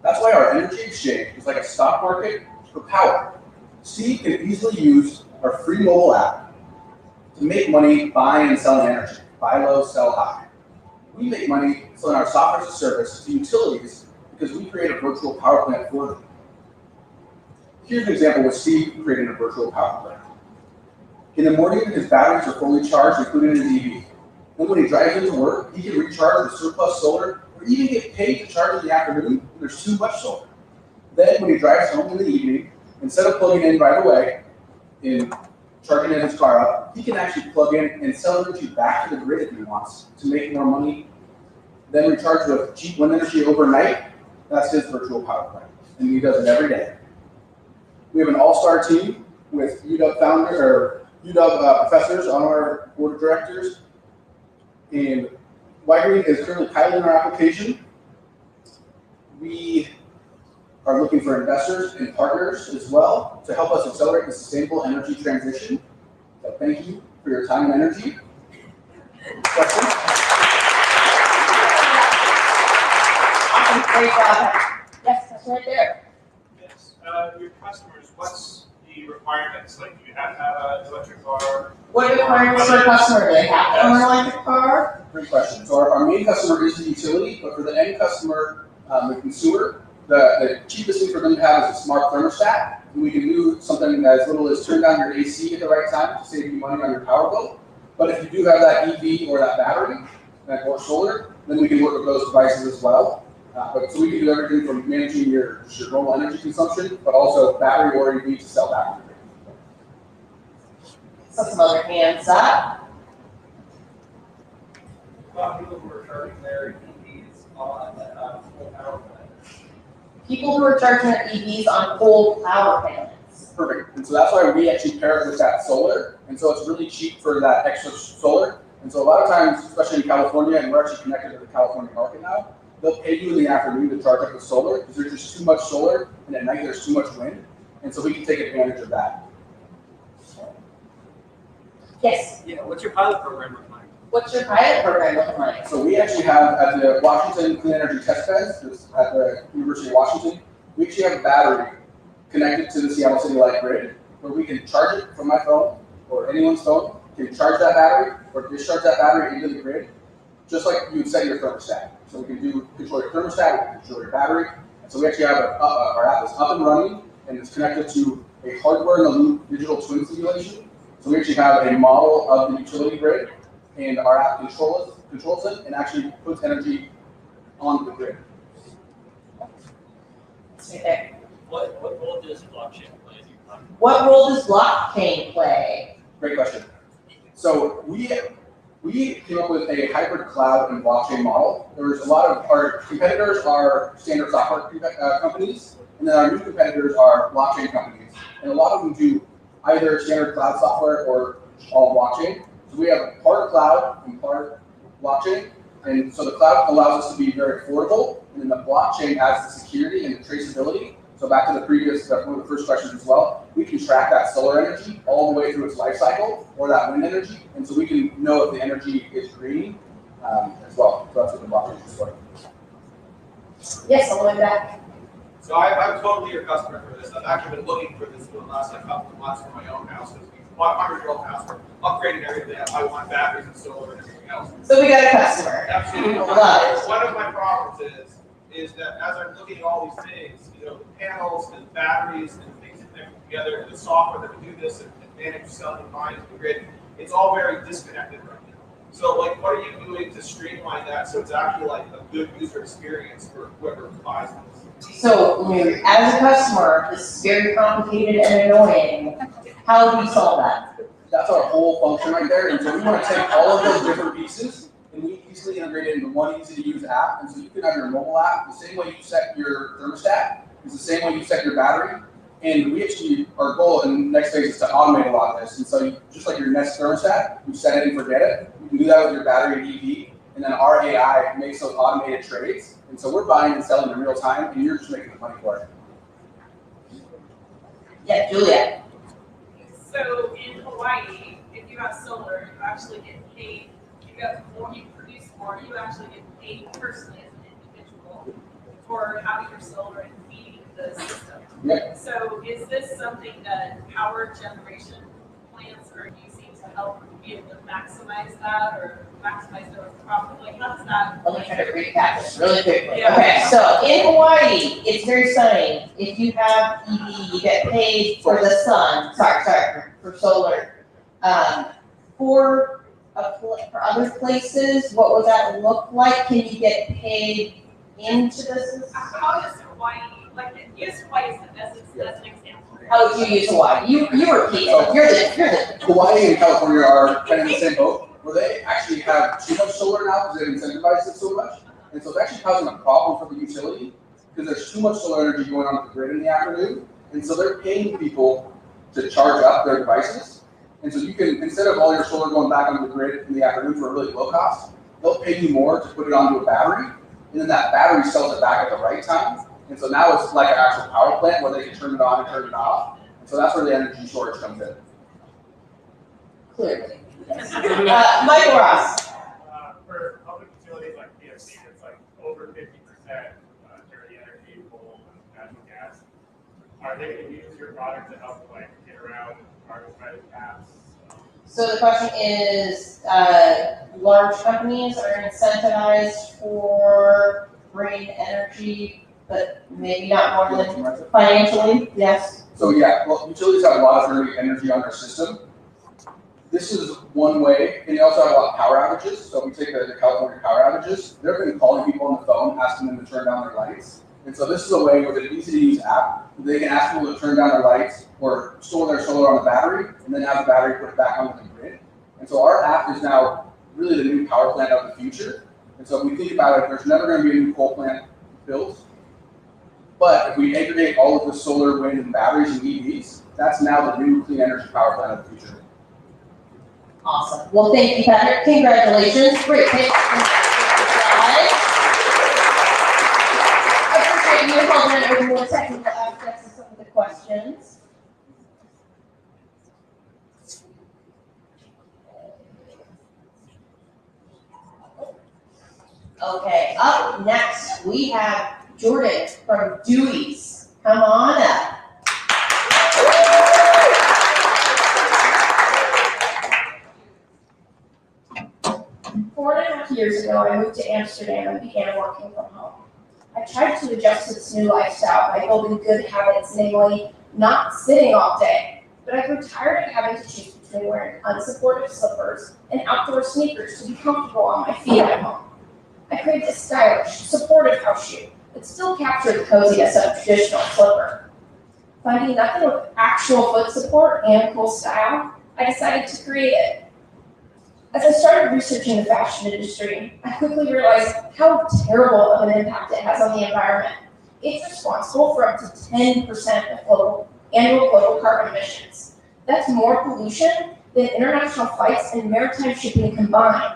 That's why our energy exchange is like a stock market for power. Steve can easily use our free mobile app to make money buying and selling energy. Buy low, sell high. We make money selling our software as a service to utilities because we create a virtual power plant for them. Here's an example of Steve creating a virtual power plant. In the morning, his batteries are fully charged, including his EV. And when he drives into work, he can recharge the surplus solar or even get paid to charge in the afternoon when there's too much solar. Then when he drives home in the evening, instead of plugging in right away and charging his car up, he can actually plug in and sell energy back to the grid if he wants to make more money. Then recharge with cheap wind energy overnight. That's his virtual power plant, and he does it every day. We have an all-star team with UW founders or UW professors on our board of directors, and Wyrene is currently piloting our application. We are looking for investors and partners as well to help us accelerate the sustainable energy transition. So thank you for your time and energy. Questions? Awesome, great job. Yes, that's right there. Yes. Your customers, what's the requirements? Like, do you have to have an electric car? What requirements for a customer? Do they have to own an electric car? Great question. So our main customer is the utility, but for the end customer, the consumer, the cheapest thing for them to have is a smart thermostat. And we can do something as little as turn down your AC at the right time to save you money on your power bill. But if you do have that EV or that battery, or solar, then we can work with those devices as well. So we can do everything from managing your normal energy consumption, but also battery or EV to sell back to the grid. So some other hands up. People who are charging their EVs on full power plants. People who are charging their EVs on full power panels. Perfect. And so that's why we actually pair it with that solar. And so it's really cheap for that extra solar. And so a lot of times, especially in California, and we're actually connected to the California market now, they'll pay you in the afternoon to charge up the solar because there's just too much solar, and at night there's too much wind. And so we can take advantage of that. Yes. Yeah, what's your pilot program look like? What's your pilot program looking like? So we actually have at the Washington Clean Energy Test Beds at the University of Washington, we actually have a battery connected to the Seattle City Light grid where we can charge it from my phone or anyone's phone, can charge that battery or discharge that battery into the grid, just like you would set your thermostat. So we can control your thermostat, we can control your battery. And so we actually have our app is up and running and it's connected to a hardware-in-the-loop digital twin simulation. So we actually have a model of the utility grid, and our app controls it and actually puts energy on the grid. Okay. What role does blockchain play? What role does blockchain play? Great question. So we came up with a hybrid cloud and blockchain model. There's a lot of our competitors are standard software companies, and then our new competitors are blockchain companies. And a lot of them do either standard cloud software or all blockchain. So we have part cloud and part blockchain. And so the cloud allows us to be very affordable, and then the blockchain adds the security and the traceability. So back to the previous, one of the first questions as well, we can track that solar energy all the way through its life cycle, or that wind energy, and so we can know if the energy is green as well. So that's what the blockchain is for. Yes, all the way back. So I'm totally your customer for this. I've actually been looking for this for the last couple of months for my own house because we 100-year-old house. We're upgrading everything. I want batteries and solar and everything else. So we got a customer. Absolutely. Love it. One of my problems is that as I'm looking at all these things, the panels and batteries and things that connect together, and the software that would do this and manage selling and buying to the grid, it's all very disconnected right now. So like, what are you doing to streamline that so it's actually like a good user experience for whoever buys this? So, as a customer, this is very complicated and annoying. How do we solve that? That's our whole function right there. And so we want to take all of those different pieces and we easily integrate it into one easy to use app. And so you can have your mobile app the same way you set your thermostat, is the same way you set your battery. And we actually, our goal in the next phase is to automate a lot of this. And so you, just like your Nest thermostat, you set it and forget it. You can do that with your battery and EV. And then our AI makes those automated trades. And so we're buying and selling in real time, and you're just making the money for it. Yeah, Julia. So in Hawaii, if you have solar, you actually get paid. If you have more, you produce more, you actually get paid personally as an individual for having your solar and feeding the system. Yep. So is this something that power generation plants are using to help be able to maximize that or maximize their profit? Like, how does that? Let me try to recap this really quickly. Yeah. Okay, so in Hawaii, it's very sunny. If you have EV, you get paid for the sun. For solar. For other places, what would that look like? Can you get paid into the system? How does Hawaii, like, use Hawaii as an example. How would you use Hawaii? You were key. You're the. Hawaii and California are kind of in the same boat, where they actually have too much solar now because they've incentivized it so much. And so it's actually causing a problem for the utility because there's too much solar energy going on the grid in the afternoon. And so they're paying people to charge up their devices. And so you can, instead of all your solar going back onto the grid in the afternoon for a really low cost, they'll pay you more to put it onto a battery. And then that battery sells it back at the right time. And so now it's like an actual power plant where they can turn it on and turn it off. And so that's where the energy storage comes in. Clearly. Michael Ross. For public utilities like PFC, it's like over 50% dirty energy, coal, and natural gas. Are they going to use your product to help like get around carbon credit caps? So the question is, large companies are incentivized for green energy, but maybe not more than financially, yes? So yeah, well, utilities have a lot of dirty energy on their system. This is one way, and they also have a lot of power outages. So we take the California power outages. They're been calling people on the phone, asking them to turn down their lights. And so this is a way with an easy-to-use app. They can ask people to turn down their lights or store their solar on the battery, and then have the battery put it back onto the grid. And so our app is now really the new power plant of the future. And so if we think about it, there's never going to be a new coal plant built. But if we aggregate all of the solar, wind, and batteries and EVs, that's now the new clean energy power plant of the future. Awesome. Well, thank you, Patrick. Congratulations. Great. Thank you. I appreciate you holding over more technical aspects of some of the questions. Okay, up next we have Jordan from Dewey's. Come on up. 4.5 years ago, I moved to Amsterdam and began working from home. I tried to adjust to this new lifestyle by building good habits, namely not sitting all day. But I grew tired of having to choose between wearing unsupportive slippers and outdoor sneakers to be comfortable on my feet at home. I craved a stylish, supportive house shoe that still captured the coziness of a traditional slipper. Finding nothing with actual foot support and cool style, I decided to create it. As I started researching the fashion industry, I quickly realized how terrible of an impact it has on the environment. It's responsible for up to 10% of annual global carbon emissions. That's more pollution than international flights and maritime shipping combined.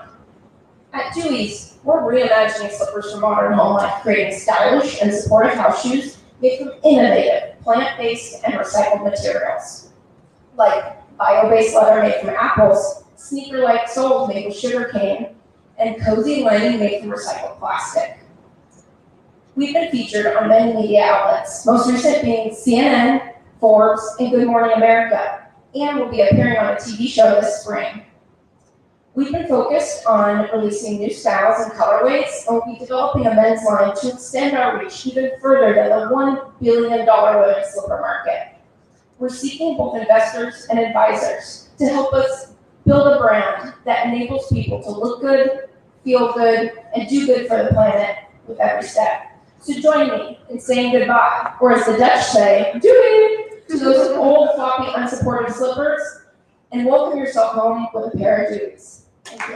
At Dewey's, we're reimagining slippers for modern home life, creating stylish and supportive house shoes made from innovative, plant-based, and recycled materials. Like bio-based leather made from apples, sneaker-like soles made with sugarcane, and cozy lining made from recycled plastic. We've been featured on many media outlets, most recent being CNN, Forbes, and Good Morning America. and will be appearing on a TV show this spring. We've been focused on releasing new styles and colorways, and we'll be developing a men's line to extend our reach even further than the $1 billion women's slipper market. We're seeking both investors and advisors to help us build a brand that enables people to look good, feel good, and do good for the planet with every step. So join me in saying goodbye, or as the Dutch say, Dewey, to those old, floppy, unsupported slippers, and welcome yourself home with a pair of Deweys. Thank you.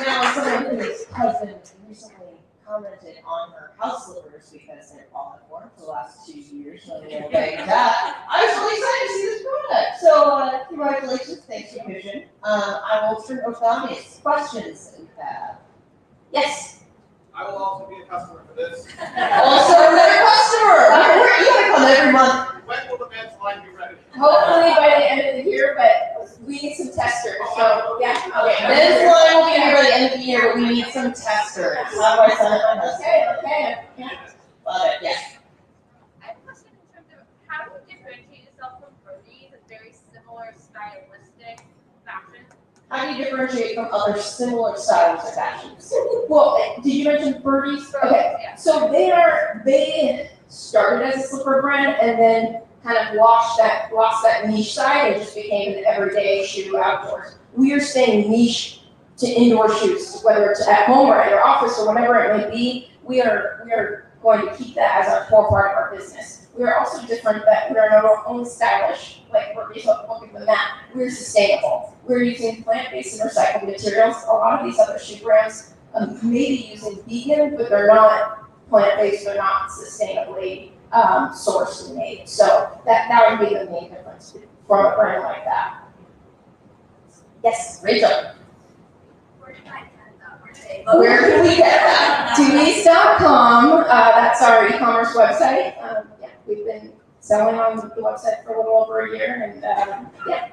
Now, someone whose husband recently commented on her house slippers because they're falling apart for the last 2 years. So I was really excited to see this product. So congratulations, thanks for your vision. I will turn it over to the audience. Questions that we have? Yes. I will also be a customer for this. Also another customer. You gotta come every month. When will the men's line be ready? Hopefully by the end of the year, but we need some testers, so yeah. Okay, men's line will be here by the end of the year, but we need some testers. How do I send it? Okay, yeah. Love it, yeah. I have a question in terms of how do you differentiate yourself from Birdies? A very similar stylistic fashion. How do you differentiate from other similar styles of fashions? Well, did you mention Birdies? Okay, so they started as a slipper brand and then kind of lost that niche side and just became an everyday shoe outdoors. We are staying niche to indoor shoes, whether it's at home or at your office or whatever it may be. We are going to keep that as our core part of our business. We are also different that we are not only stylish, like we're looking at the map, we're sustainable. We're using plant-based and recycled materials. A lot of these other shoe brands may be using vegan, but they're not plant-based, they're not sustainably sourced and made. So that would be the main difference from a brand like that. Yes, Rachel. Where can we get that? Deweys.com. That's our e-commerce website. Yeah, we've been selling on the website for a little over a year, and yeah.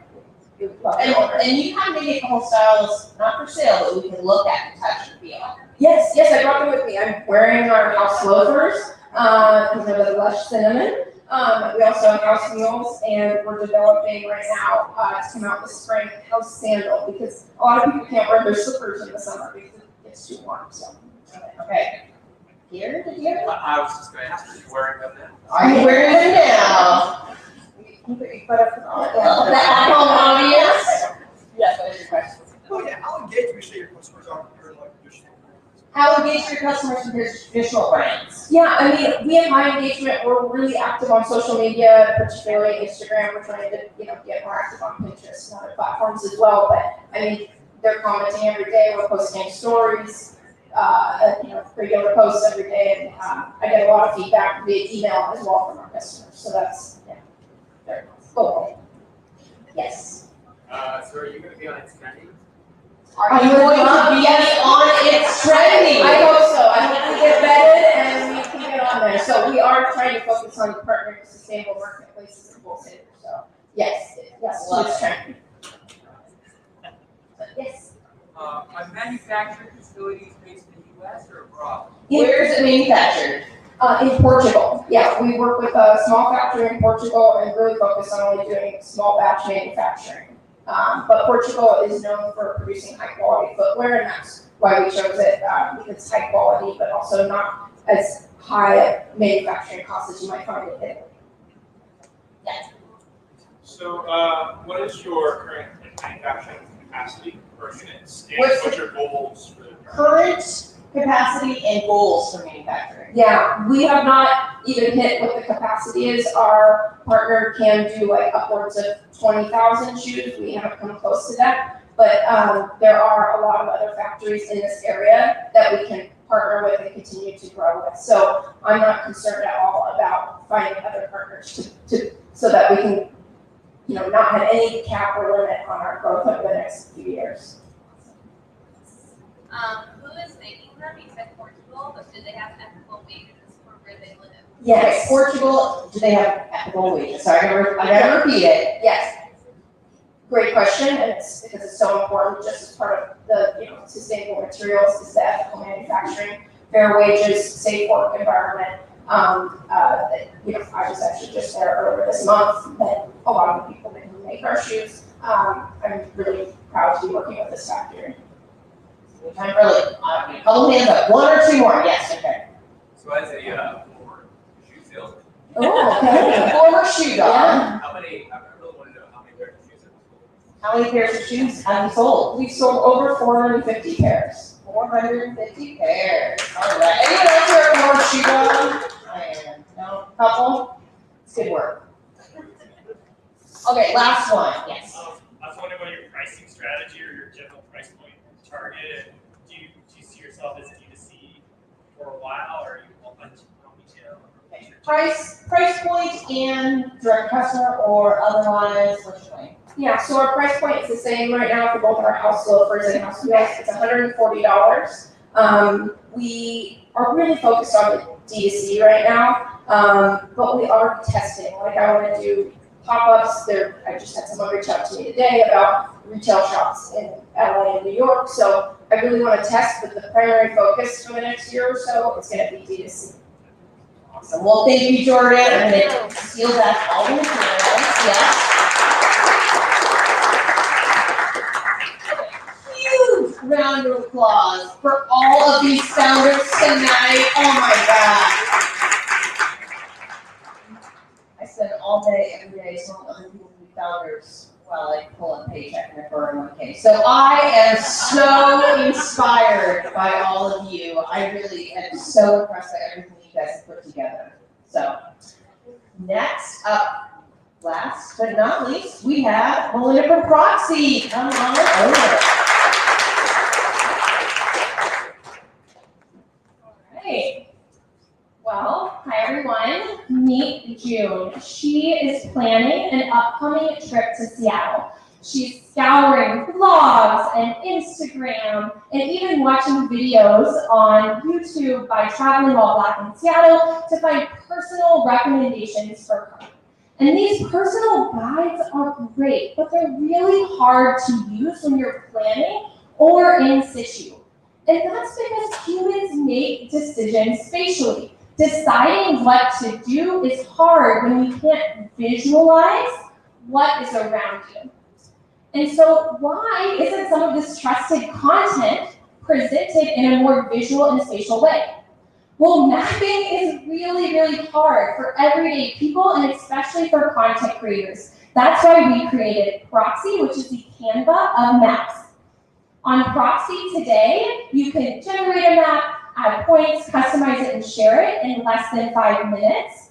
And you have maybe a couple styles, not for sale, but we can look at and touch and feel. Yes, I brought them with me. I'm wearing our house loafers because they're the lush cinnamon. We also have house mules, and we're developing right now to come out this spring house sandal because a lot of people can't wear their slippers in the summer because it's too warm. So, okay. Here. I was just going to ask, are you wearing them now? Are you wearing them now? You put your foot up in the at-home audience. Yes, what is your question? Oh yeah, how engaged would you say your customers are compared to like traditional brands? How engaged your customers compared to traditional brands? Yeah, I mean, we have high engagement. We're really active on social media, particularly Instagram. We're trying to, get more active on Pinterest and other platforms as well. But I mean, they're commenting every day. We're posting stories, regular posts every day, and I get a lot of feedback via email as well from our customers. So that's very cool. Yes. So are you going to be on It's Trendy? Are you going to be on It's Trendy? I hope so. I hope we get vetted and we can get on there. So we are trying to focus on partnering with sustainable marketplaces and wholesalers. So yes, so it's trendy. Yes. Are manufacturing facilities based in the U.S. or abroad? Where is it manufactured? In Portugal. Yeah, we work with a small factory in Portugal and really focus on only doing small batch manufacturing. But Portugal is known for producing high quality footwear, and that's why we chose it, because it's high quality, but also not as high manufacturing costs as you might find in Italy. Yes. So, what is your current manufacturing capacity per units, and what's your goals for the current capacity and goals for manufacturing? Yeah, we have not even hit what the capacity is. Our partner can do like upwards of 20,000 shoes. We haven't come close to that, but there are a lot of other factories in this area that we can partner with and continue to grow with. So I'm not concerned at all about finding other partners so that we can, not have any cap or limit on our growth over the next few years. Who is making them? You said Portugal, but do they have ethical wages for where they live? Yes. Okay, Portugal, do they have ethical wages? Sorry, I gotta repeat it. Yes. Great question, and it's because it's so important. Just as part of the sustainable materials is the ethical manufacturing, fair wages, safe work environment. I was actually just there earlier this month, met a lot of the people who make our shoes. I'm really proud to be working with this factory. Time for like, couple hands up, 1 or 2 more, yes, okay. So as a former shoe salesman. Oh, okay, former shoe dog. How many, I really want to know how many pairs of shoes have you sold? How many pairs of shoes have you sold? We've sold over 450 pairs. 450 pairs. All right. Anyone else here a former shoe dog? No? Couple? It's good work. Okay, last one. Yes. I was wondering about your pricing strategy or your general price point target. Do you see yourself as D2C for a while, or are you omnichannel? Price point and direct customer or otherwise, what's your point? Yeah, so our price point is the same right now for both our house loafers and house wheels. It's $140. We are really focused on the D2C right now, but we are testing. Like I want to do pop-ups. I just had someone reach out to me today about retail shops in LA and New York. So I really want to test, but the primary focus for the next year or so is going to be D2C. Awesome. Well, thank you, Jordan. I'm going to seal that all in here. Yes. Huge round of applause for all of these founders tonight. Oh my God. I spend all day, every day, telling other people to be founders while I pull up paycheck and a 401k. So I am so inspired by all of you. I really am so impressed by everything you guys have put together. So next up, last but not least, we have Melinda from Proxy. Come on over. Hey, well, hi everyone. Meet June. She is planning an upcoming trip to Seattle. She's scouring blogs and Instagram and even watching videos on YouTube by traveling while Black in Seattle to find personal recommendations for her. And these personal guides are great, but they're really hard to use when you're planning or in situ. And that's because humans make decisions spatially. Deciding what to do is hard when you can't visualize what is around you. And so why isn't some of this trusted content presented in a more visual and spatial way? Well, mapping is really, really hard for everyday people and especially for content creators. That's why we created Proxy, which is the Canva of maps. On Proxy today, you can generate a map, add points, customize it, and share it in less than 5 minutes.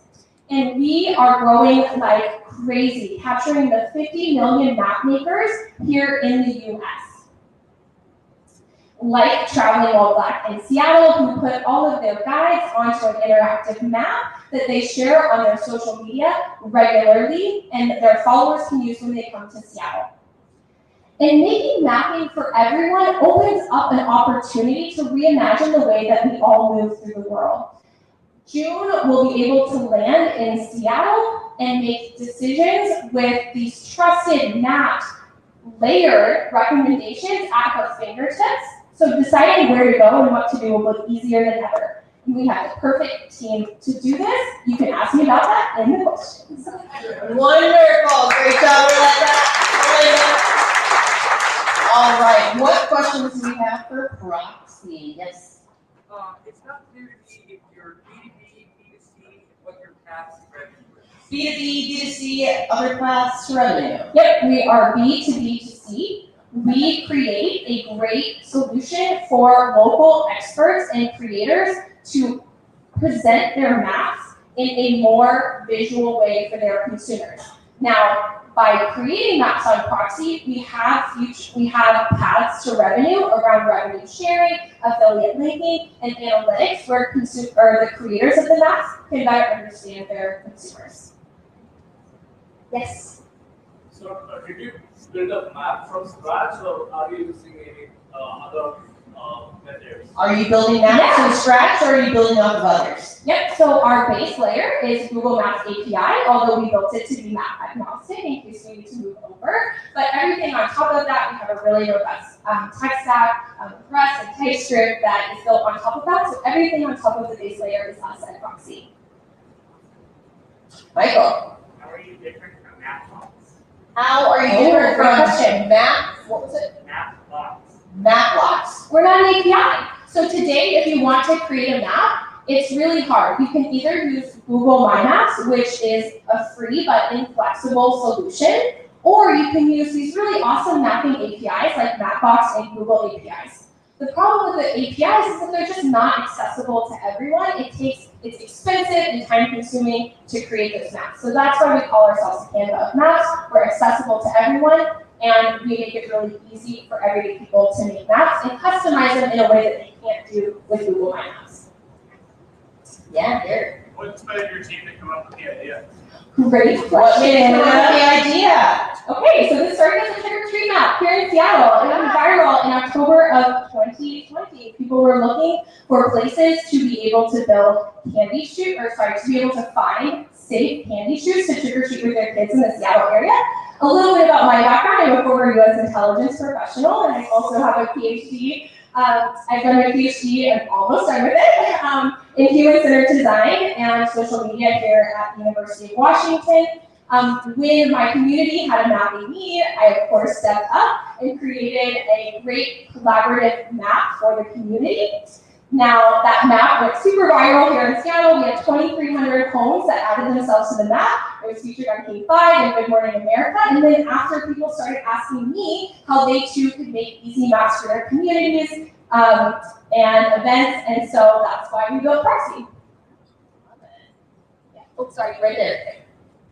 And we are growing like crazy, capturing the 50 million map makers here in the US. Like Traveling While Black in Seattle, who put all of their guides onto an interactive map that they share on their social media regularly, and their followers can use when they come to Seattle. And making mapping for everyone opens up an opportunity to reimagine the way that we all move through the world. June will be able to land in Seattle and make decisions with these trusted, mapped, layered recommendations at her fingertips. So deciding where to go and what to do will look easier than ever. And we have the perfect team to do this. You can ask me about that in the questions. Wonderful. Great job, Melinda. All right, what questions do we have for Proxy? Yes. It's not clear to me if you're B2B, B2C, what your path to revenue is. B2B, B2C, other paths to revenue. Yep, we are B2B2C. We create a great solution for local experts and creators to present their maps in a more visual way for their consumers. Now, by creating maps on Proxy, we have paths to revenue around revenue sharing, affiliate linking, and analytics where the creators of the maps can better understand their consumers. Yes? So did you build a map from scratch or are you using any other methods? Are you building maps from scratch or are you building off of others? Yep, so our base layer is Google Maps API, although we built it to be map agnostic in case we need to move over. But everything on top of that, we have a really robust tech stack, Rust and TypeScript that is built on top of that. So everything on top of the base layer is us at Proxy. Michael, How are you different from Mapbox? how are you different from what was it? Mapbox. Mapbox. We're not an API. So today, if you want to create a map, it's really hard. You can either use Google My Maps, which is a free but inflexible solution, or you can use these really awesome mapping APIs like Mapbox and Google APIs. The problem with the APIs is that they're just not accessible to everyone. It's expensive and time consuming to create those maps. So that's why we call ourselves Canva of Maps. We're accessible to everyone, and we make it really easy for everyday people to make maps and customize them in a way that they can't do with Google My Maps. Yeah, here. What inspired your team to come up with the idea? Great question. What made you come up with the idea? Okay, so this started as a trick-or-treat map here in Seattle. It went viral in October of 2020. People were looking for places to be able to build to be able to find safe candy shoots to trick-or-treat with their kids in the Seattle area. A little bit about my background. I'm a former U.S. intelligence professional, and I also have a PhD. I've done my PhD and almost done with it in human-centered design and social media here at the University of Washington. When my community had a mapping need, I of course stepped up and created a great collaborative map for the community. Now that map went super viral here in Seattle. We had 2,300 homes that added themselves to the map. It was featured on King 5 and Good Morning America. And then after people started asking me how they too could make easy maps for their communities and events, and so that's why we built Proxy. Yeah. Oh, sorry, right there.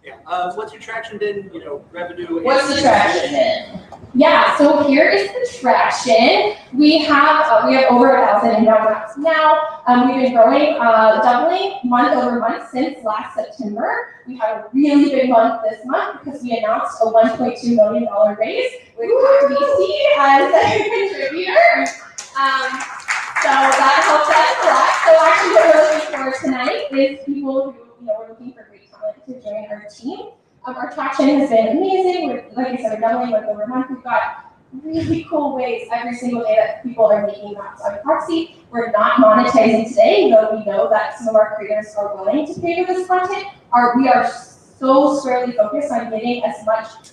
Yeah. What's your traction been? Revenue. What's the traction been? Yeah, so here is the traction. We have over 1,000 inbound maps now. We've been growing, doubling month over month since last September. We had a really big month this month because we announced a $1.2 million raise with VC as a contributor. So that helps us a lot. So actually what we're looking for tonight is people who, we're looking for great talent to join our team. Our traction has been amazing. Like I said, we're doubling month over month. We've got really cool ways every single day that people are making maps on Proxy. We're not monetizing today, though we know that some of our creators are willing to pay for this content. We are so squarely focused on getting as much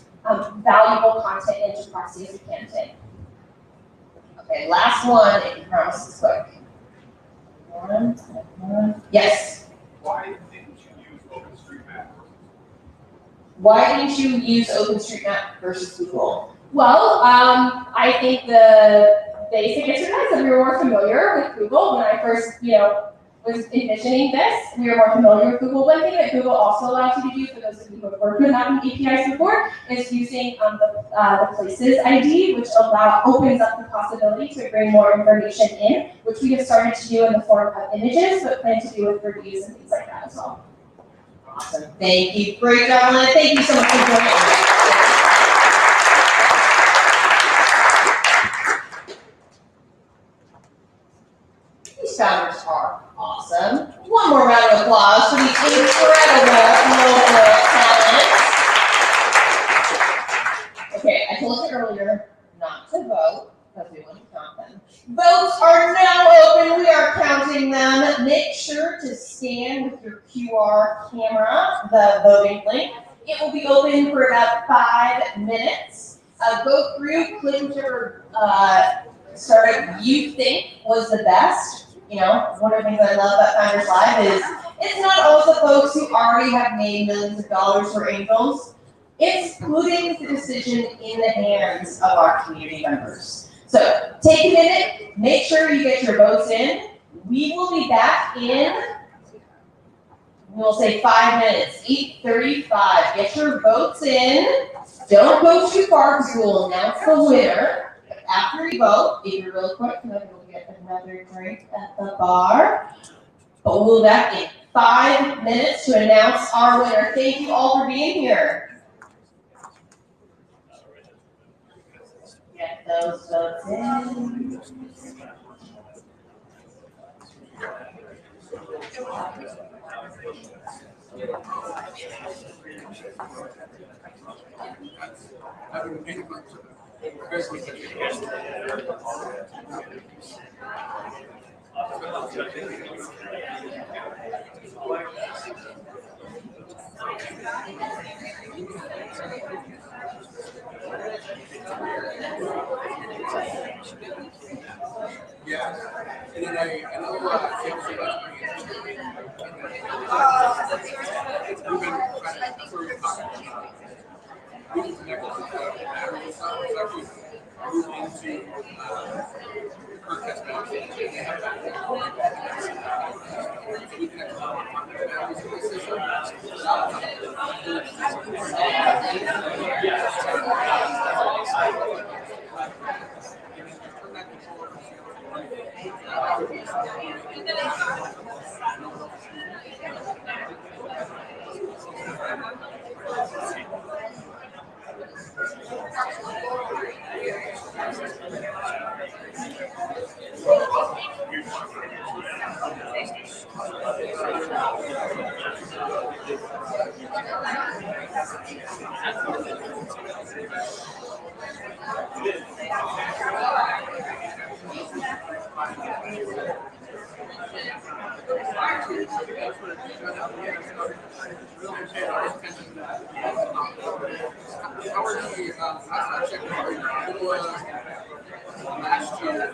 valuable content into Proxy as we can today. Okay, last one, if you promise it's quick. Yes. Why didn't you use OpenStreetMap? Why didn't you use OpenStreetMap versus Google? Well, I think the basic answer is that we were more familiar with Google when I first, was envisioning this. We were more familiar with Google. One thing that Google also allows you to do, for those of you who have worked with mapping APIs before, is using the places ID, which opens up the possibility to bring more information in, which we have started to do in the form of images, but plan to do with reviews and things like that as well. Awesome. Thank you. Great job, Amelia. Thank you so much for joining us. These founders are awesome. One more round of applause for these incredible local talents. Okay, I told you earlier not to vote because we want to count them. Votes are now open. We are counting them. Make sure to scan with your QR camera the voting link. It will be open for about 5 minutes. Go through, click whichever startup you think was the best. One of the things I love about Founders Live is it's not all the folks who already have made millions of dollars for angels. It's putting the decision in the hands of our community members. So take a minute, make sure you get your votes in. We will be back in, we'll say 5 minutes, 8:35. Get your votes in. Don't go too far because we'll announce the winner. After you vote, if you're real quick, then we'll get another drink at the bar. But we'll be back in 5 minutes to announce our winner. Thank you all for being here. Get those votes in. Yeah, and then I know sales are pretty interesting. We've been trying to sort of talk we can connect with battery stuff. It's actually moved into current test batteries. They have batteries. So we connect with batteries in the system. Last year,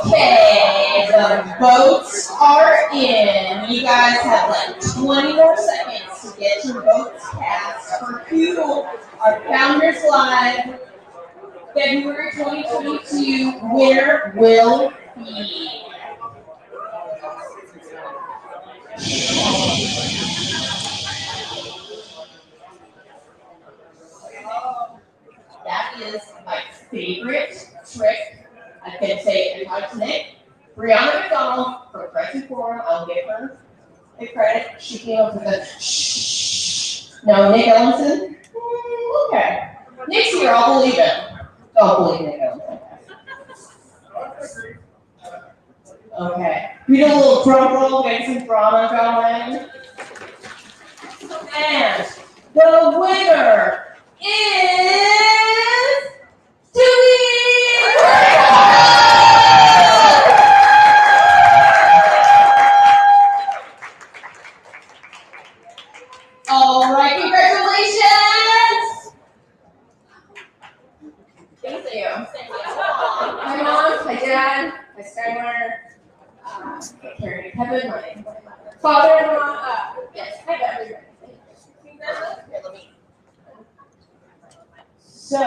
Okay, the votes are in. You guys have like 20 more seconds to get your votes cast for who our Founders Live February 2022 winner will be. That is my favorite trick. I can say it out today. Brianna McDonald from Proxy Forum. I'll give her the credit. She came up with a shh. No, Nick Ellison. Okay. Next year, I'll believe it. Don't believe Nick Ellison. Okay. We did a little drum roll, get some drama going. And the winner is Dewey! All right, congratulations! Thank you. My mom, my dad, my Skyward, Kevin, my father-in-law, yes, hi everybody. So,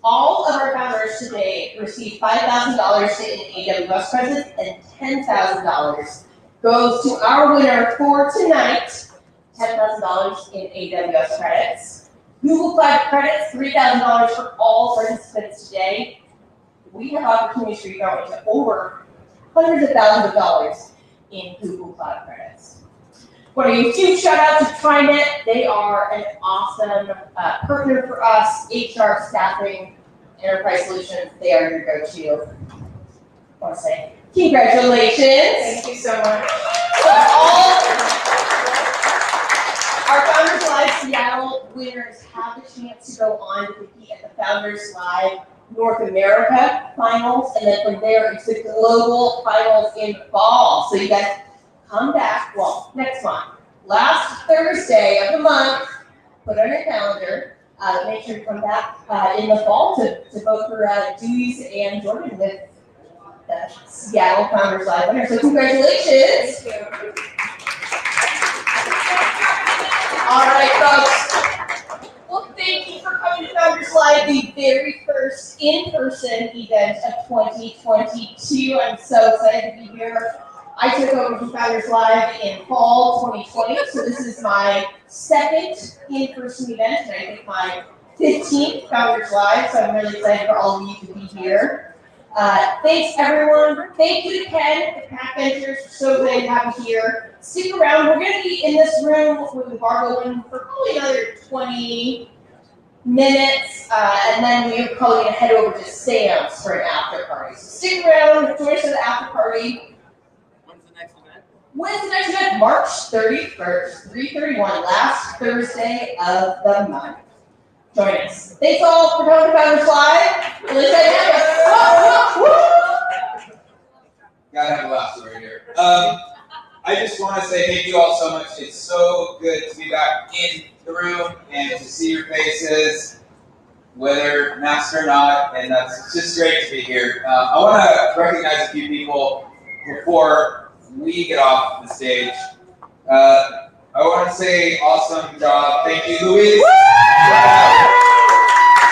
all of our founders today received $5,000 in AWS credits and $10,000 goes to our winner for tonight, $10,000 in AWS credits. Google Cloud credits, $3,000 for all participants today. We have opportunities for you going to over hundreds of thousands of dollars in Google Cloud credits. Want to give a huge shout out to TriNet. They are an awesome partner for us. HR, staffing, enterprise solutions. They are your go-to. I want to say congratulations. Thank you so much. All our Founders Live Seattle winners have the chance to go on to compete at the Founders Live North America finals, and then from there it's the global finals in fall. So you guys come back, well, next month. Last Thursday of the month, put on your calendar, make sure to come back in the fall to vote for Dewey's and Jordan with the Seattle Founders Live winner. So congratulations. Thank you. All right, folks. Well, thank you for coming to Founders Live, the very first in-person event of 2022. I'm so excited to be here. I took over from Founders Live in fall 2020, so this is my second in-person event, and I think my 15th Founders Live, so I'm really excited for all of you to be here. Thanks everyone. Thank you to Ken, the backbenchers, so glad to have you here. Stick around, we're going to be in this room with the bar open for probably another 20 minutes, and then we're probably going to head over to Sam's for an after party. So stick around, join us at the after party. When's the next event? When's the next event? March 31st, 3/31, last Thursday of the month. Join us. Thanks all for coming to Founders Live. Really excited to have you. Gotta have a laugh story here. I just want to say thank you all so much. It's so good to be back in the room and to see your faces, whether masked or not, and it's just great to be here. I want to recognize a few people before we get off the stage. I want to say awesome job. Thank you, Luis.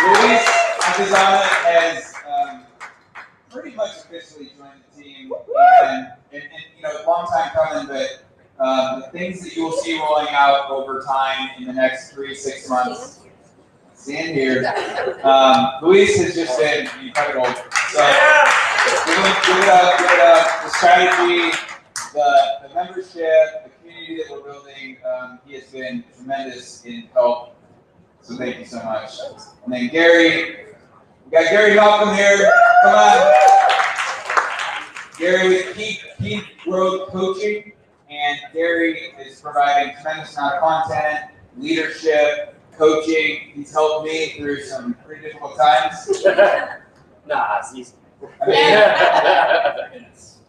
Luis Antizana has pretty much officially joined the team, and you know, long time coming, but the things that you will see rolling out over time in the next 3-6 months. Stand here. Luis has just been incredible. So give it up. The strategy, the membership, the community that we're building, he has been tremendous in help. So thank you so much. And then Gary, we got Gary Malcolm here. Come on. Gary with Peak Road Coaching, and Gary is providing tremendous amount of content, leadership, coaching. He's helped me through some pretty difficult times. Nah, it's easy. I mean,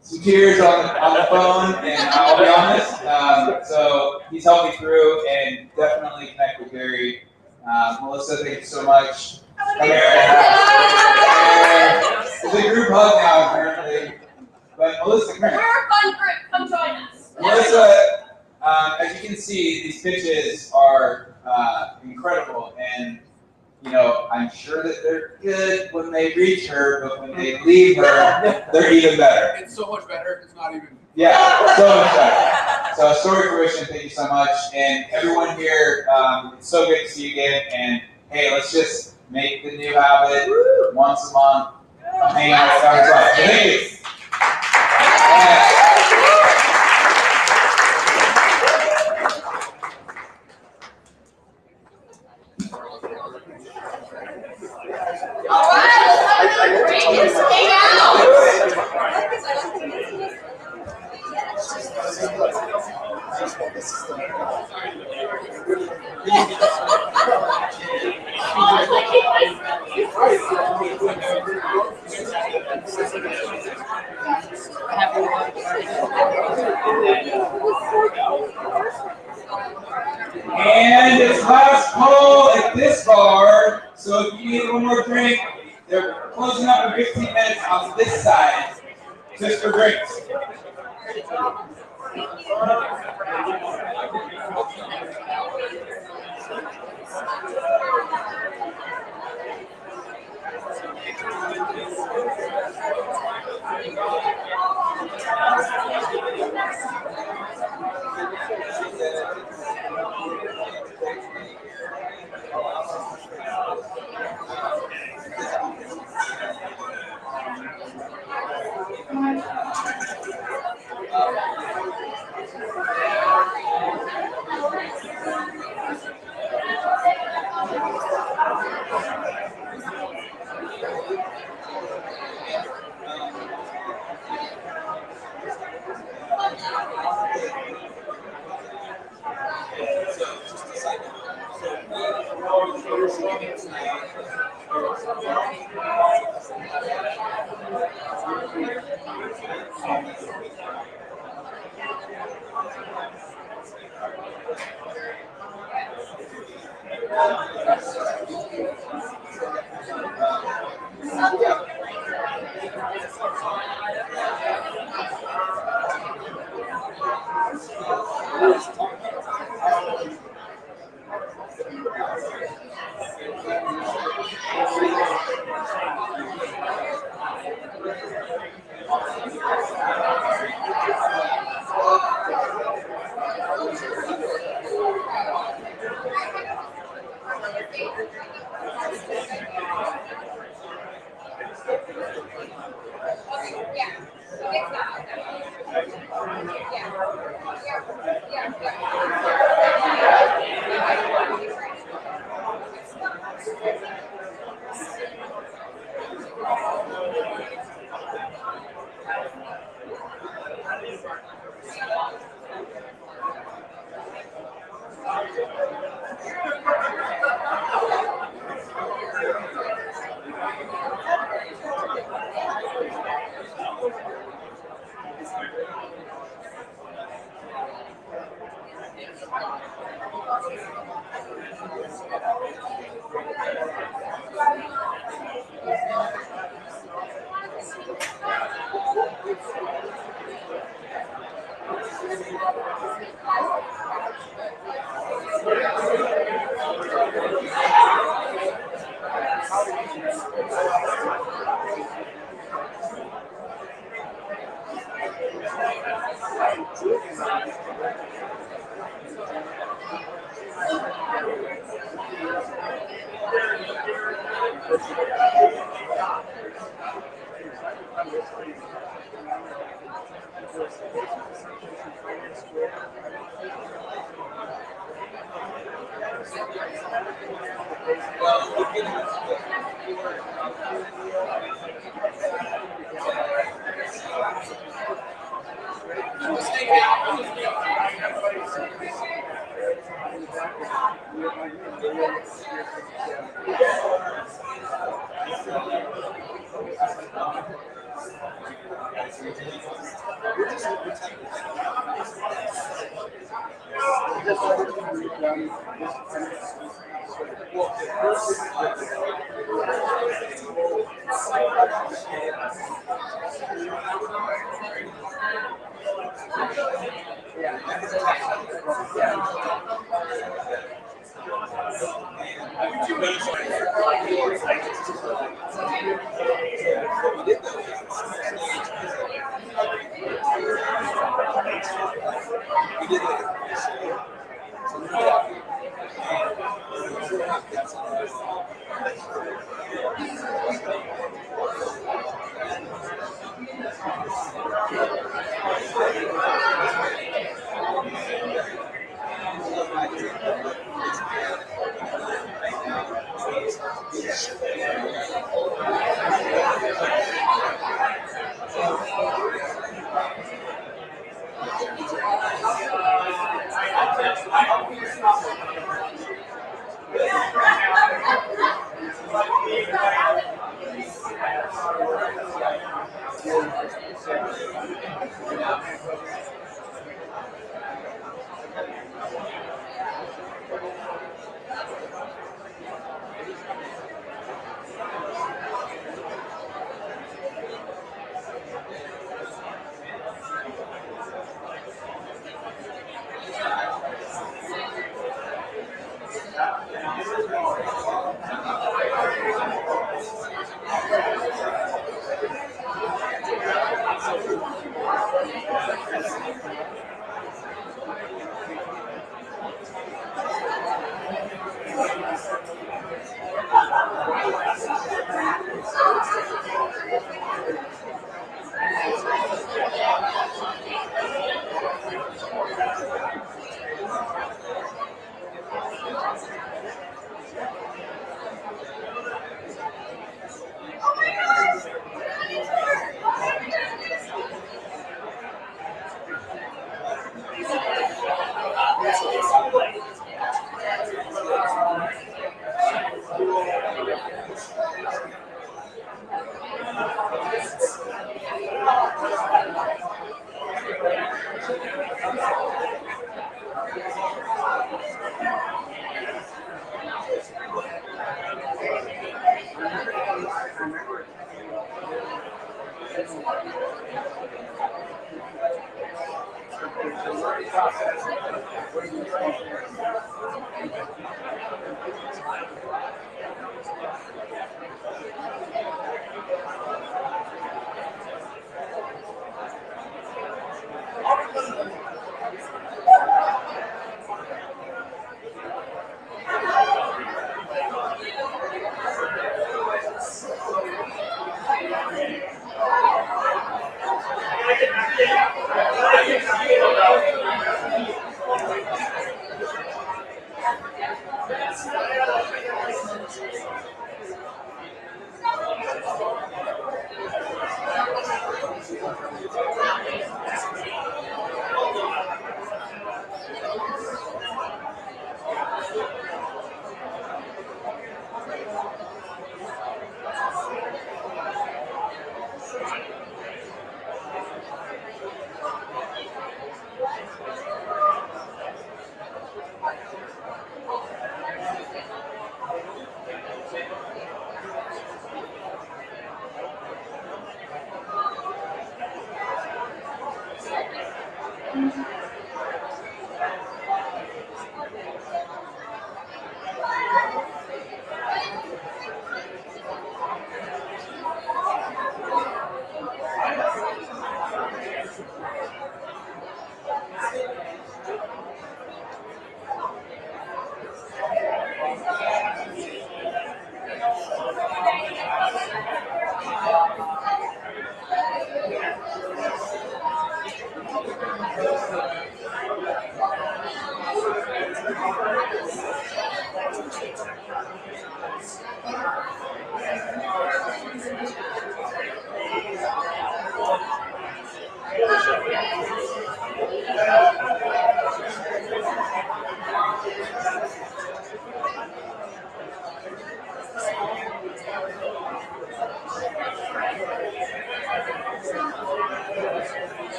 some tears on the phone, and I'll be honest. So he's helped me through, and definitely connect with Gary. Melissa, thank you so much. Come here. It's a group hug now, apparently. But Melissa, come here. We're a fun group. Come join us. Melissa, as you can see, these pitches are incredible, and you know, I'm sure that they're good when they reach her, but when they leave her, they're even better. It's so much better. It's not even. Yeah, so much better. So, Story Fruition, thank you so much, and everyone here. It's so good to see you again. And hey, let's just make the new habit once a month. Come hang out with our life. Thank you. All right, let's have a break and stay And it's last call at this bar, so if you need one more drink, they're closing up in 15 minutes on this side, just for drinks.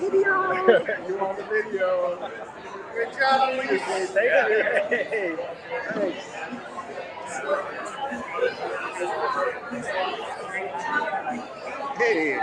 You on the video. Good job, Alicia. Thank you. Hey, thanks. Hey.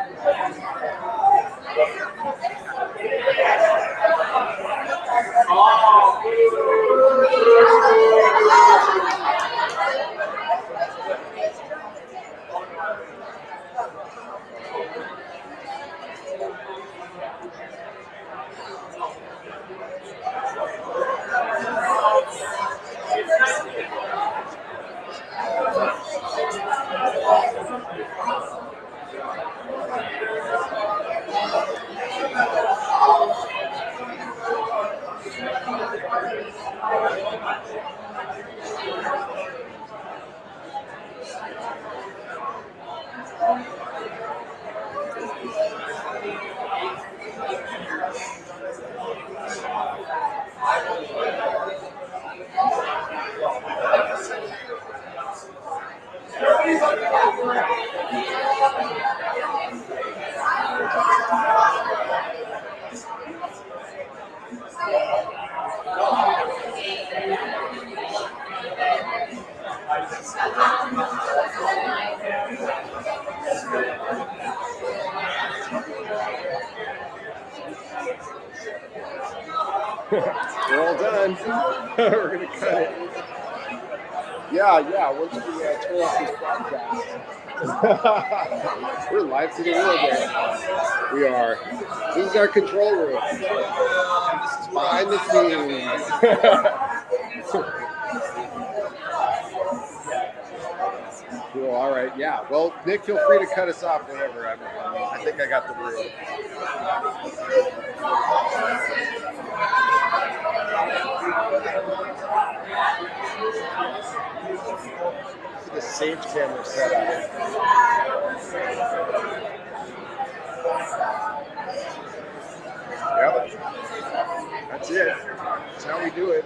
We're all done. We're gonna cut it. Yeah. Once we turn off this broadcast, we're live to the world there. We are. This is our control room. This is behind the scenes. Cool. All right. Yeah. Well, Nick, feel free to cut us off whenever. I think I got the room. The sage camera setup. Yep. That's it. That's how we do it.